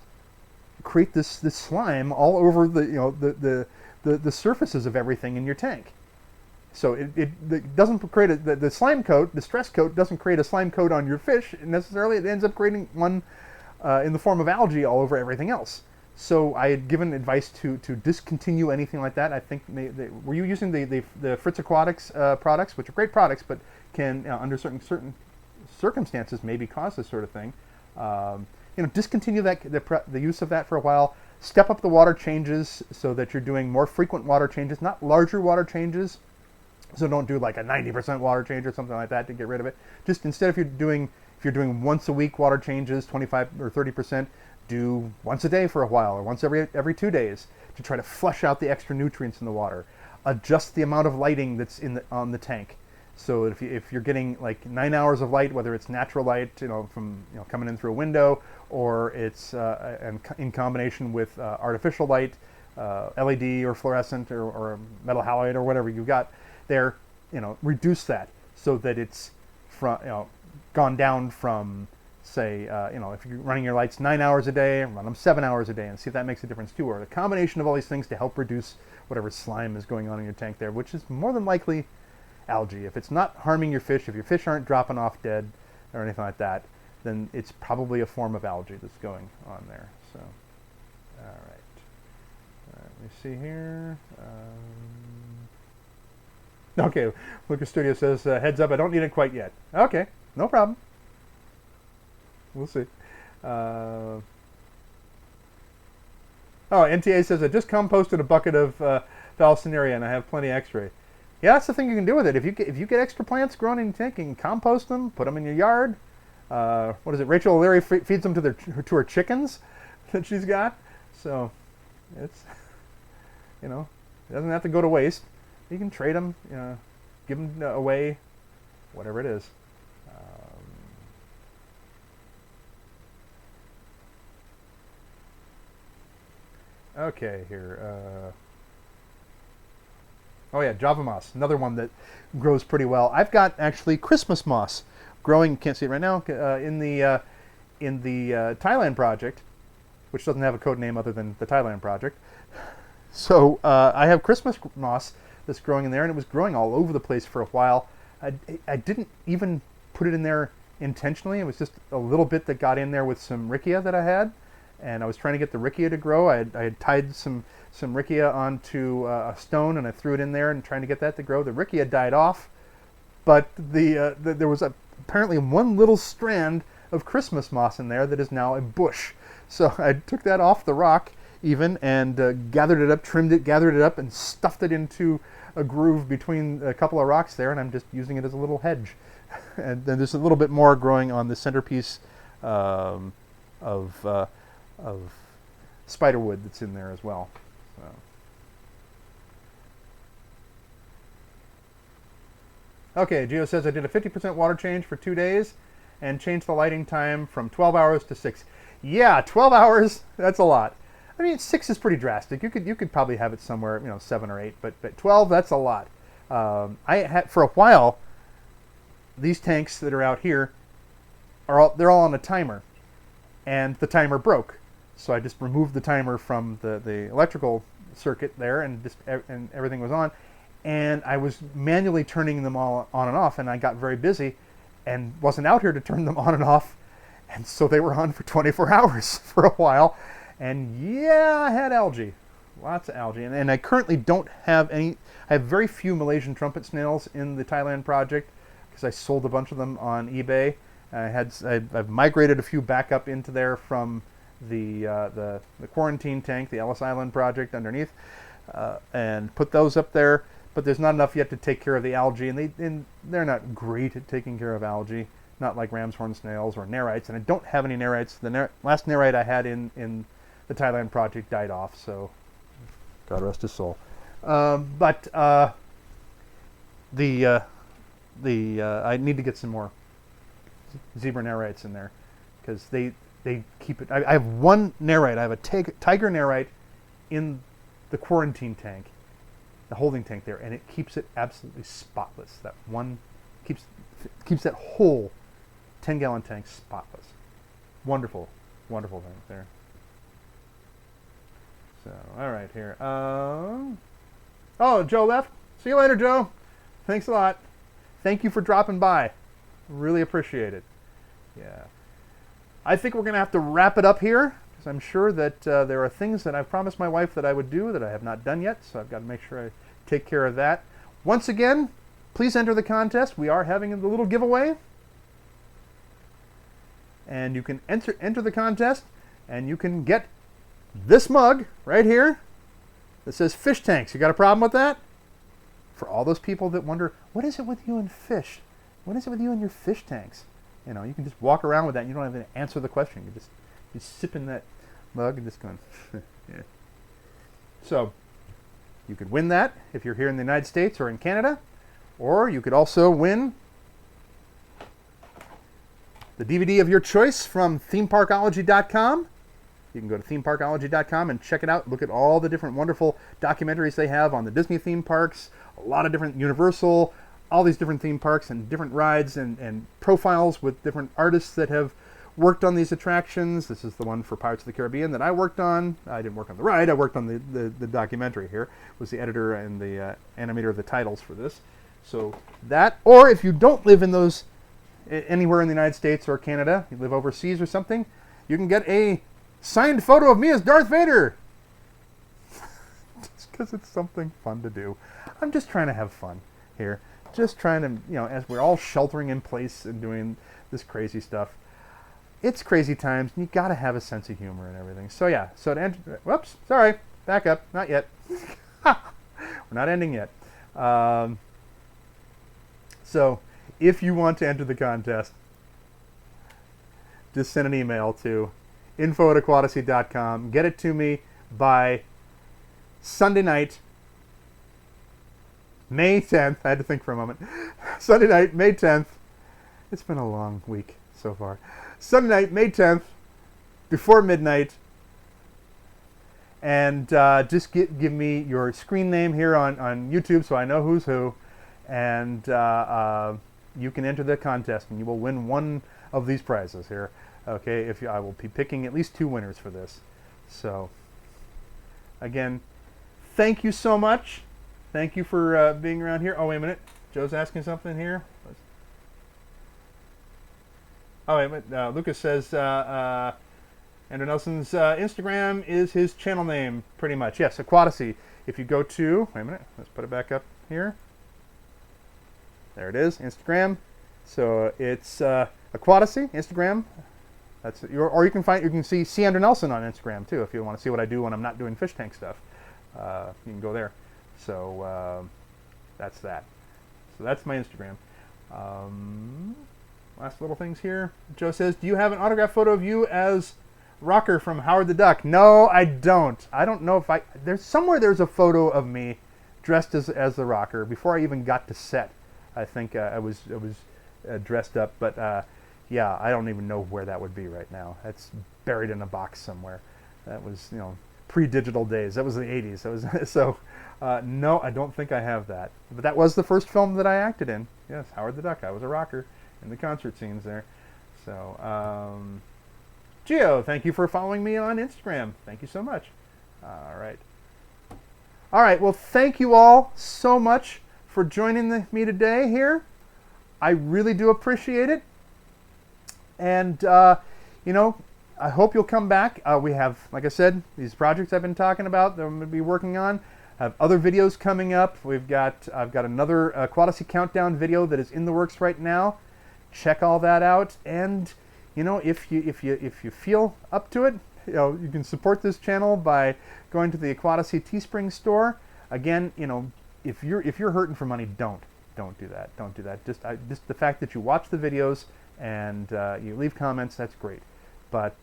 create this slime all over the surfaces of everything in your tank. So it doesn't create the slime coat, the stress coat doesn't create a slime coat on your fish necessarily. It ends up creating one in the form of algae all over everything else. So I had given advice to discontinue anything like that. I think were you using the Fritz Aquatics products, which are great products, but can under certain circumstances maybe cause this sort of thing. Discontinue the use of that for a while. Step up the water changes so that you're doing more frequent water changes, not larger water changes, So don't do like a 90% water change or something like that to get rid of it. Just instead, if you're doing once a week water changes, 25 or 30%, do once a day for a while, or once every 2 days, to try to flush out the extra nutrients in the water. Adjust the amount of lighting that's on the tank. So if you're getting like 9 hours of light, whether it's natural light, from coming in through a window, or it's in combination with artificial light, LED or fluorescent or metal halide or whatever you got there, reduce that so that it's gone down from, say, if you're running your lights 9 hours a day, run them 7 hours a day, and see if that makes a difference too. Or a combination of all these things to help reduce whatever slime is going on in your tank there, which is more than likely algae. If it's not harming your fish, if your fish aren't dropping off dead or anything like that, then it's probably a form of algae that's going on there. So, all right. Let me see here. Okay, Lucas Studio says, heads up, I don't need it quite yet. Okay, no problem. We'll see. Oh, NTA says, I just composted a bucket of Thalassoneria and I have plenty X-ray. Yeah, that's the thing you can do with it. If you get extra plants growing in your tank, you can compost them, put them in your yard. What is it? Rachel O'Leary feeds them to her chickens that she's got. So it's, it doesn't have to go to waste. You can trade them, give them away, whatever it is. Okay, here. Oh yeah, Java moss, another one that grows pretty well. I've got actually Christmas moss growing. Can't see it right now. In the Thailand project, which doesn't have a code name other than the Thailand project. So I have Christmas moss that's growing in there, and it was growing all over the place for a while. I didn't even put it in there intentionally. It was just a little bit that got in there with some riccia that I had, and I was trying to get the riccia to grow. I had tied some riccia onto a stone, and I threw it in there and trying to get that to grow. The riccia died off, but there was apparently one little strand of Christmas moss in there that is now a bush. So I took that off the rock even and gathered it up, trimmed it, gathered it up, and stuffed it into a groove between a couple of rocks there, and I'm just using it as a little hedge. And then there's a little bit more growing on the centerpiece of spiderwood that's in there as well. So. Okay, Gio says I did a 50% water change for 2 days and changed the lighting time from 12 hours to 6. Yeah, 12 hours, that's a lot. I mean, 6 is pretty drastic. You could probably have it somewhere, 7 or 8, but 12, that's a lot. I had, for a while, these tanks that are out here they're all on a timer, and the timer broke. So I just removed the timer from the electrical circuit there, and everything was on. And I was manually turning them all on and off, and I got very busy and wasn't out here to turn them on and off. And so they were on for 24 hours for a while. And yeah, I had algae, lots of algae. And I currently don't have any. I have very few Malaysian trumpet snails in the Thailand project because I sold a bunch of them on eBay. I've migrated a few back up into there from the quarantine tank, the Ellis Island project underneath, and put those up there. But there's not enough yet to take care of the algae, and they're not great at taking care of algae, not like ram's horn snails or nerites. And I don't have any nerites. The last nerite I had in the Thailand project died off, so God rest his soul. But I need to get some more zebra nerites in there because they keep it. I have one nerite. I have a tiger nerite in the quarantine tank, the holding tank there, and it keeps it absolutely spotless. That one keeps that whole 10-gallon tank spotless. Wonderful, wonderful thing there. So, all right, here. Oh, Joe left. See you later, Joe. Thanks a lot. Thank you for dropping by. Really appreciate it. Yeah. I think we're going to have to wrap it up here because I'm sure that there are things that I've promised my wife that I would do that I have not done yet, so I've got to make sure I take care of that. Once again, please enter the contest. We are having a little giveaway. And you can enter the contest, and you can get this mug right here that says Fish Tanks. You got a problem with that? for all those people that wonder, what is it with you and fish? What is it with you and your fish tanks? You know, you can just walk around with that and you don't have to answer the question. You just sip in that mug and just going, yeah. So you could win that if you're here in the United States or in Canada, or you could also win the DVD of your choice from themeparkology.com. You can go to themeparkology.com and check it out. Look at all the different wonderful documentaries they have on the Disney theme parks, a lot of different Universal, all these different theme parks and different rides and profiles with different artists that have worked on these attractions. This is the one for Pirates of the Caribbean that I worked on. I didn't work on the ride. I worked on the documentary here. Was the editor and the animator of the titles for this. So that, or if you don't live in those anywhere in the United States or Canada, you live overseas or something, you can get a signed photo of me as Darth Vader. Just because it's something fun to do. I'm just trying to have fun here. Just trying to, you know, as we're all sheltering in place and doing this crazy stuff. It's crazy times, and you got to have a sense of humor and everything. So yeah, so to end, whoops, sorry, back up, not yet. We're not ending yet. So if you want to enter the contest, just send an email to info@aquatasy.com. Get it to me by Sunday night, May 10th. I had to think for a moment. Sunday night, May 10th. It's been a long week so far. Sunday night, May 10th, before midnight. And just give me your screen name here on YouTube so I know who's who. And you can enter the contest and you will win one of these prizes here. Okay, I will be picking at least 2 winners for this. So, again, thank you so much. Thank you for being around here. Oh, wait a minute. Joe's asking something here. Oh, wait a minute. Lucas says Andrew Nelson's Instagram is his channel name, pretty much. Yes, Aquatasy. If you go to, wait a minute, let's put it back up here. There it is, Instagram. So it's Aquatasy, Instagram. That's or you can see C. Andrew Nelson on Instagram too if you want to see what I do when I'm not doing fish tank stuff. You can go there. So that's that. So that's my Instagram. Last little things here. Joe says, do you have an autographed photo of you as Rocker from Howard the Duck? No, I don't. I don't know if there's a photo of me dressed as the Rocker before I even got to set. I think I was dressed up, but yeah, I don't even know where that would be right now. That's buried in a box somewhere. That was, you know, pre-digital days. That was the 80s. That was so. No, I don't think I have that. But that was the first film that I acted in. Yes, Howard the Duck. I was a rocker in the concert scenes there. So, Gio, thank you for following me on Instagram. Thank you so much. All right. All right. Well, thank you all so much for joining me today here. I really do appreciate it. And, you know, I hope you'll come back. We have, like I said, these projects I've been talking about that I'm going to be working on. I have other videos coming up. I've got another Aquatasy countdown video that is in the works right now. Check all that out. And, you know, if you feel up to it, you know, you can support this channel by going to the Aquatasy Teespring store. Again, you know, if you're hurting for money, don't do that. Don't do that. Just the fact that you watch the videos and you leave comments, that's great. But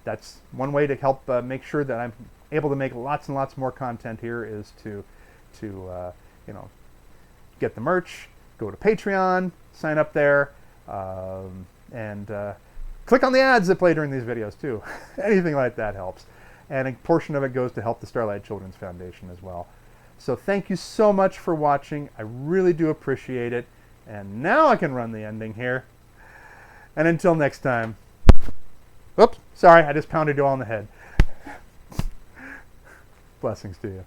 that's one way to help make sure that I'm able to make lots and lots more content here is to you know, get the merch, go to Patreon, sign up there, and click on the ads that play during these videos too. Anything like that helps. And a portion of it goes to help the Starlight Children's Foundation as well. So thank you so much for watching. I really do appreciate it. And now I can run the ending here. And until next time. Oops, sorry, I just pounded you all in the head. Blessings to you.